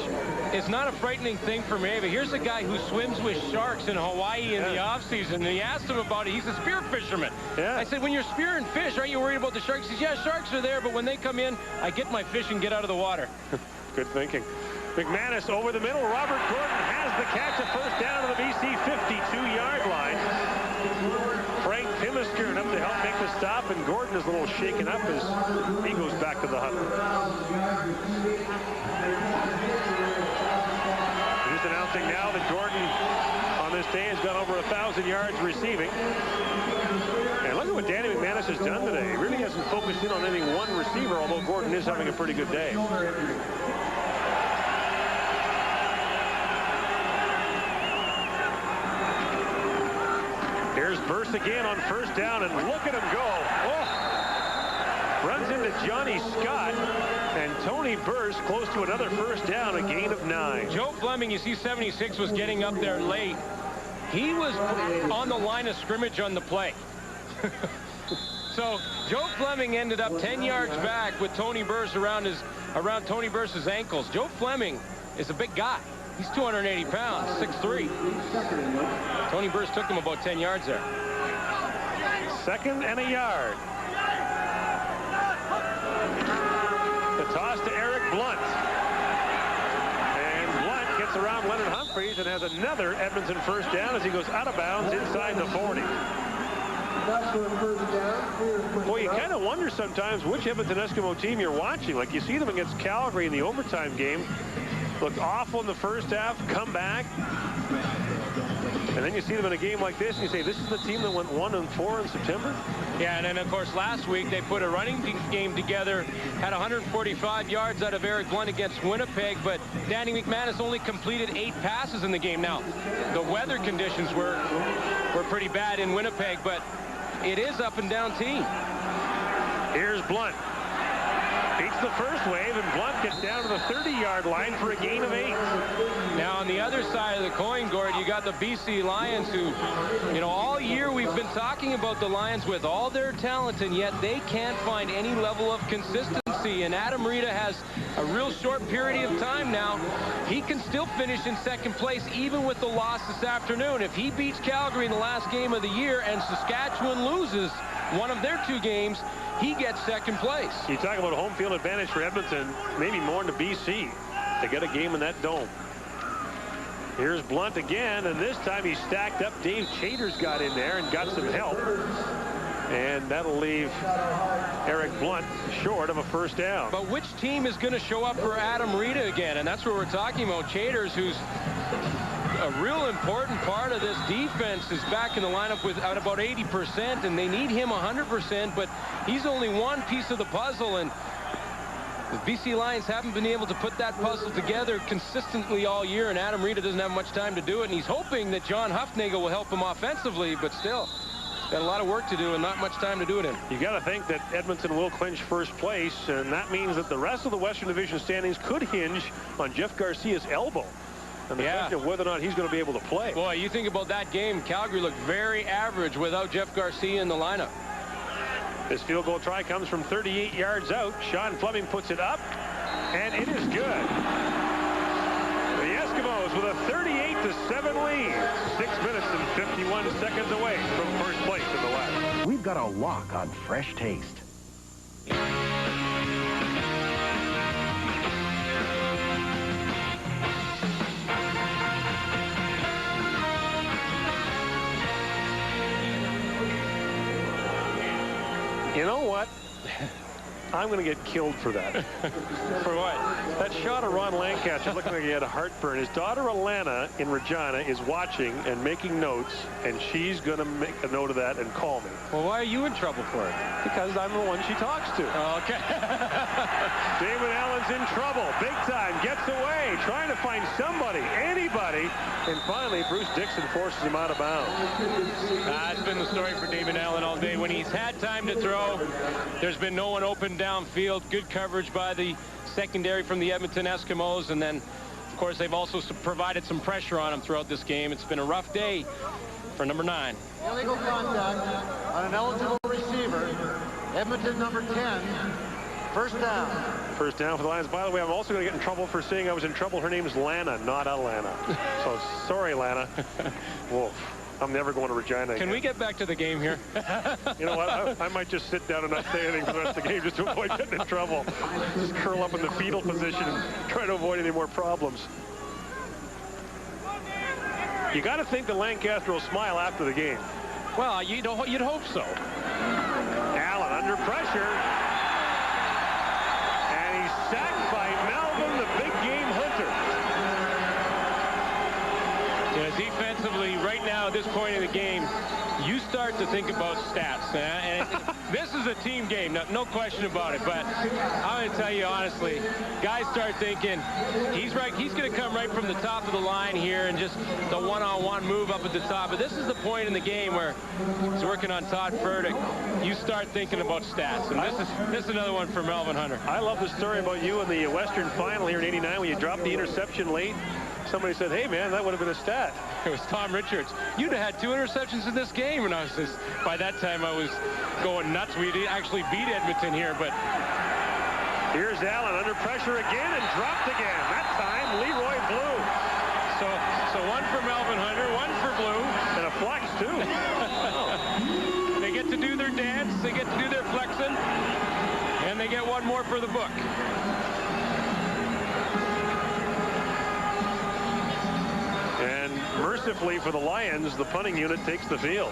is not a frightening thing for Mava. Here's a guy who swims with sharks in Hawaii in the offseason, and he asked him about it. He's a spear fisherman. Yeah. I said, when you're spearing fish, aren't you worried about the sharks? He says, yeah, sharks are there, but when they come in, I get my fish and get out of the water. Good thinking. McManus over the middle. Robert Gordon has the catch, a first down to the BC 52-yard line. Frank Pimisker up to help make the stop, and Gordon is a little shaken up as he goes back to the huddle. He's announcing now that Gordon on this day has gone over 1,000 yards receiving. And look at what Danny McManus has done today. He really hasn't focused in on any one receiver, although Gordon is having a pretty good day. Here's Burse again on first down, and look at him go. Oh! Runs into Johnny Scott, and Tony Burse close to another first down, a gain of 9. Joe Fleming, you see 76 was getting up there late. He was on the line of scrimmage on the play. So Joe Fleming ended up 10 yards back with Tony Burse around Tony Burse's ankles. Joe Fleming is a big guy. He's 280 pounds, 6'3". Tony Burse took him about 10 yards there. 2nd and a yard. The toss to Eric Blunt. And Blunt gets around Leonard Humphreys and has another Edmonton first down as he goes out of bounds inside the 40. Boy, you kind of wonder sometimes which Edmonton Eskimo team you're watching. Like, you see them against Calgary in the overtime game. Looked awful in the first half, come back. And then then you see them in a game like this, and you say, this is the team that went 1-4 in September? Yeah, and then, of course, last week they put a running game together, had 145 yards out of Eric Blunt against Winnipeg, but Danny McManus only completed 8 passes in the game. Now, the weather conditions were pretty bad in Winnipeg, but it is up and down team. Here's Blunt. Beats the first wave, and Blunt gets down to the 30-yard line for a gain of 8. Now, on the other side of the coin, Gord, you got the BC Lions who, you know, all year we've been talking about the Lions with all their talent, and yet they can't find any level of consistency. And Adam Rita has a real short period of time now. He can still finish in second place, even with the loss this afternoon. If he beats Calgary in the last game of the year and Saskatchewan loses one of their 2 games, he gets second place. You talk about home field advantage for Edmonton, maybe more than BC to get a game in that dome. Here's Blunt again, and this time he stacked up. Dave Chater's got in there and got some help. And that'll leave Eric Blunt short of a first down. But which team is going to show up for Adam Rita again? And that's what we're talking about. Chater's, who's a real important part of this defense, is back in the lineup at about 80%, and they need him 100%, but he's only one piece of the puzzle, and the BC Lions haven't been able to put that puzzle together consistently all year, and Adam Rita doesn't have much time to do it, and he's hoping that John Huffnagel will help him offensively, but still got a lot of work to do and not much time to do it in. You got to think that Edmonton will clinch first place, and that means that the rest of the Western Division standings could hinge on Jeff Garcia's elbow. And the question of whether or not he's going to be able to play. Boy, you think about that game, Calgary looked very average without Jeff Garcia in the lineup. This field goal try comes from 38 yards out. Sean Fleming puts it up, and it is good. The Eskimos with a 38-7 lead. 6 minutes and 51 seconds away from first place in the West. We've got a lock on fresh taste. You know what? I'm going to get killed for that. For what? That shot of Ron Lancaster looking like he had a heartburn. His daughter Alana in Regina is watching and making notes, and she's going to make a note of that and call me. Well, why are you in trouble for it? Because I'm the one she talks to. Okay. Damon Allen's in trouble. Big time. Gets away. Trying to find somebody, anybody. And finally, Bruce Dixon forces him out of bounds. That's been the story for Damon Allen all day. When he's had time to throw, there's been no one open downfield. Good coverage by the secondary from the Edmonton Eskimos. And then, of course, they've also provided some pressure on him throughout this game. It's been a rough day for number 9. Illegal contact on an eligible receiver. Edmonton number 10. First down. First down for the Lions. By the way, I'm also going to get in trouble for saying I was in trouble. Her name's Lana, not Alana. So sorry, Lana. Wolf. I'm never going to Regina again. Can we get back to the game here? You know what? I might just sit down and not say anything for the rest of the game just to avoid getting in trouble. Just curl up in the fetal position and try to avoid any more problems. You got to think that Lancaster will smile after the game. Well, you'd hope so. Allen under pressure. And he's sacked by Melvin, the big game hunter. Yeah, defensively, right now at this point in the game, you start to think about stats. And this is a team game, no question about it. But I'm going to tell you honestly, guys start thinking he's going to come right from the top of the line here and just the one-on-one move up at the top. But this is the point in the game where he's working on Todd Furtick. You start thinking about stats. And this is another one for Melvin Hunter. I love the story about you in the Western Final here in '89 when you dropped the interception late. Somebody said, hey, man, that would have been a stat. It was Tom Richards. You'd have had 2 interceptions in this game. And by that time, I was going nuts. We actually beat Edmonton here. But here's Allen under pressure again and dropped again. That time, Leroy Blue. So one for Melvin Hunter, one for Blue. And a flex, too. They get to do their dance. They get to do their flexing. And they get one more for the book. And mercifully for the Lions, the punting unit takes the field.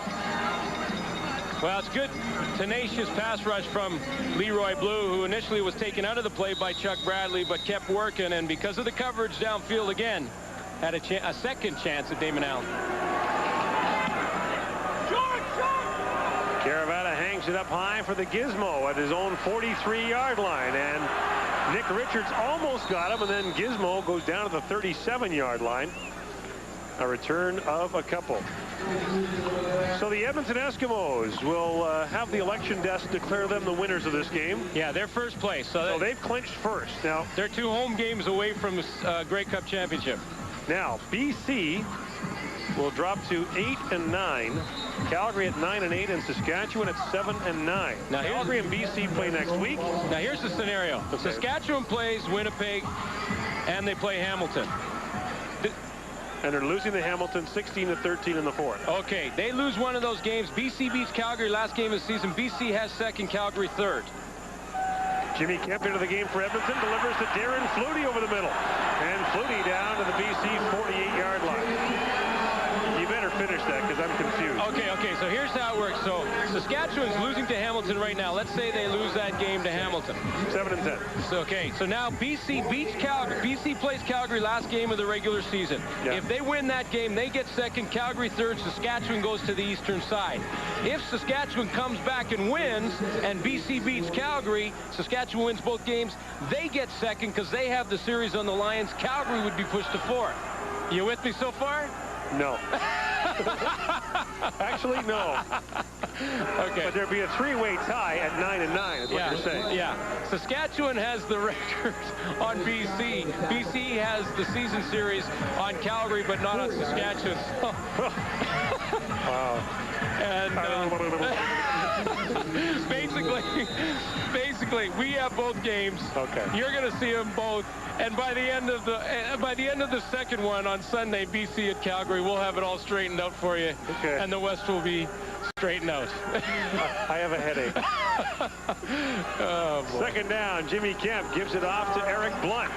Well, it's good, tenacious pass rush from Leroy Blue, who initially was taken out of the play by Chuck Bradley, but kept working, and because of the coverage downfield again, had a second chance at Damon Allen. hangs it up high for the Gizmo at his own 43-yard line. And Nick Richards almost got him, and then Gizmo goes down to the 37-yard line. A return of a couple. So the Edmonton Eskimos will have the election desk declare them the winners of this game. Yeah, they're first place. So they've clinched first. Now they're 2 home games away from Grey Cup championship. Now BC will drop to 8-9. Calgary at 9-8, and Saskatchewan at 7-9. Now Calgary and BC play next week. Now here's the scenario. Okay. Saskatchewan plays Winnipeg, and they play Hamilton. And they're losing to Hamilton 16-13 in the fourth. Okay, they lose one of those games. BC beats Calgary last game of the season. BC has second, Calgary third. Jimmy Kemp into the game for Edmonton, delivers to Darren Flutie over the middle. And Flutie down to the BC 48-yard line. You better finish that, because I'm confused. Okay, so here's how it works. So Saskatchewan's losing to Hamilton right now. Let's say they lose that game to Hamilton. 7-10. So now BC beats Calgary. BC plays Calgary last game of the regular season. Yeah. If they win that game, they get second, Calgary third, Saskatchewan goes to the eastern side. If Saskatchewan comes back and wins, and BC beats Calgary, Saskatchewan wins both games, they get second because they have the series on the Lions. Calgary would be pushed to fourth. You with me so far? No. Actually, no. Okay. But there'd be a 3-way tie at 9-9 is what you're saying. Yeah. Saskatchewan has the record on BC. BC has the season series on Calgary, but not on Saskatchewan. Wow. And basically, we have both games. Okay. You're going to see them both. And by the end of the second one on Sunday, BC at Calgary, we'll have it all straightened out for you. Okay. And the West will be straightened out. I have a headache. Oh, boy. Second down, Jimmy Kemp gives it off to Eric Blunt.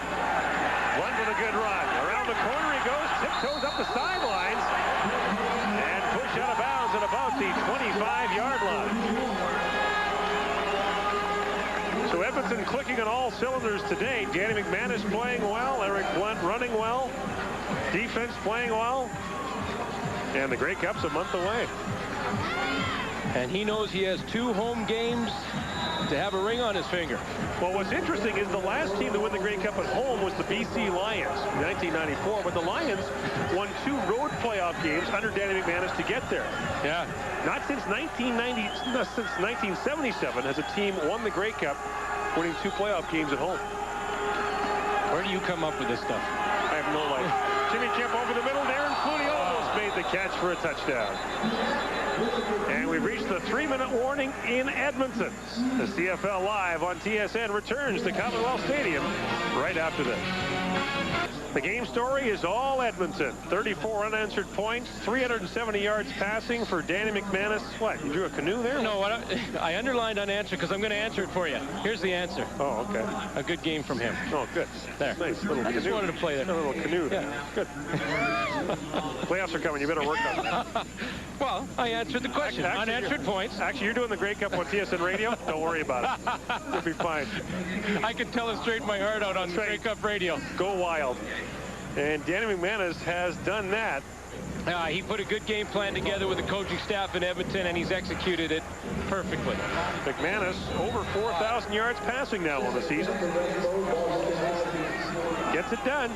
Blunt with a good run. Around the corner he goes, tiptoes up the sidelines, and pushed out of bounds at about the 25-yard line. So Edmonton clicking on all cylinders today. Danny McManus playing well. Eric Blunt running well. Defense playing well. And the Grey Cup's a month away. And he knows he has 2 home games to have a ring on his finger. Well, what's interesting is the last team to win the Grey Cup at home was the BC Lions in 1994. But the Lions won 2 road playoff games under Danny McManus to get there. Yeah. Not since 1977 has a team won the Grey Cup winning 2 playoff games at home. Where do you come up with this stuff? I have no idea. Jimmy Kemp over the middle. Darren Flutie almost made the catch for a touchdown. And we've reached the 3-minute warning in Edmonton. The CFL Live on TSN returns to Commonwealth Stadium right after this. The game story is all Edmonton. 34 unanswered points, 370 yards passing for Danny McManus. What, you drew a canoe there? No, I underlined unanswered because I'm going to answer it for you. Here's the answer. Oh, okay. A good game from him. Oh, good. There. Nice little I just canoe. wanted to play that. A little canoe there. Yeah. Good. Playoffs are coming. You better work on that. Well, I answered the question. Unanswered points. Actually, you're doing the Grey Cup on TSN Radio. Don't worry about it. You'll be fine. I can tell it straight my heart out on the Grey Cup Radio. Go wild. And Danny McManus has done that. He put a good game plan together with the coaching staff in Edmonton, and he's executed it perfectly. McManus over 4,000 yards passing now on the season. Gets it done.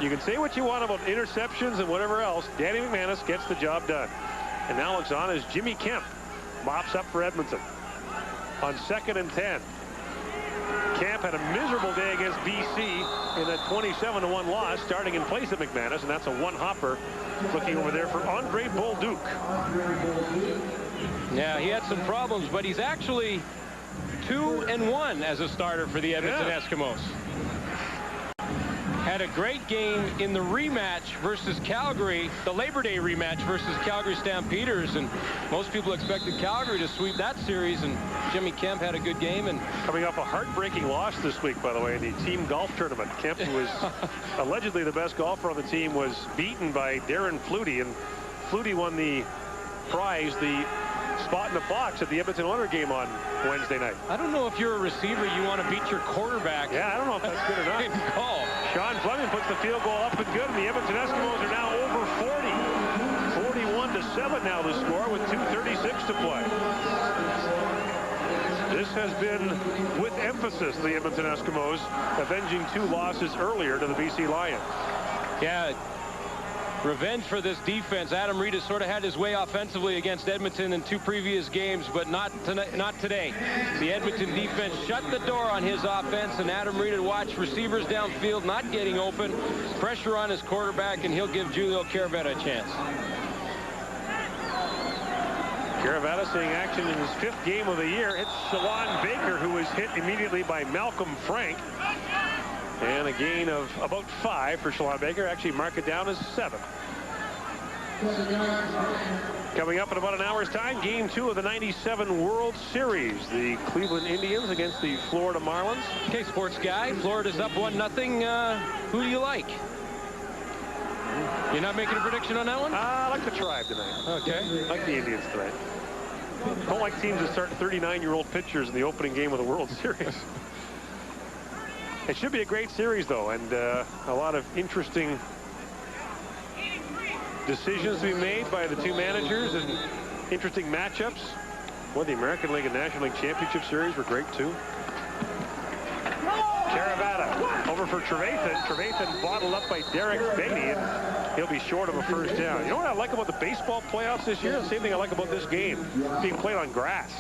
You can say what you want about interceptions and whatever else. Danny McManus gets the job done. And now looks on as Jimmy Kemp mops up for Edmonton on 2nd and 10. Kemp had a miserable day against BC in a 27-1 loss, starting in place of McManus, and that's a one-hopper. Looking over there for Andre Bolduc. Yeah, he had some problems, but he's actually 2-1 as a starter for the Edmonton Eskimos. Had a great game in the rematch versus Calgary, the Labor Day rematch versus Calgary Stampeders, and most people expected Calgary to sweep that series, and Jimmy Kemp had a good game. And coming off a heartbreaking loss this week, by the way, in the team golf tournament. Kemp, who was allegedly the best golfer on the team, was beaten by Darren Flutie, and Flutie won the prize, the spot in the box at the Edmonton Oilers game on Wednesday night. I don't know if you're a receiver, you want to beat your quarterback. Yeah, I don't know if that's good enough. Call. Sean Fleming puts the field goal up and good, and the Edmonton Eskimos are now over 40. 41-7 7 now the score with 2:36 to play. This has been, with emphasis, the Edmonton Eskimos avenging 2 losses earlier to the BC Lions. Yeah, revenge for this defense. Adam Reed has sort of had his way offensively against Edmonton in 2 previous games, but not today. The Edmonton defense shut the door on his offense, and Adam Reed had watched receivers downfield not getting open, pressure on his quarterback, and he'll give Julio Caravetta a chance. Caravetta seeing action in his 5th game of the year. It's Shalon Baker, who was hit immediately by Malcolm Frank. And a gain of about 5 for Shalon Baker. Actually, mark it down as 7. Coming up in about an hour's time, Game 2 of the '97 World Series. The Cleveland Indians against the Florida Marlins. Okay, sports guy. Florida's up 1-0. Who do you like? You're not making a prediction on that one? I like the Tribe tonight. Okay. I like the Indians tonight. Don't like teams that start 39-year-old pitchers in the opening game of the World Series. It should be a great series, though, and a lot of interesting decisions to be made by the 2 managers and interesting matchups. Well, the American League and National League Championship Series were great, too. Caravetta over for Trevathan. Trevathan bottled up by Derek Beatty, and he'll be short of a first down. You know what I like about the baseball playoffs this year? The same thing I like about this game, being played on grass.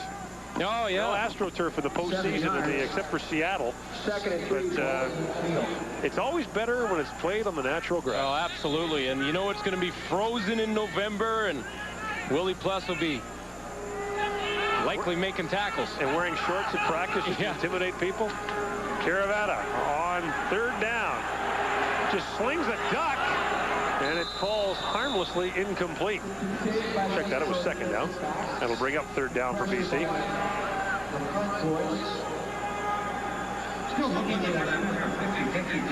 Oh, yeah. No AstroTurf for the postseason, except for Seattle. But it's always better when it's played on the natural grass. Oh, absolutely. And you know it's going to be frozen in November, and Willie Pless will be likely making tackles. And wearing shorts at practice just to intimidate people. Caravetta on 3rd down. Just slings a duck, and it falls harmlessly incomplete. Check that, it was 2nd down. That'll bring up 3rd down for BC.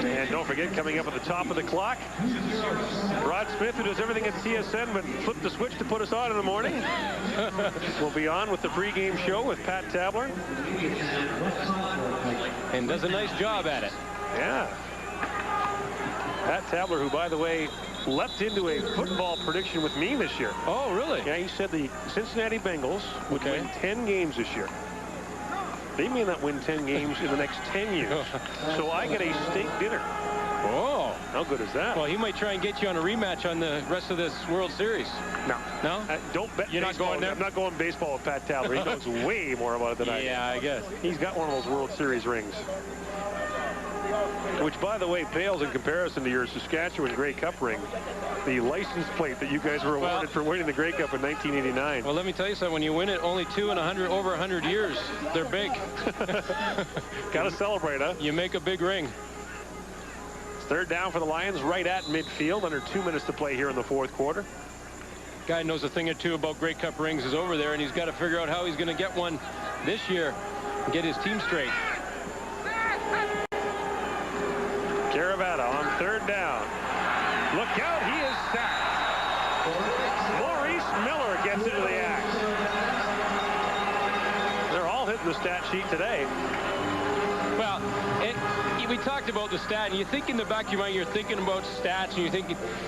And don't forget, coming up at the top of the clock, Rod Smith, who does everything at CSN but flipped the switch to put us on in the morning, will be on with the pregame show with Pat Tabler. And does a nice job at it. Yeah. Pat Tabler, who, by the way, leapt into a football prediction with me this year. Oh, really? Yeah, he said the Cincinnati Bengals would win 10 games this year. They may not win 10 games in the next 10 years. So I get a steak dinner. Oh. How good is that? Well, he might try and get you on a rematch on the rest of this World Series. No. No? Don't bet. You're baseball. not going there? I'm not going baseball with Pat Tabler. He knows way more about it than I do. Yeah, I guess. He's got one of those World Series rings. Which, by the way, pales in comparison to your Saskatchewan Grey Cup ring. The license plate that you guys were awarded for winning the Grey Cup in 1989. Well, let me tell you something. When you win it only 2 in over 100 years, they're big. Got to celebrate, huh? You make a big ring. It's 3rd down for the Lions, right at midfield. Under 2 minutes to play here in the 4th quarter. Guy knows a thing or two about Grey Cup rings is over there, and he's got to figure out how he's going to get one this year and get his team straight. Caravetta on 3rd down. Look out, he is sacked. Maurice Miller gets into the act. They're all hitting the stat sheet today. Well, we talked about the stat, and you think in the back of your mind, you're thinking about stats, and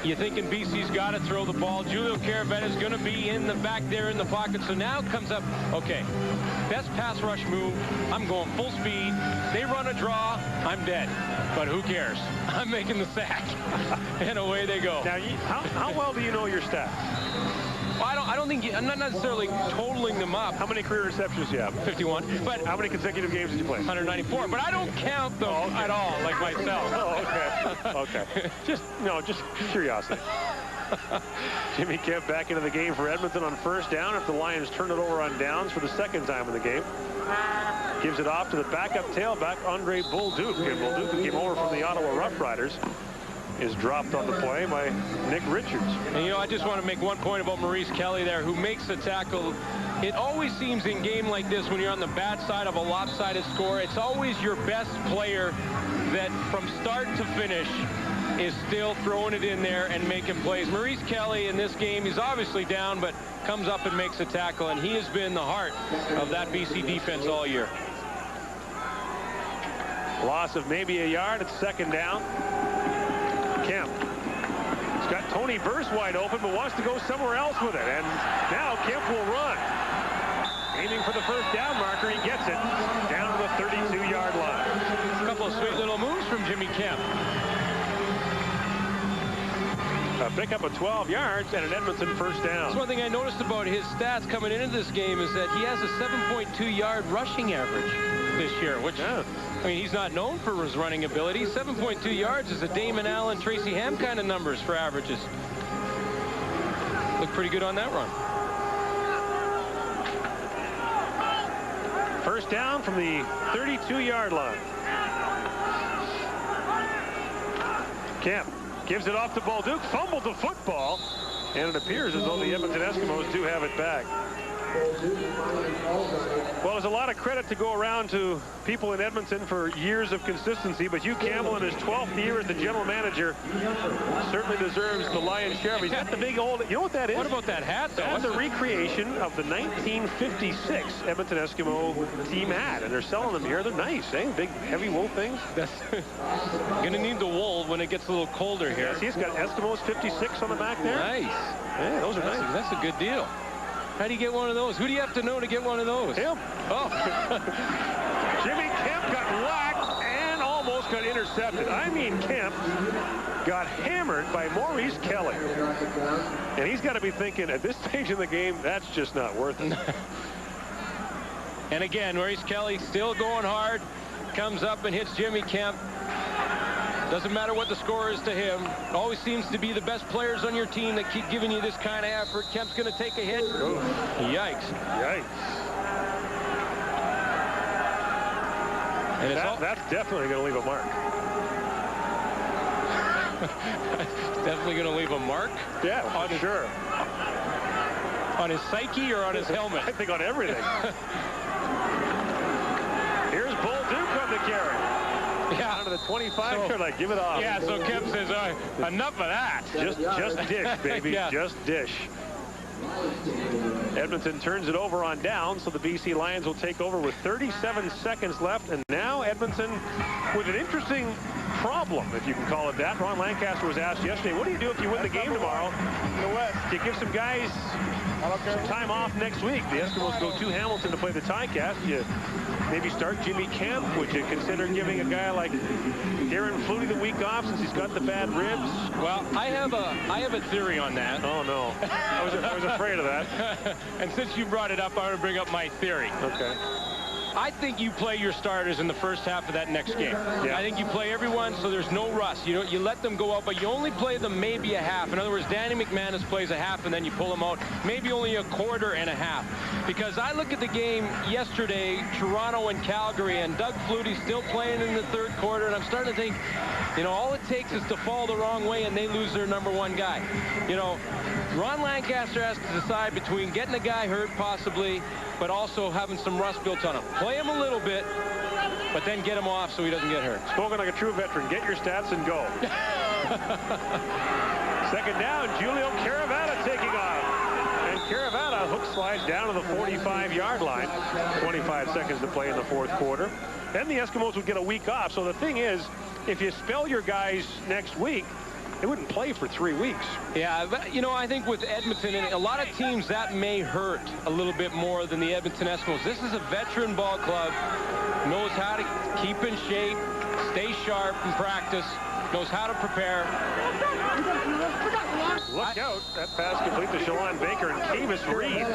you're thinking BC's got to throw the ball. Julio Caravetta is going to be in the back there in the pocket. So now comes up, okay, best pass rush move. I'm going full speed. They run a draw. I'm dead. But who cares? I'm making the sack. And away they go. Now, how well do you know your stats? Well, I don't think I'm not necessarily totaling them up. How many career receptions do you have? 51. But how many consecutive games did you play? 194. But I don't count them at all, like myself. Oh, okay. Okay. Just curiosity. Jimmy Kemp back into the game for Edmonton on 1st down after the Lions turn it over on downs for the 2nd time in the game. Gives it off to the backup tailback, Andre Bolduc. And Bolduc, who came over from the Ottawa Rough Riders, is dropped on the play by Nick Richards. And, I just want to make one point about Maurice Kelly there, who makes the tackle. It always seems in game like this, when you're on the bad side of a lopsided score, it's always your best player that from start to finish is still throwing it in there and making plays. Maurice Kelly in this game, he's obviously down, but comes up and makes a tackle, and he has been the heart of that BC defense all year. Loss of maybe a yard. It's 2nd down. Kemp. He's got Tony Burst wide open, but wants to go somewhere else with it. And now Kemp will run. Aiming for the first down marker. He gets it down to the 32-yard line. A couple of sweet little moves from Jimmy Kemp. A pickup of 12 yards and an Edmonton first down. That's one thing I noticed about his stats coming into this game is that he has a 7.2-yard rushing average this year, which, I mean, he's not known for his running ability. 7.2 yards is a Damon Allen, Tracy Ham kind of numbers for averages. Look pretty good on that run. First down from the 32-yard line. Kemp gives it off to Bolduc, fumbled the football, and it appears as though the Edmonton Eskimos do have it back. Well, there's a lot of credit to go around to people in Edmonton for years of consistency, but Hugh Campbell in his 12th year as the general manager certainly deserves the lion's share. He's got the big old, you know what that is? What about that hat, though? That's a recreation of the 1956 Edmonton Eskimo team hat, and they're selling them here. They're nice, eh? Big, heavy wool things. That's gonna need the wool when it gets a little colder here. Yeah, see, it's got Eskimos 56 on the back there. Nice. Yeah, those are nice. That's a good deal. How do you get one of those? Who do you have to know to get one of those? Him. Oh. Jimmy Kemp got whacked and almost got intercepted. I mean, Kemp got hammered by Maurice Kelly. And he's got to be thinking, at this stage in the game, that's just not worth it. And again, Maurice Kelly still going hard. Comes up and hits Jimmy Kemp. Doesn't matter what the score is to him. Always seems to be the best players on your team that keep giving you this kind of effort. Kemp's going to take a hit. Oh. Yikes. Yikes. And that's definitely going to leave a mark. Definitely going to leave a mark? Yeah, sure. On his psyche or on his helmet? I think on everything. Here's Bolduc on the carry. Yeah. Down to the 25, so, like, give it off. Yeah, so Kemp says, enough of that. Just dish, baby. Yeah. Just dish. Edmonton turns it over on down, so the BC Lions will take over with 37 seconds left. And now Edmonton with an interesting problem, if you can call it that. Ron Lancaster was asked yesterday, what do you do if you win the game tomorrow? In the West, do you give some guys some time off next week? The Eskimos go to Hamilton to play the tie-cast. You maybe start Jimmy Kemp. Would you consider giving a guy like Darren Flutie the week off since he's got the bad ribs? Well, I have a theory on that. Oh no, I was afraid of that. And since you brought it up, I want to bring up my theory. Okay. I think you play your starters in the first half of that next game. Yeah. I think you play everyone so there's no rust. You let them go out, but you only play them maybe a half. In other words, Danny McManus plays a half and then you pull him out, maybe only a quarter and a half. Because I look at the game yesterday, Toronto and Calgary, and Doug Flutie still playing in the third quarter, and I'm starting to think, all it takes is to fall the wrong way and they lose their #1 guy. Ron Lancaster has to decide between getting a guy hurt possibly, but also having some rust built on him. Play him a little bit, but then get him off so he doesn't get hurt. Spoken like a true veteran. Get your stats and go. Second down, Julio Caravana taking off. And Caravana hook slides down to the 45-yard line. 25 seconds to play in the fourth quarter. Then the Eskimos would get a week off. So the thing is, if you spell your guys next week, they wouldn't play for 3 weeks. Yeah, but, I think with Edmonton and a lot of teams, that may hurt a little bit more than the Edmonton Eskimos. This is a veteran ball club, knows how to keep in shape, stay sharp in practice, knows how to prepare. Look out. That pass complete to Shalon Baker and Kavis Reed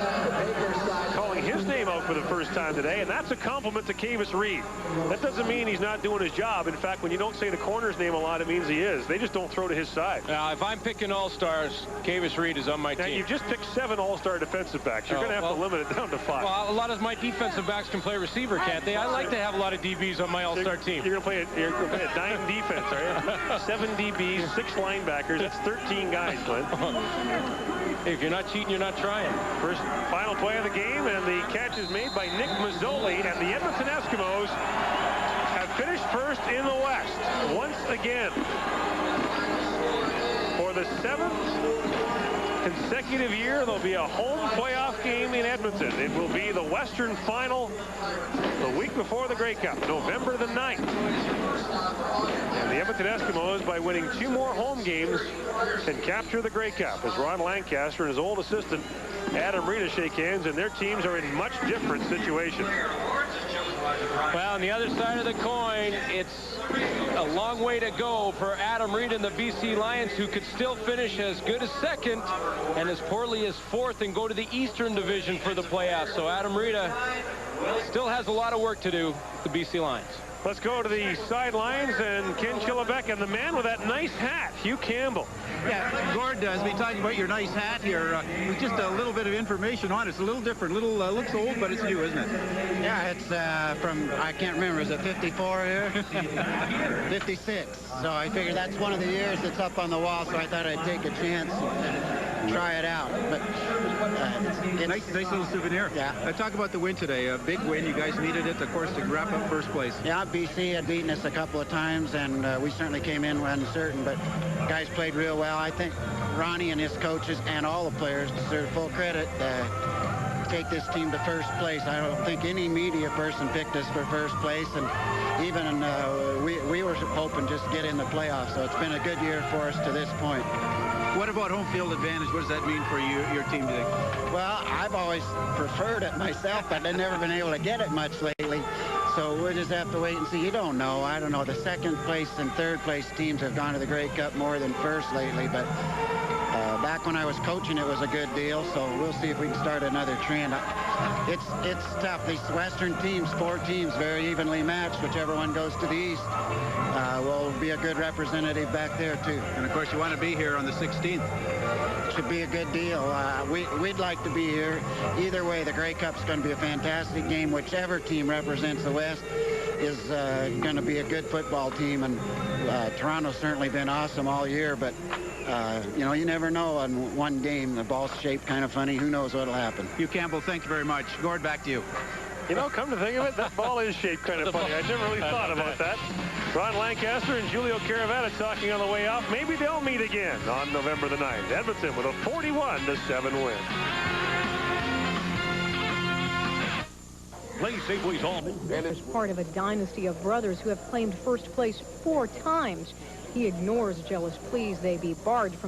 calling his name out for the first time today, and that's a compliment to Kavis Reed. That doesn't mean he's not doing his job. In fact, when you don't say the corner's name a lot, it means he is. They just don't throw to his side. Now, if I'm picking all-stars, Kavis Reed is on my team. Now, you just picked 7 all-star defensive backs. You're going to have to limit it down to 5. Well, a lot of my defensive backs can play receiver, can't they? I like to have a lot of DBs on my all-star team. You're going to play a 9 defense, are you? 7 DBs, 6 linebackers. That's 13 guys, Glenn. Hey, if you're not cheating, you're not trying. First final play of the game, and the catch is made by Nick Mazzoli, and the Edmonton Eskimos have finished first in the West once again. For the 7th consecutive year, there'll be a home playoff game in Edmonton. It will be the Western Final the week before the Grey Cup, November the 9th. And the Edmonton Eskimos, by winning 2 more home games, can capture the Grey Cup as Ron Lancaster and his old assistant Adam Rita shake hands, and their teams are in much different situations. Well, on the other side of the coin, it's a long way to go for Adam Reid and the BC Lions, who could still finish as good as second and as poorly as fourth and go to the Eastern Division for the playoffs. So Adam Rita still has a lot of work to do, the BC Lions. Let's go to the sidelines and Ken Chillibeck and the man with that nice hat, Hugh Campbell. Yeah, Gord does. Be talking about your nice hat here. With just a little bit of information on it. It's a little different. Looks old, but it's new, isn't it? Yeah, it's from, I can't remember, is it 54 here? 56. So I figured that's one of the years that's up on the wall, so I thought I'd take a chance and try it out. But it's nice little souvenir. Yeah. Talk about the win today. A big win. You guys needed it, of course, to wrap up first place. Yeah, BC had beaten us a couple of times, and we certainly came in uncertain, but guys played real well. I think Ronnie and his coaches and all the players deserve full credit to take this team to first place. I don't think any media person picked us for first place, and even we were hoping just to get in the playoffs, so it's been a good year for us to this point. What about home field advantage? What does that mean for your team today? Well, I've always preferred it myself, but I've never been able to get it much lately. So we'll just have to wait and see. You don't know. I don't know. The second place and third place teams have gone to the Grey Cup more than first lately, but back when I was coaching, it was a good deal. So we'll see if we can start another trend. It's tough. These Western teams, 4 teams, very evenly matched. Whichever one goes to the East will be a good representative back there too. And of course, you want to be here on the 16th. Should be a good deal. We'd like to be here. Either way, the Grey Cup's going to be a fantastic game. Whichever team represents the West is going to be a good football team. And Toronto's certainly been awesome all year, but you know, you never know on one game. The ball's shaped kind of funny. Who knows what'll happen? Hugh Campbell, thank you very much. Gord, back to you. You know, come to think of it, that ball is shaped kind of funny. I never really thought about that. Ron Lancaster and Julio Caravana talking on the way off. Maybe they'll meet again on November the 9th. Edmonton with a 41-7 win. Play Safeway's all. And it's part of a dynasty of brothers who have claimed first place 4 times. He ignores jealous pleas they be barred from